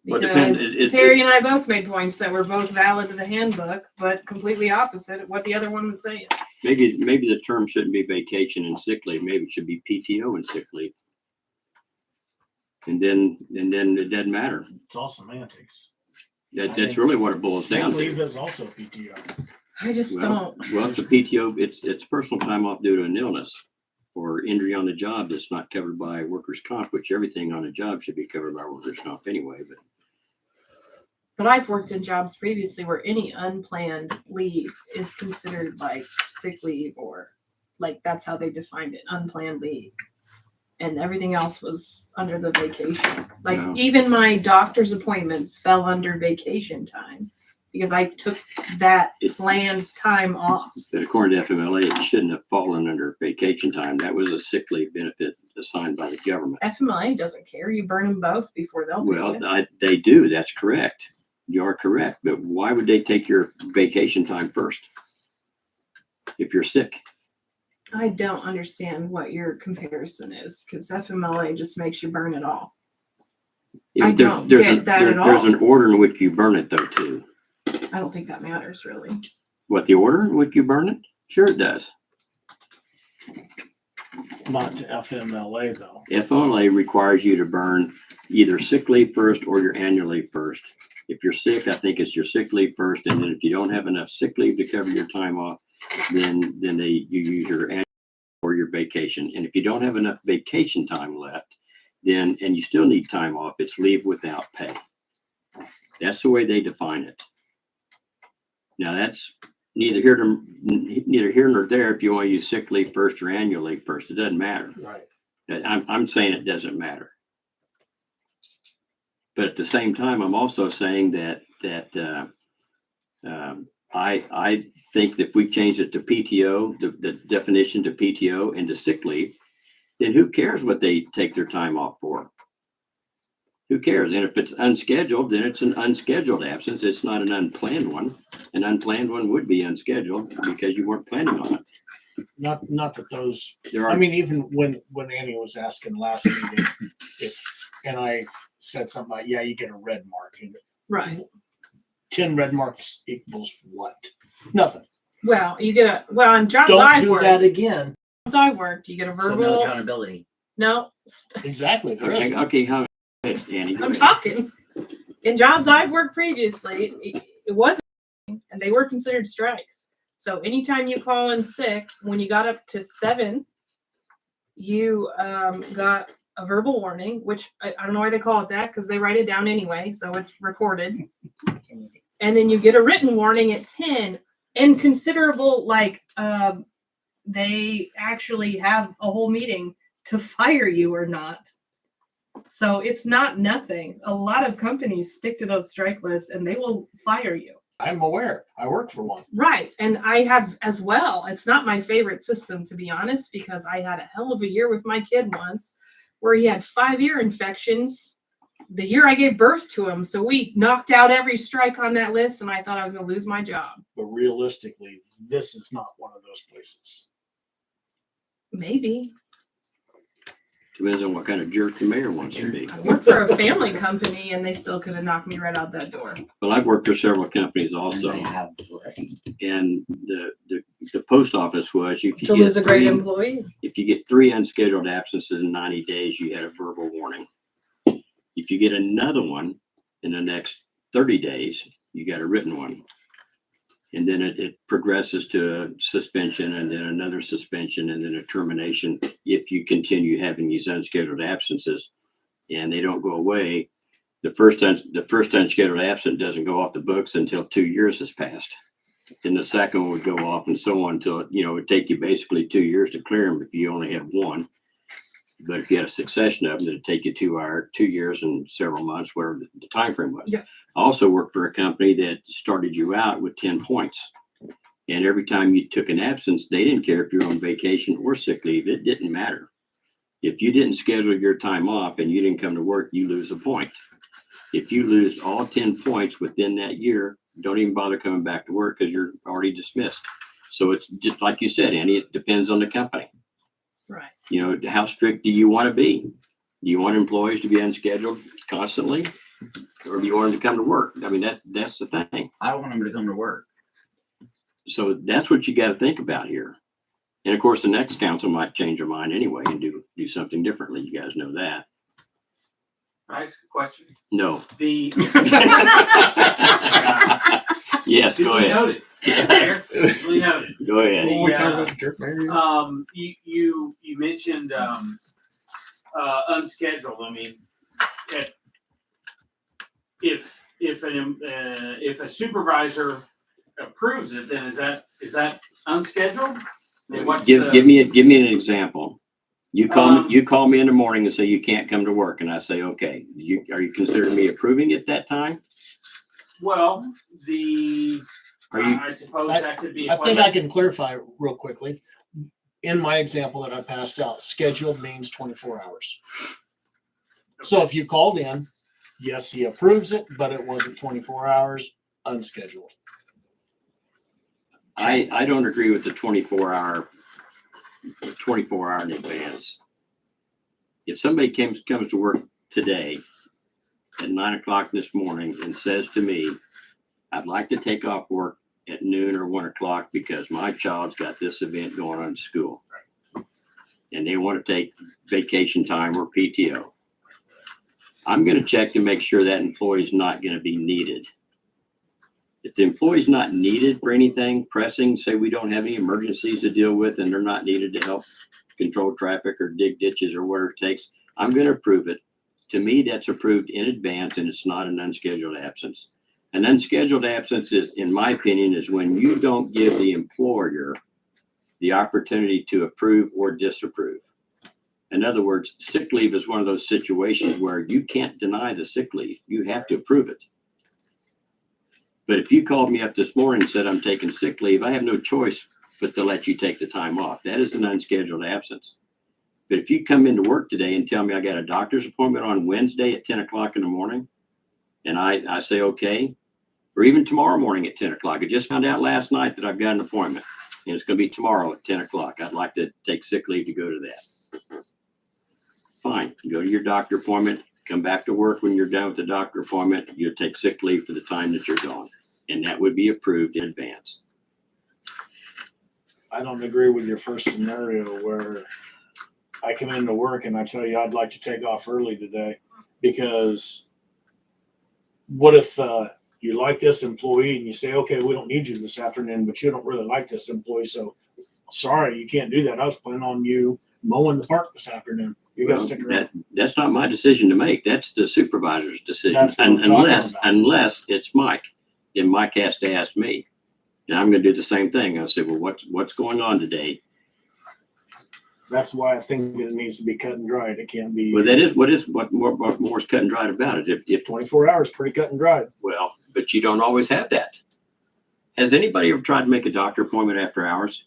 S2: Well, it depends.
S10: Because Terry and I both made points that were both valid to the handbook, but completely opposite of what the other one was saying.
S2: Maybe the term shouldn't be vacation and sick leave. Maybe it should be PTO and sick leave. And then it doesn't matter.
S6: It's all semantics.
S2: That's really what it boils down
S6: Sick leave
S2: to.
S6: is also PTO.
S10: I just
S2: Well, it's a PTO. It's personal time off due to an illness or injury on the job that's not covered by workers' comp, which everything on a job should be covered by workers' comp anyway.
S10: But I've worked in jobs previously where any unplanned leave is considered like sick leave, or like that's how they defined it, unplanned leave. And everything else was under the vacation. Like
S2: Yeah.
S10: even my doctor's appointments fell under vacation time because I took that planned time off.
S2: But according to FMLA, it shouldn't have fallen under vacation time. That was a sick leave benefit assigned by the government.
S10: FMLA doesn't care. You burn them both before they'll pay
S2: Well,
S10: you.
S2: they do. That's correct. You are correct. But why would they take your vacation time first if you're sick?
S10: I don't understand what your comparison is because FMLA just makes you burn it all. I don't get that at
S2: There's
S10: all.
S2: an order in which you burn it, though, too.
S10: I don't think that matters really.
S2: What, the order in which you burn it? Sure, it does.
S6: Not to FMLA though.
S2: FMLA requires you to burn either sick leave first or your annual leave first. If you're sick, I think it's your sick leave first, and then if you don't have enough sick leave to cover your time off, then you use your annual or your vacation. And if you don't have enough vacation time left, then and you still need time off, it's leave without pay. That's the way they define it. Now that's neither here nor there if you want to use sick leave first or annual leave first. It doesn't matter.
S6: Right.
S2: I'm saying it doesn't matter. But at the same time, I'm also saying that I think that if we change it to PTO, the definition to PTO and to sick leave, then who cares what they take their time off for? Who cares? And if it's unscheduled, then it's an unscheduled absence. It's not an unplanned one. An unplanned one would be unscheduled because you weren't planning on it.
S6: Not that those.
S2: There are,
S6: I mean, even when Annie was asking last meeting, and I said something about, yeah, you get a red mark. And
S10: Right.
S6: 10 red marks equals what? Nothing.
S10: Well, you get on jobs
S6: Don't
S10: I've
S6: do
S10: worked.
S6: that again.
S10: Jobs I've worked, you get a
S9: So
S10: verbal.
S9: no accountability.
S10: No.
S6: Exactly.
S2: okay, how Hey, Annie, go
S10: I'm
S2: ahead.
S10: talking. In jobs I've worked previously, it wasn't, and they were considered strikes. So anytime you call in sick, when you got up to 7, you got a verbal warning, which I don't know why they call it that, because they write it down anyway, so it's recorded. And then you get a written warning at 10, and considerable, like they actually have a whole meeting to fire you or not. So it's not nothing. A lot of companies stick to those strike lists and they will fire you.
S6: I'm aware. I work for one.
S10: Right. And I have as well. It's not my favorite system, to be honest, because I had a hell of a year with my kid once where he had 5 ear infections the year I gave birth to him. So we knocked out every strike on that list and I thought I was going to lose my job.
S6: But realistically, this is not one of those places.
S10: Maybe.
S2: Depends on what kind of jerk the mayor wants to be.
S10: I worked for a family company and they still could have knocked me right out that door.
S2: Well, I've worked for several companies also, and the post office was if you
S10: To
S2: get
S10: lose a great
S2: three-
S10: employee.
S2: If you get 3 unscheduled absences in 90 days, you had a verbal warning. If you get another one in the next 30 days, you got a written one. And then it progresses to a suspension and then another suspension and then a termination if you continue having these unscheduled absences and they don't go away. The first unscheduled absent doesn't go off the books until 2 years has passed. Then the second one would go off and so on until, it would take you basically 2 years to clear them if you only have one. But if you had a succession of them, it'd take you 2 years and several months, whatever the time frame was.
S10: Yeah.
S2: I also worked for a company that started you out with 10 points. And every time you took an absence, they didn't care if you were on vacation or sick leave. It didn't matter. If you didn't schedule your time off and you didn't come to work, you lose a point. If you lose all 10 points within that year, don't even bother coming back to work because you're already dismissed. So it's just like you said, Annie, it depends on the company.
S10: Right.
S2: How strict do you want to be? Do you want employees to be unscheduled constantly? Or do you want them to come to work? I mean, that's the thing.
S9: I want them to come to work.
S2: So that's what you got to think about here. And of course, the next council might change their mind anyway and do something differently. You guys know that.
S16: Can I ask a question?
S2: No.
S16: The
S2: Yes, go
S16: duly
S2: ahead.
S16: noted. Mayor, duly noted.
S2: Go ahead.
S16: You mentioned unscheduled. I mean, if a supervisor approves it, then is that unscheduled? I mean,
S2: Give me an example. You call me in the morning and say you can't come to work, and I say okay. Are you considering me approving it that time?
S16: Well, I suppose that could be.
S6: I think I can clarify real quickly. In my example that I passed out, scheduled means 24 hours. So if you called in, yes, he approves it, but it wasn't 24 hours, unscheduled.
S2: I don't agree with the 24 hour in advance. If somebody comes to work today at 9 o'clock this morning and says to me, I'd like to take off work at noon or 1 o'clock because my child's got this event going on in school and they want to take vacation time or PTO, I'm going to check to make sure that employee's not going to be needed. If the employee's not needed for anything pressing, say we don't have any emergencies to deal with and they're not needed to help control traffic or dig ditches or whatever it takes, I'm going to approve it. To me, that's approved in advance and it's not an unscheduled absence. An unscheduled absence is, in my opinion, is when you don't give the employer the opportunity to approve or disapprove. In other words, sick leave is one of those situations where you can't deny the sick leave. You have to approve it. But if you called me up this morning and said, I'm taking sick leave, I have no choice but to let you take the time off. That is an unscheduled absence. But if you come into work today and tell me I got a doctor's appointment on Wednesday at 10 o'clock in the morning, and I say, okay, or even tomorrow morning at 10 o'clock, I just found out last night that I've got an appointment and it's going to be tomorrow at 10 o'clock. I'd like to take sick leave to go to that. Fine. You go to your doctor appointment, come back to work when you're done with the doctor appointment, you'll take sick leave for the time that you're gone. And that would be approved in advance.
S6: I don't agree with your first scenario where I come into work and I tell you I'd like to take off early today. Because what if you like this employee and you say, okay, we don't need you this afternoon, but you don't really like this employee, so sorry, you can't do that. I was planning on you mowing the park this afternoon. You got to stick around.
S2: That's not my decision to make. That's the supervisor's decision.
S6: That's what I'm talking about.
S2: Unless it's Mike, then Mike has to ask me. And I'm going to do the same thing. I'll say, well, what's going on today?
S6: That's why I think it needs to be cut and dried. It can't be.
S2: Well, what more is cut and dried about it? If
S6: 24 hours, pretty cut and dried.
S2: Well, but you don't always have that. Has anybody ever tried to make a doctor appointment after hours,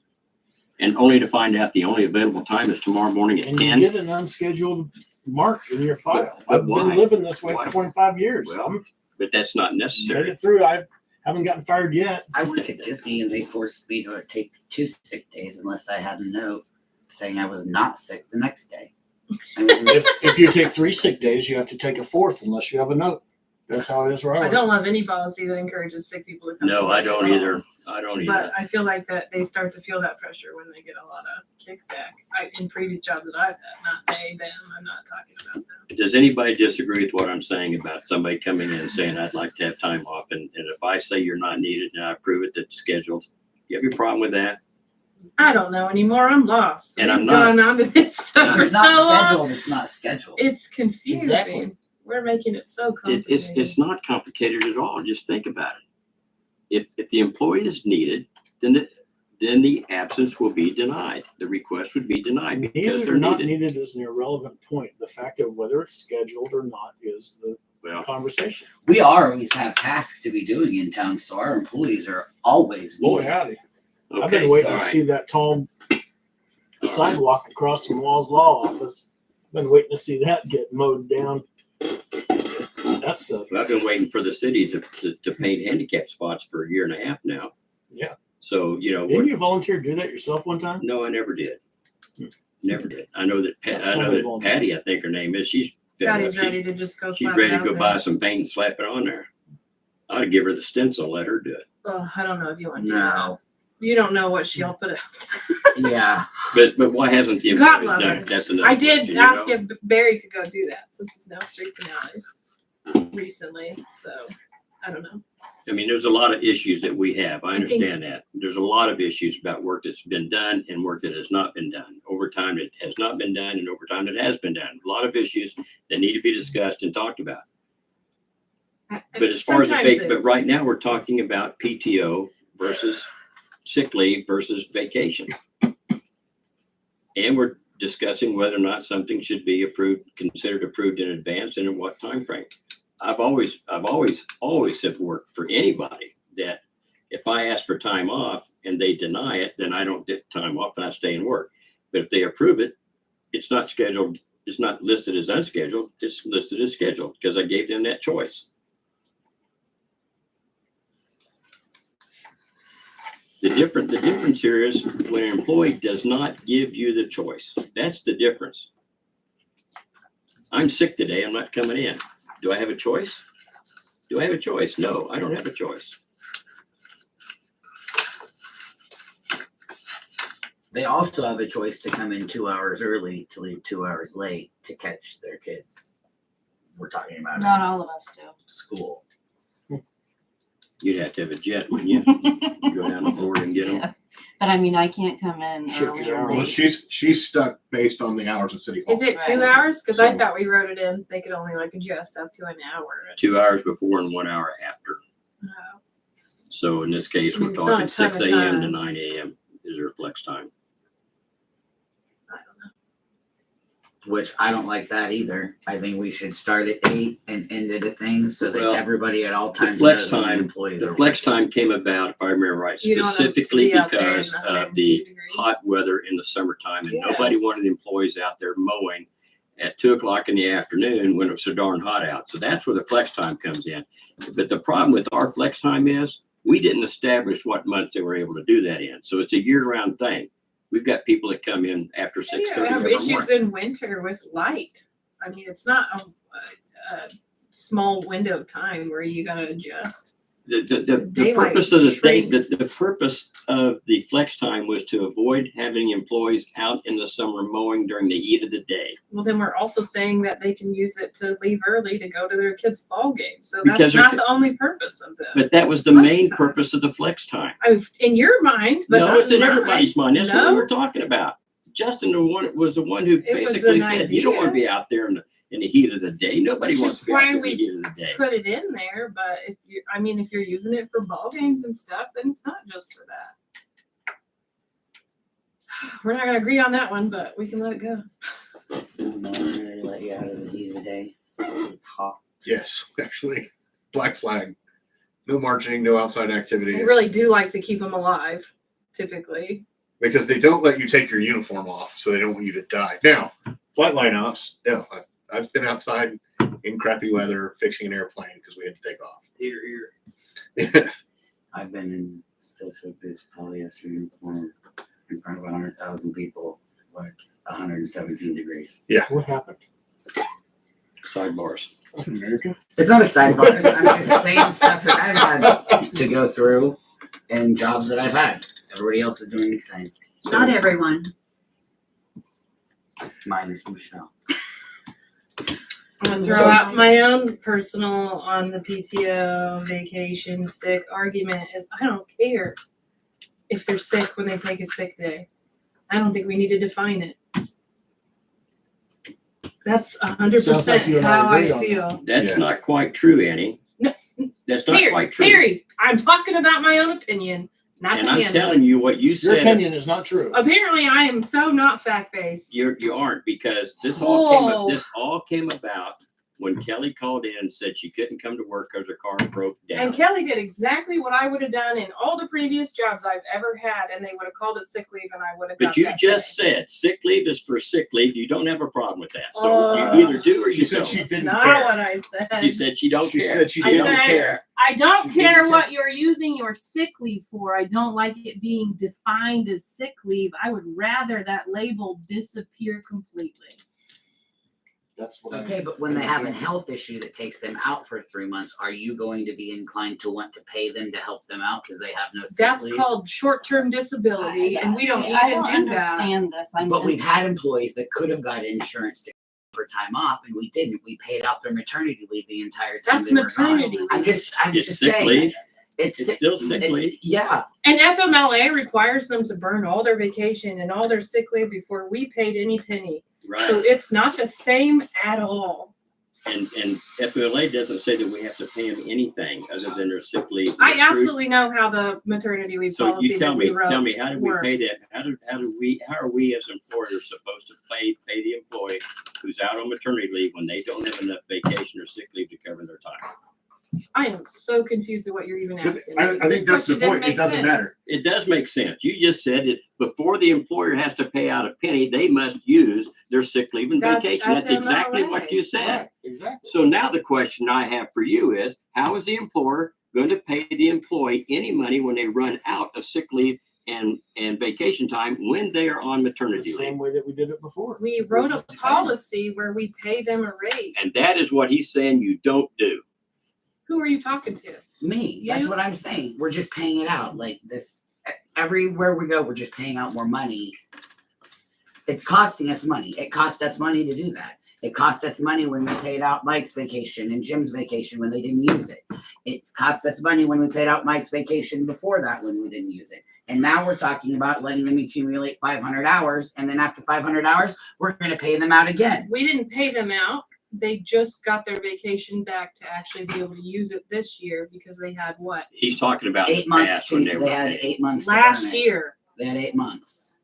S2: and only to find out the only available time is tomorrow morning at
S6: And
S2: 10?
S6: you get an unscheduled mark in your file.
S2: But
S6: I've
S2: why?
S6: been living this way
S2: Why?
S6: for 25 years.
S2: Well, but that's not
S6: Made
S2: necessary.
S6: it through. I haven't gotten fired yet.
S9: I went to Disney and they forced me to take 2 sick days unless I had a note saying I was not sick the next day. I mean,
S6: If you take 3 sick days, you have to take a 4th unless you have a note. That's how it is where I
S10: I
S6: work.
S10: don't love any policy that encourages sick people to come. to
S2: No,
S10: work
S2: I don't
S10: at all.
S2: either. I don't either.
S10: But I feel like that they start to feel that pressure when they get a lot of kickback. In previous jobs that I've had, not they, them. I'm not talking about them.
S2: Does anybody disagree with what I'm saying about somebody coming in and saying, I'd like to have time off? And if I say you're not needed and I prove it that's scheduled, you have a problem with that?
S10: I don't know anymore. I'm lost.
S2: And I'm
S10: We've
S2: not-
S10: gone on to this stuff
S9: if
S10: for
S9: it's
S10: so
S9: not
S10: long.
S9: scheduled, it's not scheduled.
S10: It's confusing.
S9: Exactly.
S10: We're making it so complicated.
S2: It's not complicated at all. Just think about it. If the employee is needed, then the absence will be denied. The request would be denied because
S6: Needed
S2: they're
S6: or not
S2: needed.
S6: needed is an irrelevant point. The fact of whether it's scheduled or not is the
S2: Well,
S6: conversation.
S9: We always have tasks to be doing in town, so our employees are always
S6: Boy,
S9: needed.
S6: howdy. I've
S2: okay,
S6: been waiting to
S2: sorry.
S6: see that tall sidewalk across from Wall's Law Office. Been waiting to see that get mowed down. That's
S2: Well, I've been waiting for the city to paint handicap spots for a year and a half now.
S6: yeah.
S2: So,
S6: Didn't you volunteer to do that yourself one time?
S2: no, I never did.
S6: Hmm.
S2: Never did. I know that
S6: Somebody volunteered.
S2: Patty, I think her name is, she's fed up.
S10: Patty's
S2: She's-
S10: ready to just go
S2: She's
S10: slap
S2: ready
S10: it
S2: to
S10: out
S2: go
S10: there.
S2: buy some paint and slap it on there. I'd give her the stencil, let her do it.
S10: Oh, I don't know if you want to do that.
S9: No.
S10: You don't know what she'll put out.
S9: Yeah.
S2: But why hasn't the
S10: God
S2: employees
S10: love
S2: done
S10: her.
S2: it? That's another
S10: I did
S2: question, you
S10: ask
S2: know?
S10: if Barry could go do that since he's now Streets and Alleys recently. So I don't know.
S2: I mean, there's a lot of issues that we have. I understand that. There's a lot of issues about work that's been done and work that has not been done. Overtime that has not been done and overtime that has been done. A lot of issues that need to be discussed and talked about. But as far as the
S10: Sometimes
S2: but
S10: it's-
S2: right now we're talking about PTO versus sick leave versus vacation. And we're discussing whether or not something should be considered approved in advance and in what time frame. I've always have worked for anybody that if I ask for time off and they deny it, then I don't get time off and I stay and work. But if they approve it, it's not scheduled, it's not listed as unscheduled, it's listed as scheduled because I gave them that choice. The difference here is when an employee does not give you the choice. That's the difference. I'm sick today, I'm not coming in. Do I have a choice? Do I have a choice? No, I don't have a choice.
S9: They also have a choice to come in 2 hours early to leave 2 hours late to catch their kids. We're talking about
S3: Not all of us do.
S9: school.
S2: You'd have to have a jet, wouldn't you? Go down to Florida and get them.
S3: Yeah. But I mean, I can't come in
S6: Shift
S3: early
S6: your
S3: or
S6: hours.
S15: Well,
S3: late.
S15: she's stuck based on the hours of City Hall.
S10: Is it 2
S3: Right.
S10: hours? Because I
S15: So-
S10: thought we wrote it in. They could only like adjust up to an hour.
S2: 2 hours before and 1 hour after.
S10: Oh.
S2: So in this case,
S10: I mean,
S2: we're
S10: it's not a
S2: talking
S10: ton
S2: 6
S10: of
S2: a.m. to
S10: time.
S2: 9 a.m. is their flex time.
S10: I don't know.
S9: Which I don't like that either. I think we should start at 8 and end at a thing so that
S2: Well,
S9: everybody at all
S2: The
S9: times
S2: flex
S9: knows when
S2: time,
S9: employees
S2: the
S9: are
S2: flex
S9: working.
S2: time came about, if I remember right,
S10: You don't want them to
S2: specifically
S10: be out there in
S2: because
S10: the
S2: of
S10: 102
S2: the
S10: degrees.
S2: hot weather in the summertime, and nobody
S10: Yes.
S2: wanted the employees out there mowing at 2 o'clock in the afternoon when it was so darn hot out. So that's where the flex time comes in. But the problem with our flex time is we didn't establish what months they were able to do that in. So it's a year-round thing. We've got people that come in after
S10: Yeah,
S2: 6:30
S10: we have
S2: every
S10: issues
S2: morning.
S10: in winter with light. I mean, it's not a small window of time where you gotta adjust.
S2: The
S10: Daylight
S2: purpose of the thing,
S10: shrinks.
S2: the purpose of the flex time was to avoid having employees out in the summer mowing during the heat of the day.
S10: Well, then we're also saying that they can use it to leave early to go to their kids' ball game. So
S2: Because
S10: that's not
S2: they're-
S10: the only purpose of this.
S2: But that was the
S10: Flex
S2: main
S10: time.
S2: purpose of the flex time.
S10: I mean, in your mind, but
S2: No,
S10: not
S2: it's in
S10: mine.
S2: everybody's mind. That's what we
S10: No?
S2: were talking about. Justin was the one who
S10: It was
S2: basically
S10: an
S2: said, you don't want to
S10: idea.
S2: be out there in the heat of the day. Nobody
S10: Which
S2: wants
S10: is
S2: to be out
S10: why
S2: there in
S10: we
S2: the heat of the day.
S10: Put it in there, but if you're using it for ball games and stuff, then it's not just for that. We're not gonna agree on that one, but we can let it go.
S9: Does no one really let you out of the heat of the day? It's hot.
S15: Yes, actually, black flag. No marching, no outside activities.
S10: They really do like to keep them alive, typically.
S15: Because they don't let you take your uniform off, so they don't want you to die. Now, flight line ops, no. I've been outside in crappy weather fixing an airplane because we had to take off.
S2: Here.
S9: I've been in still so boots polyester uniform in front of 100,000 people, like 117 degrees.
S15: Yeah.
S12: What happened?
S2: Sidebars.
S12: America?
S9: It's not a sidebar. I'm just saying stuff that I've had to go through and jobs that I've had. Everybody else is doing the same.
S3: Not everyone.
S9: Minus Michelle.
S10: I'm gonna throw out my own personal on the PTO, vacation, sick argument is I don't care if they're sick when they take a sick day. I don't think we need to define it. That's 100%
S6: you and I
S10: how I
S6: agree on
S10: feel.
S2: That's
S15: Yeah.
S2: not quite true, Annie.
S10: No,
S2: That's not quite true.
S10: Theory. I'm talking about my own opinion, not
S2: And
S10: the
S2: I'm
S10: handbook.
S2: telling you what you
S6: Your
S2: said.
S6: opinion is not true.
S10: Apparently, I am so not fact-based.
S2: You aren't, because this
S10: Whoa.
S2: all came about when Kelly called in and said she couldn't come to work because her car broke down.
S10: And Kelly did exactly what I would have done in all the previous jobs I've ever had, and they would have called it sick leave, and I would have.
S2: But you just said sick leave is for sick leave. You don't have a problem with that. So you either do or you
S15: She said
S2: don't.
S15: she
S10: That's
S15: didn't
S10: not
S15: care.
S10: what I said.
S2: She said she don't
S15: She
S2: care.
S15: said she
S10: I
S15: didn't
S10: said-
S15: care.
S10: I don't
S15: She didn't
S10: care
S15: care.
S10: what you're using your sick leave for. I don't like it being defined as sick leave. I would rather that label disappear completely.
S6: That's what
S9: Okay, but when they have a health issue that takes them out for 3 months, are you going to be inclined to want to pay them to help them out because they have no sick
S10: That's
S9: leave?
S10: called short-term disability, and we don't
S3: I
S10: even
S3: don't
S10: do that.
S3: understand this.
S9: But we've had employees that could have got insurance to for time off, and we didn't. We paid out their maternity leave the entire time.
S10: That's
S9: they were gone.
S10: maternity leave.
S9: I'm just
S2: It's sick
S9: saying.
S2: leave.
S9: It's
S2: It's still sick leave.
S9: Yeah.
S10: And FMLA requires them to burn all their vacation and all their sick leave before we paid any penny.
S2: Right.
S10: So it's not the same at all.
S2: And FMLA doesn't say that we have to pay them anything other than their sick leave.
S10: I absolutely know how the maternity leave
S2: So
S10: policy
S2: you tell
S10: that we
S2: me,
S10: wrote
S2: how do we pay
S10: works.
S2: that? How are we as employers supposed to pay the employee who's out on maternity leave when they don't have enough vacation or sick leave to cover their time?
S10: I am so confused at what you're even asking.
S15: I
S10: me.
S15: think
S10: This
S15: that's the
S10: question didn't
S15: point. It
S10: make
S15: doesn't
S10: sense.
S15: matter.
S2: It does make sense. You just said that before the employer has to pay out a penny, they must use their sick leave and
S10: That's
S2: vacation. That's exactly
S10: FMLA.
S2: what you said.
S6: Right, exactly.
S2: So now the question I have for you is, how is the employer going to pay the employee any money when they run out of sick leave and vacation time when they are on
S6: The
S2: maternity
S6: same
S2: leave?
S6: way that we did it before.
S10: We wrote a policy where we pay them a rate.
S2: And that is what he's saying you don't do.
S10: Who are you talking to?
S9: Me. That's
S10: You?
S9: what I'm saying. We're just paying it out. Like this everywhere we go, we're just paying out more money. It's costing us money. It cost us money to do that. It cost us money when we paid out Mike's vacation and Jim's vacation when they didn't use it. It cost us money when we paid out Mike's vacation before that when we didn't use it. And now we're talking about letting them accumulate 500 hours. And then after 500 hours, we're going to pay them out again.
S10: We didn't pay them out. They just got their vacation back to actually be able to use it this year because they had what?
S2: He's talking about
S9: 8
S2: the
S9: months.
S2: past when they were
S9: They had
S2: paid.
S9: 8 months. to
S10: Last
S9: earn it.
S10: year.
S9: They had 8 months.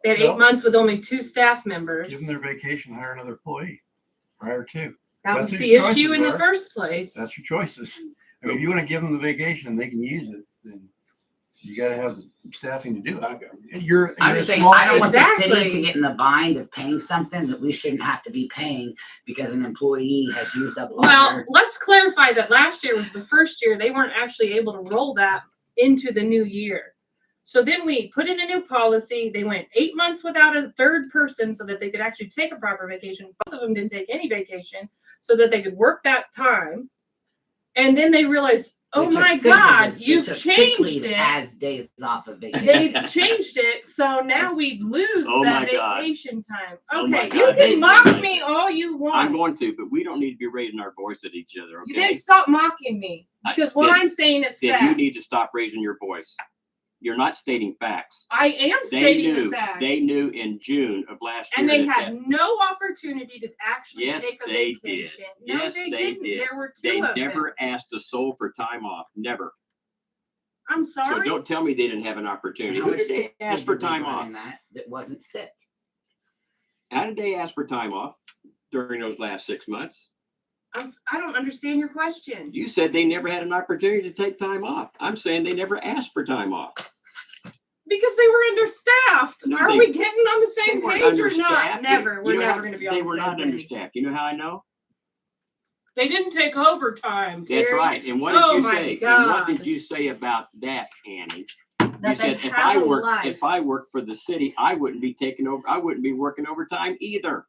S10: They had
S12: Nope.
S10: 8 months with only 2 staff members.
S12: Give them their vacation, hire another employee prior to.
S10: That
S12: That's
S10: was
S12: what
S10: the
S12: your
S10: issue
S12: choices
S10: in the
S12: are.
S10: first place.
S12: That's your choices. I mean, if you want to give them the vacation, they can use it, then you gotta have the staffing to do it. You're
S9: I'm
S12: a
S9: just saying,
S12: small
S9: I don't want the city
S10: Exactly.
S9: to get in the bind of paying something that we shouldn't have to be paying because an employee has used up all
S10: Well,
S9: their.
S10: let's clarify that last year was the first year they weren't actually able to roll that into the new year. So then we put in a new policy. They went 8 months without a third person so that they could actually take a proper vacation. Both of them didn't take any vacation so that they could work that time. And then they realized, Oh
S9: They took
S10: my
S9: sick leave
S10: God,
S9: as- they
S10: you've
S9: took sick
S10: changed
S9: leave
S10: it.
S9: as days off of vacation.
S10: They've changed it, so now we lose
S2: Oh
S10: that
S2: my God.
S10: vacation time.
S2: Oh my
S10: Okay, you
S2: God.
S10: can mock me all you want.
S2: I'm going to, but we don't need to be raising our voice at each other,
S10: You
S2: okay?
S10: then stop mocking me because what
S2: Then-
S10: I'm saying is
S2: Then
S10: fact.
S2: you need to stop raising your voice. You're not stating facts.
S10: I am
S2: They
S10: stating
S2: knew.
S10: the facts.
S2: They knew in June of last year.
S10: And they
S2: that
S10: had no opportunity to actually
S2: Yes,
S10: take a
S2: they
S10: vacation.
S2: did.
S10: No,
S2: Yes,
S10: they
S2: they
S10: didn't.
S2: did.
S10: There were
S2: They
S10: two of
S2: never
S10: them.
S2: asked a soul for time off. Never.
S10: I'm
S2: So
S10: sorry.
S2: don't tell me they didn't have an opportunity.
S9: How
S2: Who
S9: much
S2: did they
S9: sick
S2: ask
S9: leave
S2: for
S9: did they
S2: time
S9: run
S2: off?
S9: in that wasn't sick?
S2: How did they ask for time off during those last 6 months?
S10: I don't understand your question.
S2: You said they never had an opportunity to take time off. I'm saying they never asked for time off.
S10: Because they were understaffed.
S2: No,
S10: Are
S2: they-
S10: we getting on the
S2: They
S10: same
S2: weren't
S10: page or not?
S2: understaffed.
S10: Never.
S2: You
S10: We're
S2: know
S10: never
S2: how-
S10: going to be on
S2: They
S10: the
S2: were
S10: same
S2: not
S10: page.
S2: understaffed. You know how I know?
S10: They didn't take overtime.
S2: That's
S10: Terry.
S2: right. And what
S10: Oh
S2: did you
S10: my
S2: say?
S10: God.
S2: And what did you say about that, Annie? You
S10: That they
S2: said if
S10: have
S2: I
S10: a
S2: worked
S10: life.
S2: if I worked for the city, I wouldn't be taking over. I wouldn't be working overtime either.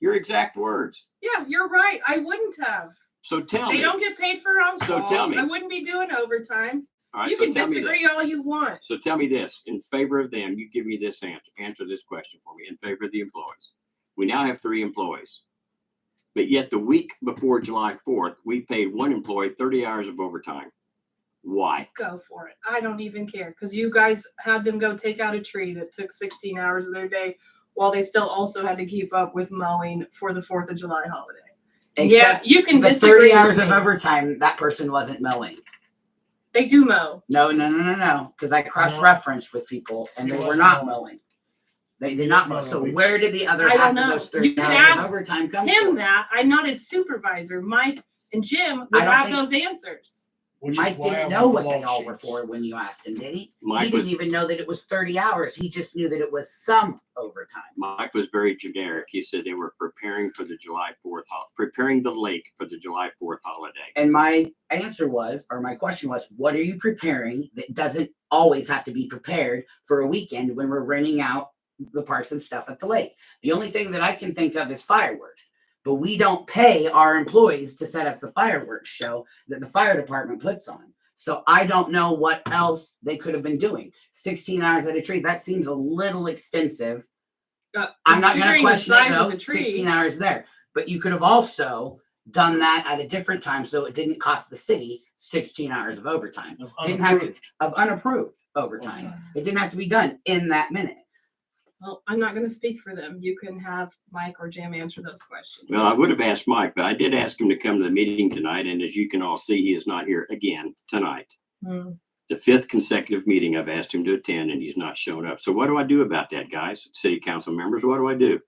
S2: Your exact words.
S10: Yeah, you're right. I wouldn't have.
S2: So tell
S10: They
S2: me.
S10: don't get paid for on
S2: So
S10: call.
S2: tell me.
S10: I wouldn't be doing overtime.
S2: All right,
S10: You
S2: so
S10: can
S2: tell me
S10: disagree
S2: this.
S10: all you want.
S2: So tell me this. In favor of them, you give me this answer. Answer this question for me. In favor of the employees. We now have 3 employees. But yet the week before July 4th, we paid one employee 30 hours of overtime. Why?
S10: Go for it. I don't even care because you guys had them go take out a tree that took 16 hours of their day while they still also had to keep up with mowing for the 4th of July holiday.
S9: Except
S10: yeah, you can
S9: the
S10: disagree
S9: 30 hours
S10: with
S9: of
S10: me.
S9: overtime, that person wasn't mowing.
S10: They do mow.
S9: No. Because I cross-referenced with people and
S6: He
S9: they were
S6: wasn't
S9: not
S6: mowing.
S9: mowing. They did not mow. So
S6: No.
S9: where did the other
S10: I
S9: half
S10: don't
S9: of
S10: know.
S9: those 30
S10: You can
S9: hours of
S10: ask
S9: overtime come
S10: him
S9: from?
S10: that. I'm not his supervisor. Mike and Jim
S9: I
S10: would
S9: don't
S10: have
S9: think-
S10: those answers.
S6: Which
S9: Mike
S6: is why I
S9: didn't
S6: want
S9: know
S6: the
S9: what they
S6: log
S9: all were
S6: sheets.
S9: for when you asked him, did he?
S2: Mike
S9: He didn't
S2: was
S9: even know that it was 30 hours. He just knew that it was some overtime.
S2: Mike was very generic. He said they were preparing for the July 4th, preparing the lake for the July 4th holiday.
S9: And my answer was, or my question was, what are you preparing that doesn't always have to be prepared for a weekend when we're renting out the parks and stuff at the lake? The only thing that I can think of is fireworks. But we don't pay our employees to set up the fireworks show that the fire department puts on. So I don't know what else they could have been doing. 16 hours at a tree, that seems a little extensive. I'm not going to
S10: Considering the
S9: question it
S10: size of
S9: though,
S10: the tree.
S9: 16 hours there. But you could have also done that at a different time so it didn't cost the city 16 hours of overtime. Didn't have to, of unapproved overtime. It didn't have to be done in that minute.
S10: Well, I'm not going to speak for them. You can have Mike or Jim answer those questions.
S2: Well, I would have asked Mike, but I did ask him to come to the meeting tonight. And as you can all see, he is not here again tonight.
S10: Hmm.
S2: The 5th consecutive meeting I've asked him to attend and he's not shown up. So what do I do about that, guys? City council members, what do I do?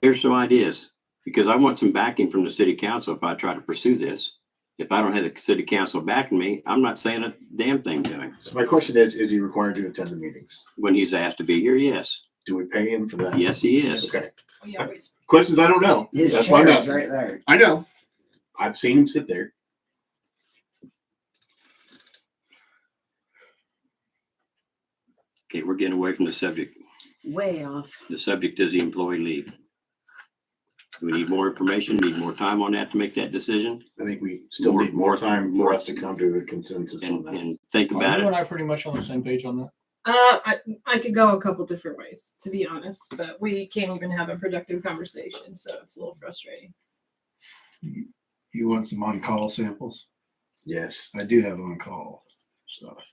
S2: Here's some ideas because I want some backing from the city council if I try to pursue this. If I don't have the city council backing me, I'm not saying a damn thing to him.
S15: So my question is he required to attend the meetings?
S2: When he's asked to be here, yes.
S15: Do we pay him for that?
S2: Yes, he is.
S15: Okay.
S10: We always
S15: Questions I don't know.
S9: His
S15: That's why I'm
S9: chair is
S15: asking.
S9: right there.
S15: I know. I've seen him sit there.
S2: Okay, we're getting away from the subject.
S3: Way off.
S2: The subject is the employee leave. We need more information, need more time on that to make that decision
S15: I think we still need more time for us to come to a consensus on that.
S2: and think
S6: Are
S2: about
S6: you and
S2: it.
S6: I pretty much on the same page on that?
S10: I could go a couple different ways, to be honest, but we can't even have a productive conversation, so it's a little frustrating.
S12: You want some on-call samples?
S15: Yes,
S12: I do have on-call stuff.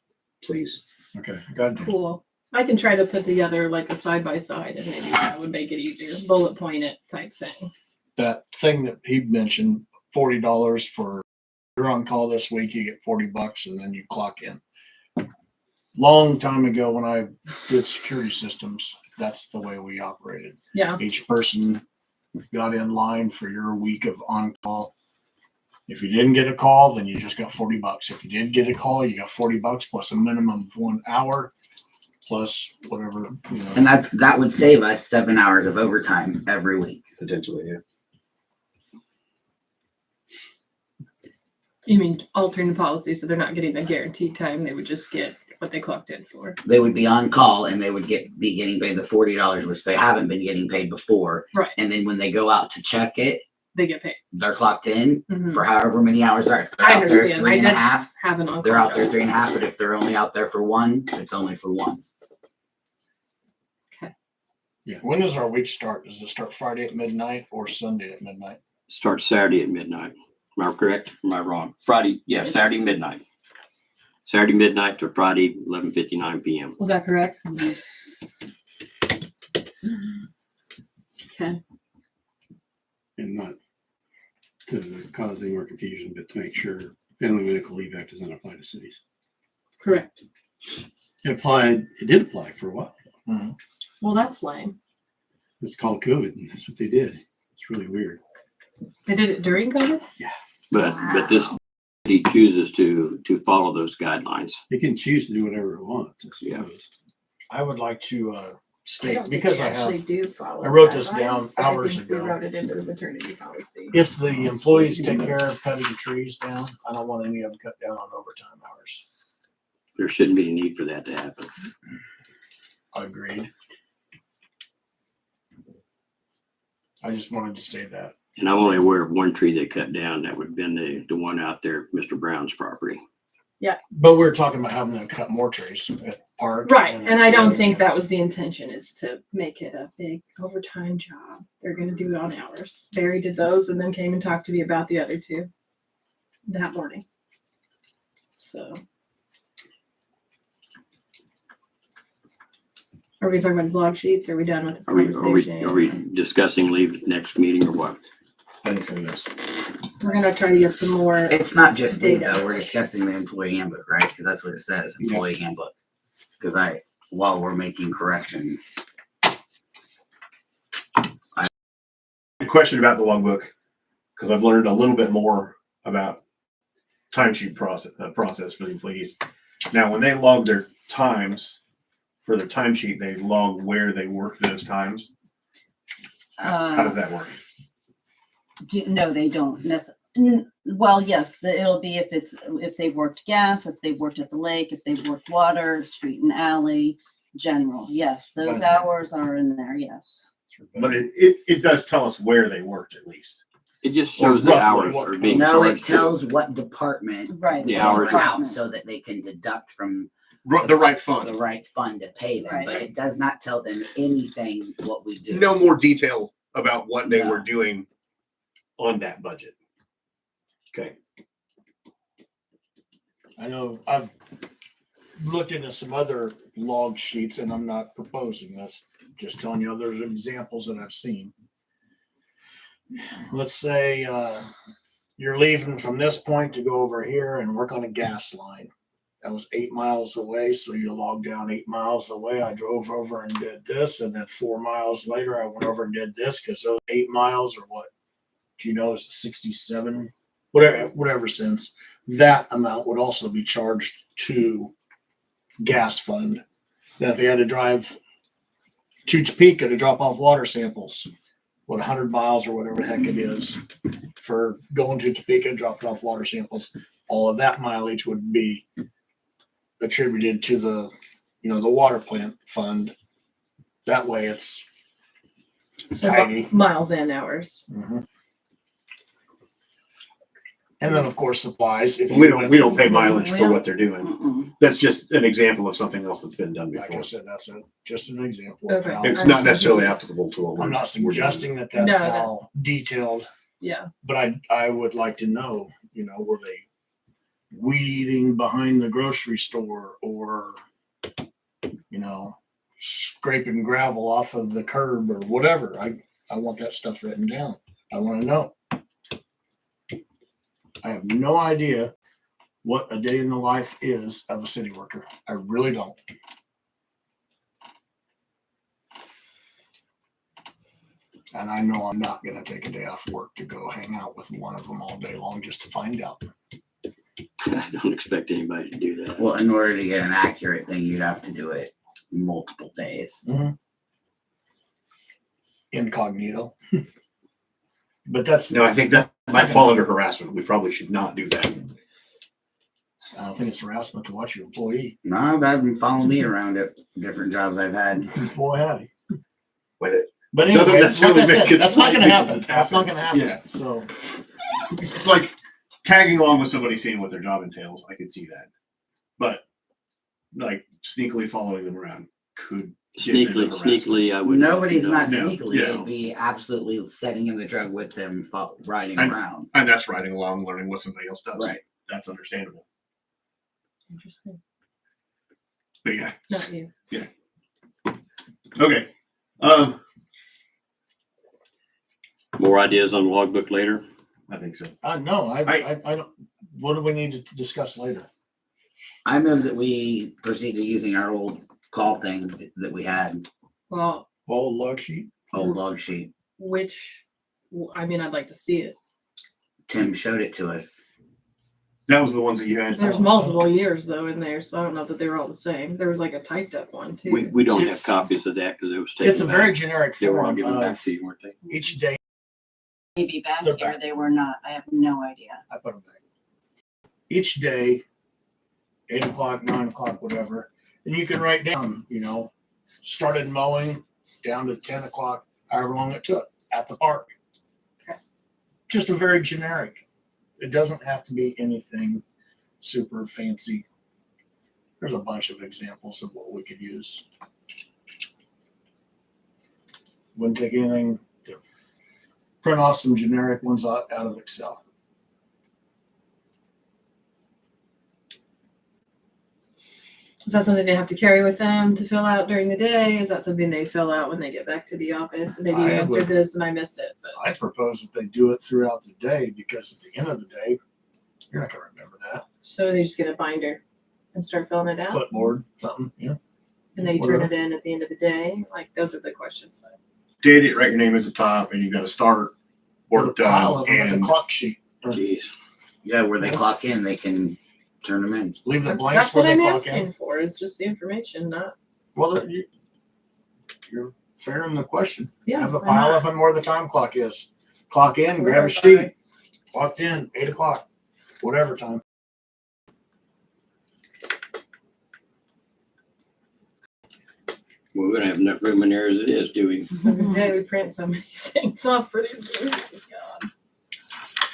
S15: please.
S12: Okay, got it.
S10: Cool. I can try to put together like a side by side and maybe that would make it easier. Bullet point it type thing.
S6: That thing that he mentioned, $40 for you're on call this week, you get $40 and then you clock in. Long time ago when I did security systems, that's the way we operated.
S10: Yeah.
S6: Each person got in line for your week of on call. If you didn't get a call, then you just got $40. If you did get a call, you got $40 plus a minimum of 1 hour plus whatever, you know.
S9: And that would save us 7 hours of overtime every week.
S15: Potentially, yeah.
S10: You mean altering the policy so they're not getting the guaranteed time, they would just get what they clocked in for.
S9: They would be on call and they would be getting paid the $40, which they haven't been getting paid before.
S10: Right.
S9: And then when they go out to check it,
S10: they get paid.
S9: They're clocked in
S10: Mhm.
S9: for however many hours they're
S10: I
S9: out there,
S10: understand.
S9: 3 and a
S10: I did
S9: half.
S10: have an on-call
S9: They're out there
S10: job.
S9: 3.5, but if they're only out there for 1, it's only for 1.
S6: Yeah. When does our week start? Does it start Friday at midnight or Sunday at midnight?
S2: Starts Saturday at midnight. Am I correct? Am I wrong? Friday, yeah,
S3: It's-
S2: Saturday midnight. Saturday midnight to Friday 11:59 p.m.
S10: Was that correct? Okay.
S12: And not to cause any more confusion, but to make sure Family Medical Leave Act doesn't apply to cities.
S10: Correct.
S12: It did apply for a while.
S10: Well, that's lame.
S12: It's called COVID, and that's what they did. It's really weird.
S10: They did it during COVID?
S2: But this city chooses to follow those guidelines.
S12: It can choose to do whatever it wants.
S2: Yeah.
S6: I would like to
S10: I
S6: state,
S10: don't think
S6: because
S10: we
S6: I
S10: actually
S6: have,
S10: do follow
S6: I wrote this
S10: guidelines,
S6: down
S10: but I
S6: hours
S10: think we
S6: ago.
S10: wrote it into the maternity policy.
S6: If the employees take care of cutting trees down, I don't want any of them cut down on overtime hours.
S2: There shouldn't be a need for that to happen.
S6: Agreed. I just wanted to say that.
S2: And I'm only aware of one tree they cut down. That would have been the one out there, at Mr. Brown's property.
S10: Yeah.
S6: But we're talking about having them cut more trees at park.
S10: Right. And I don't
S6: at-
S10: think that was the intention, is to make it a big overtime job. They're going to do it on hours. Barry did those and then came and talked to me about the other two that morning. So. Are we talking about these log sheets? Are we done with this conversation?
S2: Are we discussing leave next meeting or what?
S15: I think so, yes.
S10: We're gonna try to get some more.
S9: It's not just leave
S10: data.
S9: though. We're discussing the employee handbook, right? Because that's what it says, employee handbook. Because while we're making corrections.
S15: A question about the logbook, because I've learned a little bit more about timesheet process for the employees. Now, when they log their times for their timesheet, they log where they work those times. How does that work?
S3: No, they don't well, yes, it'll be if they worked gas, if they worked at the lake, if they worked water, street and alley, general. Yes, those
S15: Okay.
S3: hours are in there. Yes.
S15: But it does tell us where they worked at least.
S2: It just
S15: Or
S2: shows the
S15: roughly
S2: hours
S15: what
S2: are being
S9: No, it
S2: charged.
S9: tells what department
S3: Right.
S2: The
S9: they're
S2: hours
S9: out
S3: are-
S9: so that they can deduct from
S15: The right fund.
S9: the right fund to pay them.
S3: Right.
S9: But it does not tell them anything what we do.
S15: No more detail about what they
S9: No.
S15: were doing on that budget. Okay.
S6: I know I've looked into some other log sheets and I'm not proposing this, just telling you other examples that I've seen. Let's say you're leaving from this point to go over here and work on a gas line. That was 8 miles away, so you log down 8 miles away. I drove over and did this, and then 4 miles later I went over and did this because those 8 miles or what? Do you know it's 67? Whatever cents. That amount would also be charged to gas fund. Then if they had to drive to Topeka to drop off water samples, 100 miles or whatever the heck it is for going to Topeka, dropping off water samples, all of that mileage would be attributed to the water plant fund. That way it's
S10: So
S6: tidy.
S10: miles and hours.
S6: And then of course supplies. If
S15: We
S6: you
S15: don't pay mileage
S3: We
S15: for
S3: don't-
S15: what they're doing.
S3: Mm-mm.
S15: That's just an example of something else that's been done
S6: Like I
S15: before.
S6: said, that's just an example.
S10: Okay.
S6: Of how,
S15: It's not necessarily applicable to what
S6: I'm not
S15: we're doing.
S6: suggesting that that's
S10: No, no.
S6: how detailed,
S10: Yeah.
S6: but I would like to know, were they weed eating behind the grocery store or, scraping gravel off of the curb or whatever. I want that stuff written down. I want to know. I have no idea what a day in the life is of a city worker. I really don't. And I know I'm not going to take a day off work to go hang out with one of them all day long just to find out.
S2: I don't expect anybody to do that.
S9: Well, in order to get an accurate thing, you'd have to do it multiple days.
S6: Incognito. But that's
S15: No, I think that might fall under harassment. We probably should not do that.
S6: I don't think it's harassment to watch your employee.
S9: No, I've had them follow me around at different jobs I've had.
S6: Boy, howdy.
S15: With it.
S6: But
S15: Doesn't
S6: anyway, like
S15: necessarily
S6: I said,
S15: make it
S6: that's not gonna
S15: right
S6: happen.
S15: because it's
S6: That's not
S15: happened.
S6: gonna happen.
S15: Yeah.
S6: So
S15: Like tagging along with somebody, seeing what their job entails, I could see that. But like sneakily following them around could get into harassment.
S2: Sneakily, I would.
S9: Nobody's not
S15: No,
S9: sneakily.
S15: yeah.
S9: It'd be absolutely sitting in the truck with them, riding
S15: And-
S9: around.
S15: And that's riding along, learning what somebody else does.
S9: Right.
S15: That's understandable.
S10: Interesting.
S15: But yeah.
S10: Not you.
S15: Yeah. Okay.
S2: More ideas on the logbook later?
S15: I think so.
S6: no, I don't. What do we need to discuss later?
S9: I move that we proceed to using our old call thing that we had,
S10: Well,
S12: Old log sheet.
S9: old log sheet.
S10: I mean, I'd like to see it.
S9: Tim showed it to us.
S15: That was the ones that you had.
S10: There's multiple years though in there, so I don't know that they were all the same. There was like a typed up one too.
S2: We don't have
S6: It's-
S2: copies of that because it was taken.
S6: It's a very
S2: back.
S6: generic
S2: They were all
S6: form
S2: given back
S6: of
S2: to you, weren't they?
S6: each day.
S3: Maybe back
S6: They're
S3: here,
S6: back.
S3: they were not. I have no idea.
S6: I put them back. Each day, 8 o'clock, 9 o'clock, whatever. And you can write down, started mowing down to 10 o'clock, however long it took at the park.
S10: Okay.
S6: Just a very generic. It doesn't have to be anything super fancy. There's a bunch of examples of what we could use. Wouldn't take anything to print off some generic ones out of Excel.
S10: Is that something they have to carry with them to fill out during the day? Is that something they fill out when they get back to the office? Maybe you
S6: I
S10: answered
S6: would-
S10: this and I missed it. But
S6: I propose that they do it throughout the day because at the end of the day, you're not gonna remember that.
S10: so they just get a binder and start filling it out,
S6: Clipboard, something, yeah.
S10: and they
S6: whatever.
S10: turn it in at the end of the day. Like those are the questions.
S15: Date it, write your name at the top, and you got to start work
S6: Put a pile
S15: done.
S6: of them at the
S15: And
S6: clock sheet.
S2: Jeez.
S9: Yeah, where they clock in, they can turn them in.
S6: Leave the blanks
S10: That's
S6: where
S10: what
S6: they
S10: I'm
S6: clock
S10: asking
S6: in.
S10: for. Is just the information, not
S6: Well, you're fair in the question.
S10: yeah.
S6: Have a
S10: I'm
S6: pile
S10: not.
S6: of them where the time clock is. Clock in, grab a
S10: Clarify.
S6: sheet. Clocked in, 8 o'clock, whatever time.
S2: Well, we don't have enough room in there as it is, do we?
S10: Yeah, we print so many things off for these movies, God.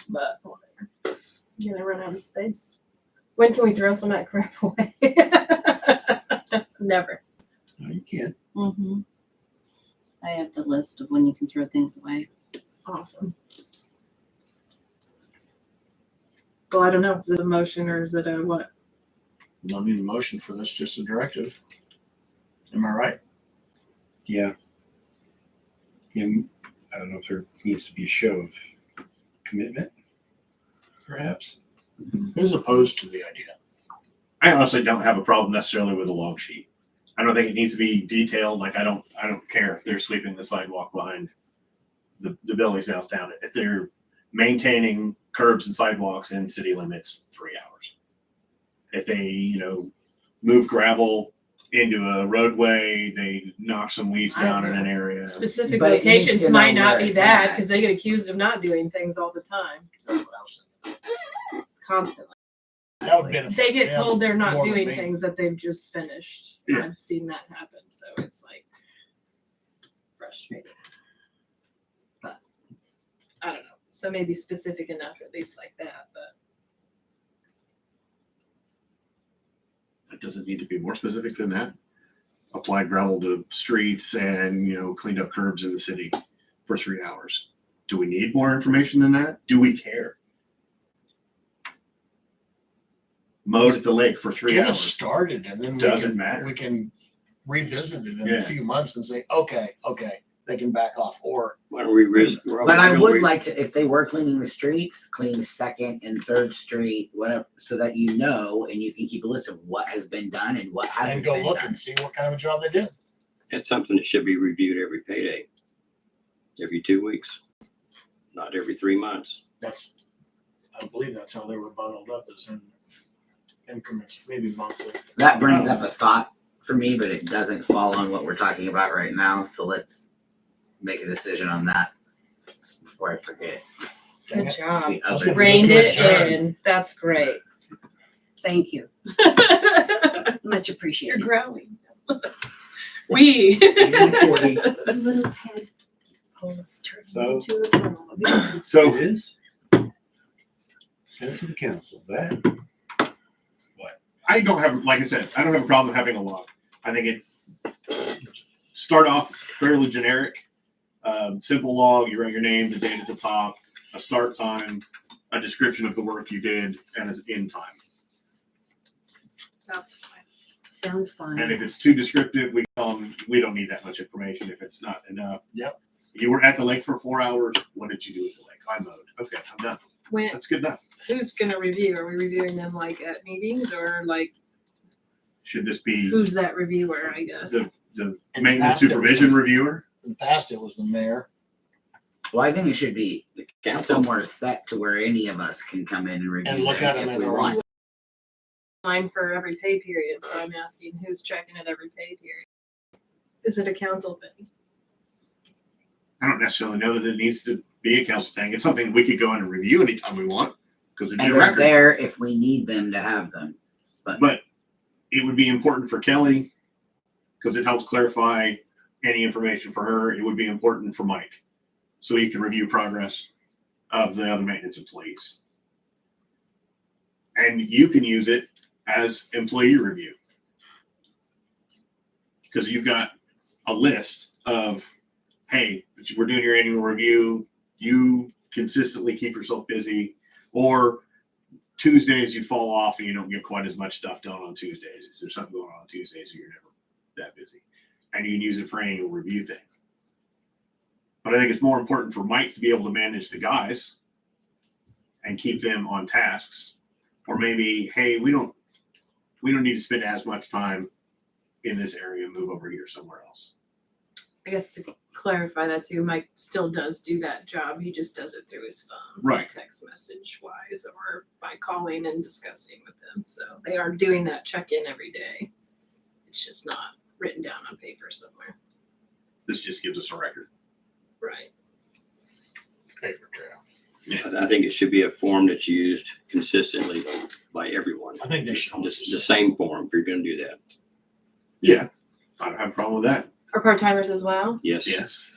S10: But whatever. You're gonna run out of space. When can we throw some of that crap away? Never.
S15: no, you can't.
S3: Mm-hmm. I have the list of when you can throw things away.
S10: Awesome. Well, I don't know. Is it a motion or is it a what?
S6: No need a motion for this, just a directive. Am I right?
S12: Yeah. And I don't know if there needs to be a show of commitment, perhaps.
S6: Who's opposed to the idea?
S15: I honestly don't have a problem necessarily with a log sheet. I don't think it needs to be detailed. Like I don't care if they're sweeping the sidewalk behind the buildings downtown. If they're maintaining curbs and sidewalks in city limits, 3 hours. If they, move gravel into a roadway, they knock some weeds down in an area.
S10: Specific
S9: But it needs
S10: locations
S9: to know
S10: might not
S9: where
S10: be
S9: it's
S10: bad
S9: at.
S10: because they get accused of not doing things all the time,
S6: That's what I was thinking.
S10: constantly.
S6: That would benefit
S10: They get
S6: them
S10: told they're not
S6: more than
S10: doing
S6: me.
S10: things that they've just finished.
S15: Yeah.
S10: I've seen that happen, so it's like frustrating. But I don't know. So maybe specific enough, at least like that. But
S15: It doesn't need to be more specific than that. Applied gravel to streets and, cleaned up curbs in the city for 3 hours. Do we need more information than that? Do we care? Mowed at the lake for 3
S6: Get us
S15: hours.
S6: started and then
S15: Doesn't matter.
S6: we can revisit it in
S15: Yeah.
S6: a few months and say, okay, they can back off. Or
S2: Why don't we
S9: But I would like to, if they were cleaning the streets, clean the 2nd and 3rd Street, whatever, so that you know and you can keep a list of what has been done and what hasn't
S6: and go
S9: been
S6: look
S9: done.
S6: and see what kind of a job they did.
S2: It's something that should be reviewed every payday, every 2 weeks, not every 3 months.
S6: I believe that's how they were bundled up, as in increments, maybe monthly.
S9: That brings up a thought for me, but it doesn't fall on what we're talking about right now. So let's make a decision on that before I forget.
S6: Dang
S10: good
S6: it.
S10: job.
S9: The
S6: Let's
S9: other-
S6: get
S10: Reined
S6: to
S10: it
S6: adjourn.
S10: in. That's great.
S3: Thank you. Much
S10: You're
S3: appreciated.
S10: growing. We.
S9: Even 40.
S3: Little Ted.
S12: So,
S15: So
S12: it is. Send it to the council. That
S15: I don't have, like I said, I don't have a problem having a log. I think it start off fairly generic, simple log. You write your name, the date at the top, a start time, a description of the work you did, and an end time.
S10: That's fine.
S13: Sounds fine.
S15: And if it's too descriptive, we don't need that much information. If it's not enough,
S6: Yep.
S15: You were at the lake for 4 hours. What did you do at the lake? I mowed. Okay, I'm done.
S10: When,
S15: That's good enough.
S10: who's gonna review? Are we reviewing them like at meetings or like
S15: Should this be
S10: who's that reviewer, I guess?
S15: the
S6: In
S15: maintenance
S6: past, it was
S15: supervision
S6: the-
S15: reviewer?
S6: In the past, it was the mayor.
S9: Well, I think it should be
S2: The council.
S9: somewhere set to where any of us can come in and review
S6: And look
S9: them
S6: at 'em
S9: if
S6: in
S9: we
S6: a
S9: want.
S10: Line for every pay period, so I'm asking who's checking it every pay period? Is it a council thing?
S15: I don't necessarily know that it needs to be a council thing. It's something we could go in and review anytime we want because it'd be
S9: And
S15: a
S9: they're
S15: record.
S9: there if we need them to have them.
S15: But it would be important for Kelly because it helps clarify any information for her. It would be important for Mike so he can review progress of the other maintenance employees. And you can use it as employee review because you've got a list of, hey, we're doing your annual review. You consistently keep yourself busy, or Tuesdays you fall off and you don't get quite as much stuff done on Tuesdays. Is there something going on Tuesdays or you're never that busy? And you can use it for annual review thing. But I think it's more important for Mike to be able to manage the guys and keep them on tasks. Or maybe, hey, we don't need to spend as much time in this area, move over here somewhere else.
S10: I guess to clarify that too, Mike still does do that job. He just does it through his phone.
S15: Right.
S10: Text message wise or by calling and discussing with them. So they are doing that check-in every day. It's just not written down on paper somewhere.
S15: This just gives us a record.
S10: Right.
S6: Paper trail.
S2: I think it should be a form that's used consistently by everyone.
S6: I think they should all
S2: The same form if you're going to do that.
S15: Yeah, I don't have a problem with that.
S10: Are part-timers as well?
S2: Yes.
S15: Yes.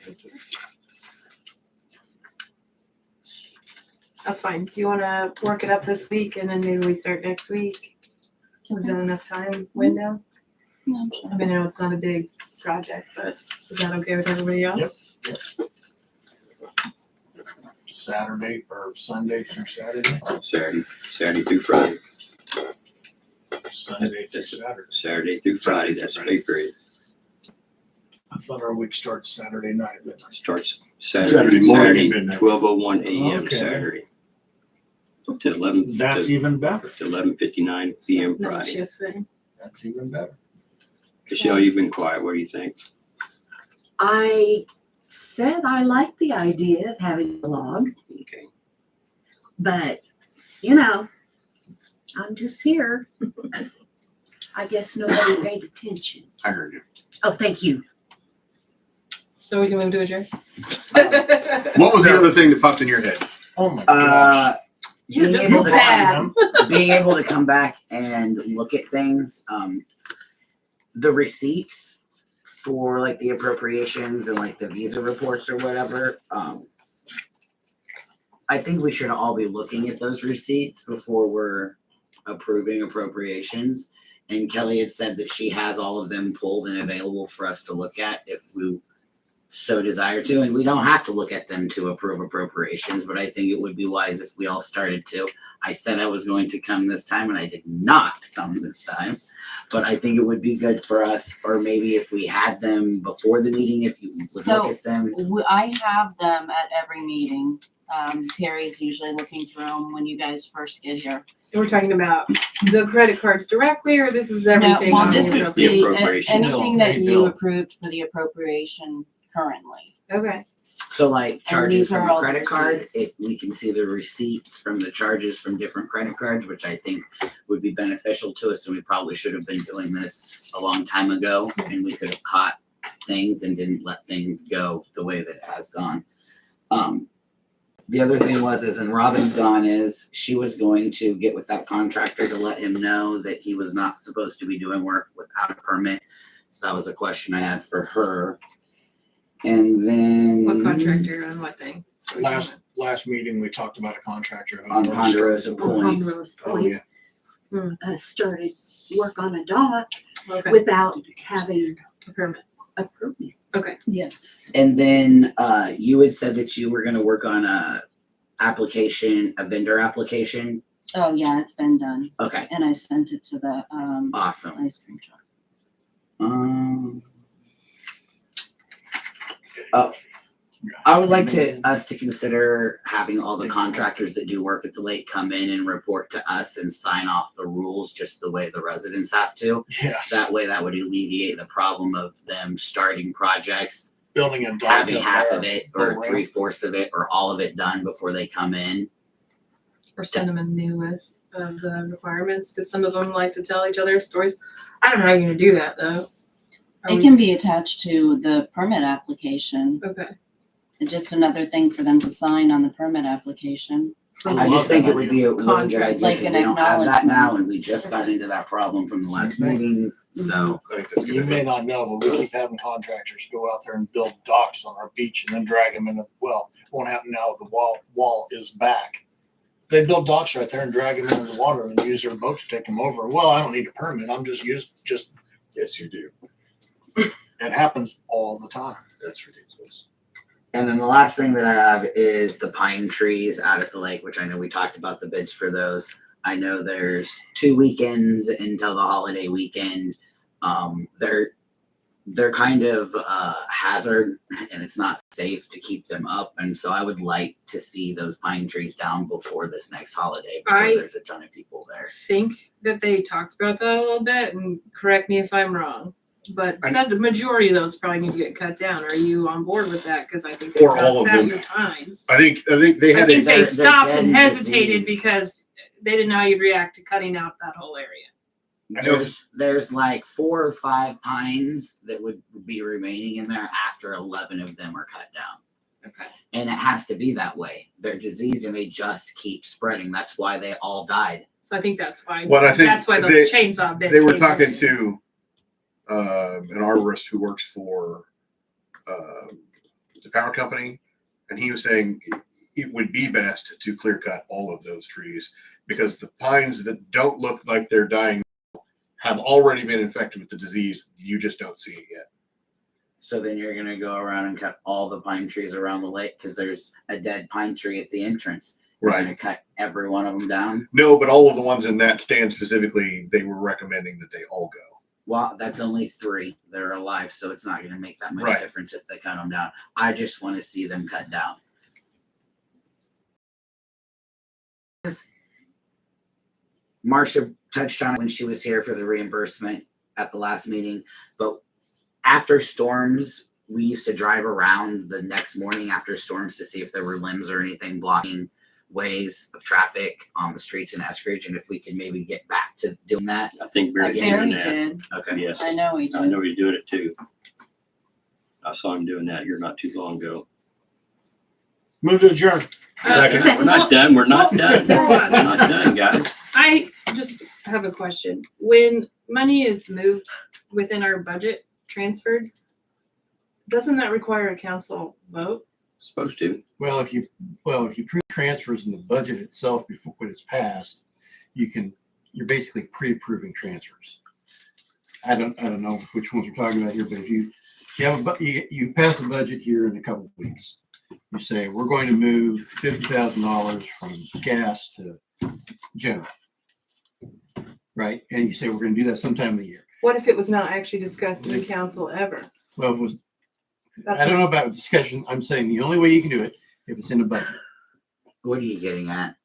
S10: That's fine. Do you want to work it up this week and then maybe we start next week? Was that enough time window?
S3: No, I'm sure.
S10: I mean, I know it's not a big project, but is that okay with everybody else?
S6: Saturday or Sunday through Saturday.
S2: Saturday through Friday.
S6: Sunday through Saturday.
S2: Saturday through Friday. That's the pay period.
S6: I thought our week starts Saturday night at midnight.
S2: Starts
S15: Saturday morning at midnight.
S2: 12:01 a.m.
S6: Okay.
S2: Saturday. To 11.
S6: That's even better.
S2: To 11:59 p.m.
S10: Night
S2: Friday.
S10: shift thing.
S6: That's even better.
S2: Michelle, you've been quiet. What do you think?
S17: I said I like the idea of having a log,
S2: Okay.
S17: but you know, I'm just here. I guess nobody paid attention.
S15: I heard you.
S17: Oh, thank you.
S10: So we can move to adjourn?
S15: What was the other thing that popped in your head?
S6: Oh my gosh.
S10: You're
S9: Being
S10: just
S9: able to-
S10: bad.
S9: being able to come back and look at things, the receipts for like the appropriations and like the visa reports or whatever, I think we should all be looking at those receipts before we're approving appropriations. And Kelly had said that she has all of them pulled and available for us to look at if we so desire to. And we don't have to look at them to approve appropriations, but I think it would be wise if we all started to. I said I was going to come this time and I did not come this time. But I think it would be good for us, or maybe if we had them before the meeting, if you would look at them.
S3: I have them at every meeting. Terry's usually looking through them when you guys first get here.
S10: And we're talking about the credit cards directly, or this is everything?
S3: No, well,
S10: on
S3: this
S10: the
S3: is
S2: appropriation.
S3: anything
S6: Bill,
S3: that
S6: hey,
S3: you
S6: Bill.
S3: approved for the appropriation currently.
S10: Okay.
S9: So like charges
S3: these are
S9: from a
S3: all the
S9: credit card,
S3: receipts.
S9: we can see the receipts from the charges from different credit cards, which I think would be beneficial to us. And we probably should have been doing this a long time ago, and we could have caught things and didn't let things go the way that it has gone. The other thing is, and Robin's gone, is she was going to get with that contractor to let him know that he was not supposed to be doing work without a permit. So that was a question I had for her. And then
S10: What contractor on what thing?
S6: Last meeting, we talked about a contractor
S9: on Ponderosa Point.
S17: Ponderosa
S15: Oh,
S17: Point
S15: yeah.
S17: started work on a dock
S10: Okay.
S17: without having
S10: A permit.
S17: a permit.
S10: Okay.
S3: Yes.
S9: And then you had said that you were going to work on a vendor application.
S3: Oh, yeah, it's been done.
S9: Okay.
S3: And I sent it to the
S9: Awesome.
S3: ice cream truck.
S9: I would like us to consider having all the contractors that do work at the lake come in and report to us and sign off the rules just the way the residents have to.
S6: Yes.
S9: That way, that would alleviate the problem of them starting projects,
S6: Building a dock,
S9: having
S6: up
S9: half
S6: there,
S9: of it
S6: or
S9: or 3/4 of it or all of it done before they come in.
S10: Or send them a new list of the requirements, because some of them like to tell each other stories. I don't know how you're gonna do that though.
S3: It can be attached to the permit application.
S10: Okay.
S3: It's just another thing for them to sign on the permit application.
S9: I just think it would be a really good
S3: Contract,
S9: idea
S3: like
S9: because
S3: an
S9: we don't have that
S3: acknowledgement.
S9: now, and we just got into that problem from the last meeting. So
S15: I think that's
S6: You
S15: good.
S6: may not know, but we keep having contractors go out there and build docks on our beach and then drag them in. Well, it won't happen now. The wall is back. They build docks right there and drag them into the water and use their boat to take them over. Well, I don't need a permit. I'm just
S15: Yes, you do.
S6: it happens all the time.
S15: That's ridiculous.
S9: And then the last thing that I have is the pine trees out at the lake, which I know we talked about the bids for those. I know there's 2 weekends until the holiday weekend. They're kind of hazard, and it's not safe to keep them up. And so I would like to see those pine trees down before this next holiday, before there's a ton of people there.
S10: Think that they talked about that a little bit, and correct me if I'm wrong. But said the majority of those probably need to get cut down. Are you on board with that? Because I think
S15: Or all of
S10: out
S15: them.
S10: your times.
S15: I think they
S10: I
S15: had
S10: think
S15: a,
S10: they stopped
S9: dead
S10: and
S9: in
S10: hesitated
S9: disease.
S10: because they didn't know how you'd react to cutting out that whole area.
S15: I know.
S9: There's like 4 or 5 pines that would be remaining in there after 11 of them are cut down.
S10: Okay.
S9: And it has to be that way. They're diseased and they just keep spreading. That's why they all died.
S10: So I think that's why.
S15: Well, I think
S10: that's why the
S15: they-
S10: chainsaw bit.
S15: they were
S10: came
S15: talking
S10: in.
S15: to an arborist who works for the power company, and he was saying it would be best to clear cut all of those trees because the pines that don't look like they're dying have already been infected with the disease. You just don't see it yet.
S9: So then you're going to go around and cut all the pine trees around the lake because there's a dead pine tree at the entrance. You're
S15: Right.
S9: going to cut every one of them down.
S15: No, but all of the ones in that stand specifically, they were recommending that they all go.
S9: Well, that's only 3 that are alive, so it's not going to make that much
S15: Right.
S9: difference if they cut them down. I just want to see them cut down. Marcia touched on it when she was here for the reimbursement at the last meeting, but after storms, we used to drive around the next morning after storms to see if there were limbs or anything blocking ways of traffic on the streets in Eskridge, and if we could maybe get back to doing that.
S2: I think Barry's doing
S3: Barry
S2: that.
S3: did.
S9: Okay.
S2: Yes.
S3: I know he did.
S2: I know he's doing it too. I saw him doing that here not too long ago.
S6: Move to adjourn.
S2: We're not done. We're not done.
S10: Hold
S2: We're
S10: on.
S2: not done, guys.
S10: I just have a question. When money is moved within our budget transferred, doesn't that require a council vote?
S2: Supposed to.
S12: Well, if you prove transfers in the budget itself before it's passed, you're basically pre-approving transfers. I don't know which ones we're talking about here, but if you have you pass a budget here in a couple of weeks, you say we're going to move $50,000 from gas to general, right? And you say we're going to do that sometime of the year.
S10: What if it was not actually discussed in the council ever?
S12: Well, it was.
S10: That's
S12: I don't know about discussion. I'm saying the only way you can do it if it's in a budget.
S9: What are you getting at?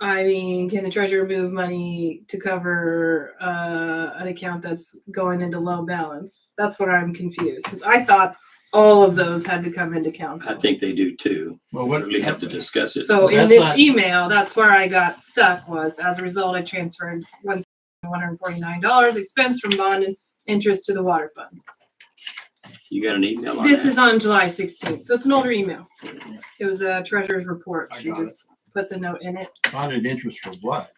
S10: I mean, can the treasurer move money to cover an account that's going into low balance? That's what I'm confused, because I thought all of those had to come into council.
S2: I think they do too.
S12: Well, what
S2: We have to discuss it.
S10: So in
S12: That's
S10: this
S12: not-
S10: email, that's where I got stuck, was as a result, I transferred $1,149 expense from bond and interest to the water fund.
S2: You got an email on
S10: This
S2: that?
S10: is on July 16th, so it's an older email. It was a treasurer's report.
S12: I
S10: She
S12: got it.
S10: just put the note in it.
S12: Bonded interest for what?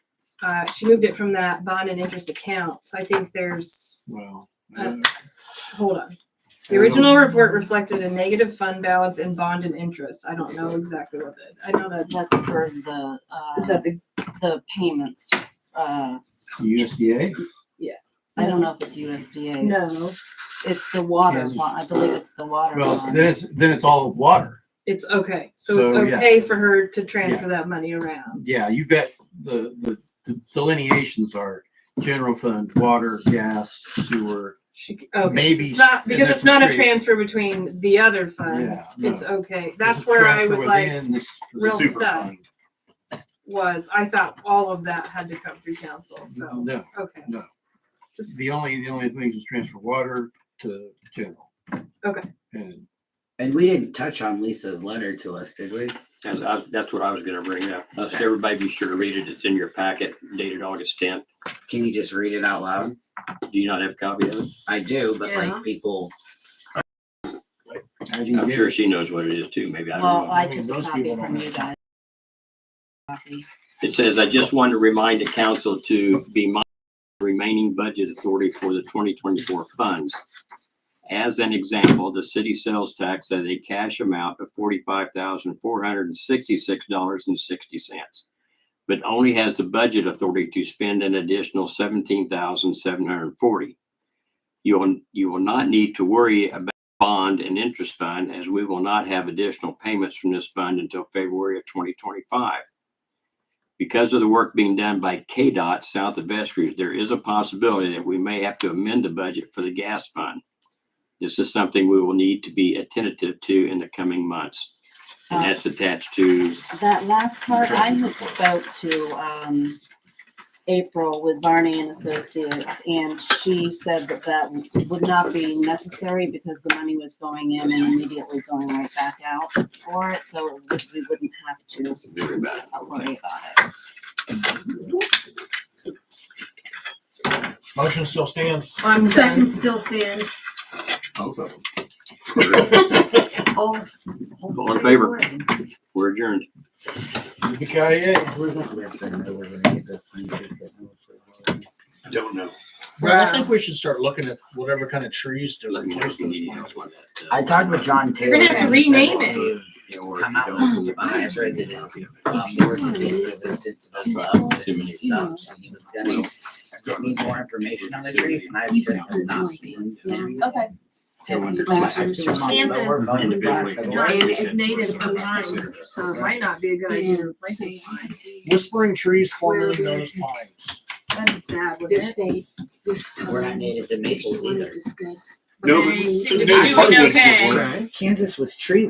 S10: She moved it from that bond and interest account. So I think there's,
S12: Well,
S10: hold on. The original report reflected a negative fund balance in bond and interest. I don't know exactly what it. I know that's
S3: That's for the,
S10: is that
S3: the payments.
S12: USDA?
S3: I don't know if it's USDA.
S10: no.
S3: It's the water,
S12: Kansas.
S3: bond. I believe it's the water.
S12: Well,
S3: bond.
S12: then it's all water.
S10: It's okay. So it's
S12: So, yeah.
S10: okay for her to transfer that money around.
S12: Yeah, you got the delineations are general fund, water, gas, sewer.
S10: Okay.
S12: Maybe
S10: It's not because
S12: and
S10: it's not a
S12: that's the
S10: transfer between the other funds.
S12: Yeah, no.
S10: It's okay.
S12: There's
S10: That's
S12: a
S10: where I
S12: transfer
S10: was like
S12: within this
S10: real
S12: super
S10: stuck.
S12: fund.
S10: Was I thought all of that had to come through council. So
S12: No,
S10: okay.
S12: no.
S10: Just-
S12: The only thing is transfer water to general.
S10: Okay.
S9: And we didn't touch on Lisa's letter to us, did we?
S2: That's what I was gonna bring up. Just everybody be sure to read it. It's in your packet dated August 10th.
S9: Can you just read it out loud?
S2: Do you not have a copy of it?
S9: I do, but
S10: Yeah.
S9: like people.
S2: I'm sure she knows what it is too. Maybe I don't
S3: Well,
S2: know.
S3: I
S6: I mean,
S3: took a
S6: those
S3: copy
S6: people
S3: from
S6: don't
S3: you
S6: have
S3: guys. Copy.
S2: It says, I just want to remind the council to be mindful of the remaining budget authority for the 2024 funds. As an example, the city sales tax has a cash amount of $45,466.60, but only has the budget authority to spend an additional $17,740. You will not need to worry about bond and interest fund, as we will not have additional payments from this fund until February of 2025. Because of the work being done by KDOT south of Eskridge, there is a possibility that we may have to amend the budget for the gas fund. This is something we will need to be attentive to in the coming months. And that's attached to,
S3: That last part, I had spoke to, April with Barney and Associates, and she said that would not be necessary because the money was going in and immediately going right back out for it, so we wouldn't have to worry about it.
S6: Motion still stands.
S10: I'm
S17: Second still stands.
S1: Both of them.
S17: All
S2: all in favor? We're adjourned.
S6: Yippee-ki-yay.
S1: I don't know.
S6: Well, I think we should start looking at whatever kind of trees to replace those plants.
S9: I talked with John Taylor.
S10: You're gonna have to
S9: and he said
S10: rename
S9: that
S10: it.
S9: he would Come out with some hybrid that is more disease resistant to the bugs and stuff. And he was gonna need more information on the trees, and I've just not seen.
S3: Okay.
S10: And it's native to pines, so it might not be a good idea to replace it.
S6: Whispering trees formerly known as pines.
S10: That'd be sad, wouldn't
S17: This
S10: it?
S17: state, this time.
S9: We're not native to maples
S17: we wanna
S9: either.
S17: discuss.
S15: No,
S10: They
S15: but
S10: seem
S15: some
S10: to be
S15: native
S10: doing
S15: hardwoods
S10: okay.
S15: would work.
S9: Kansas was tree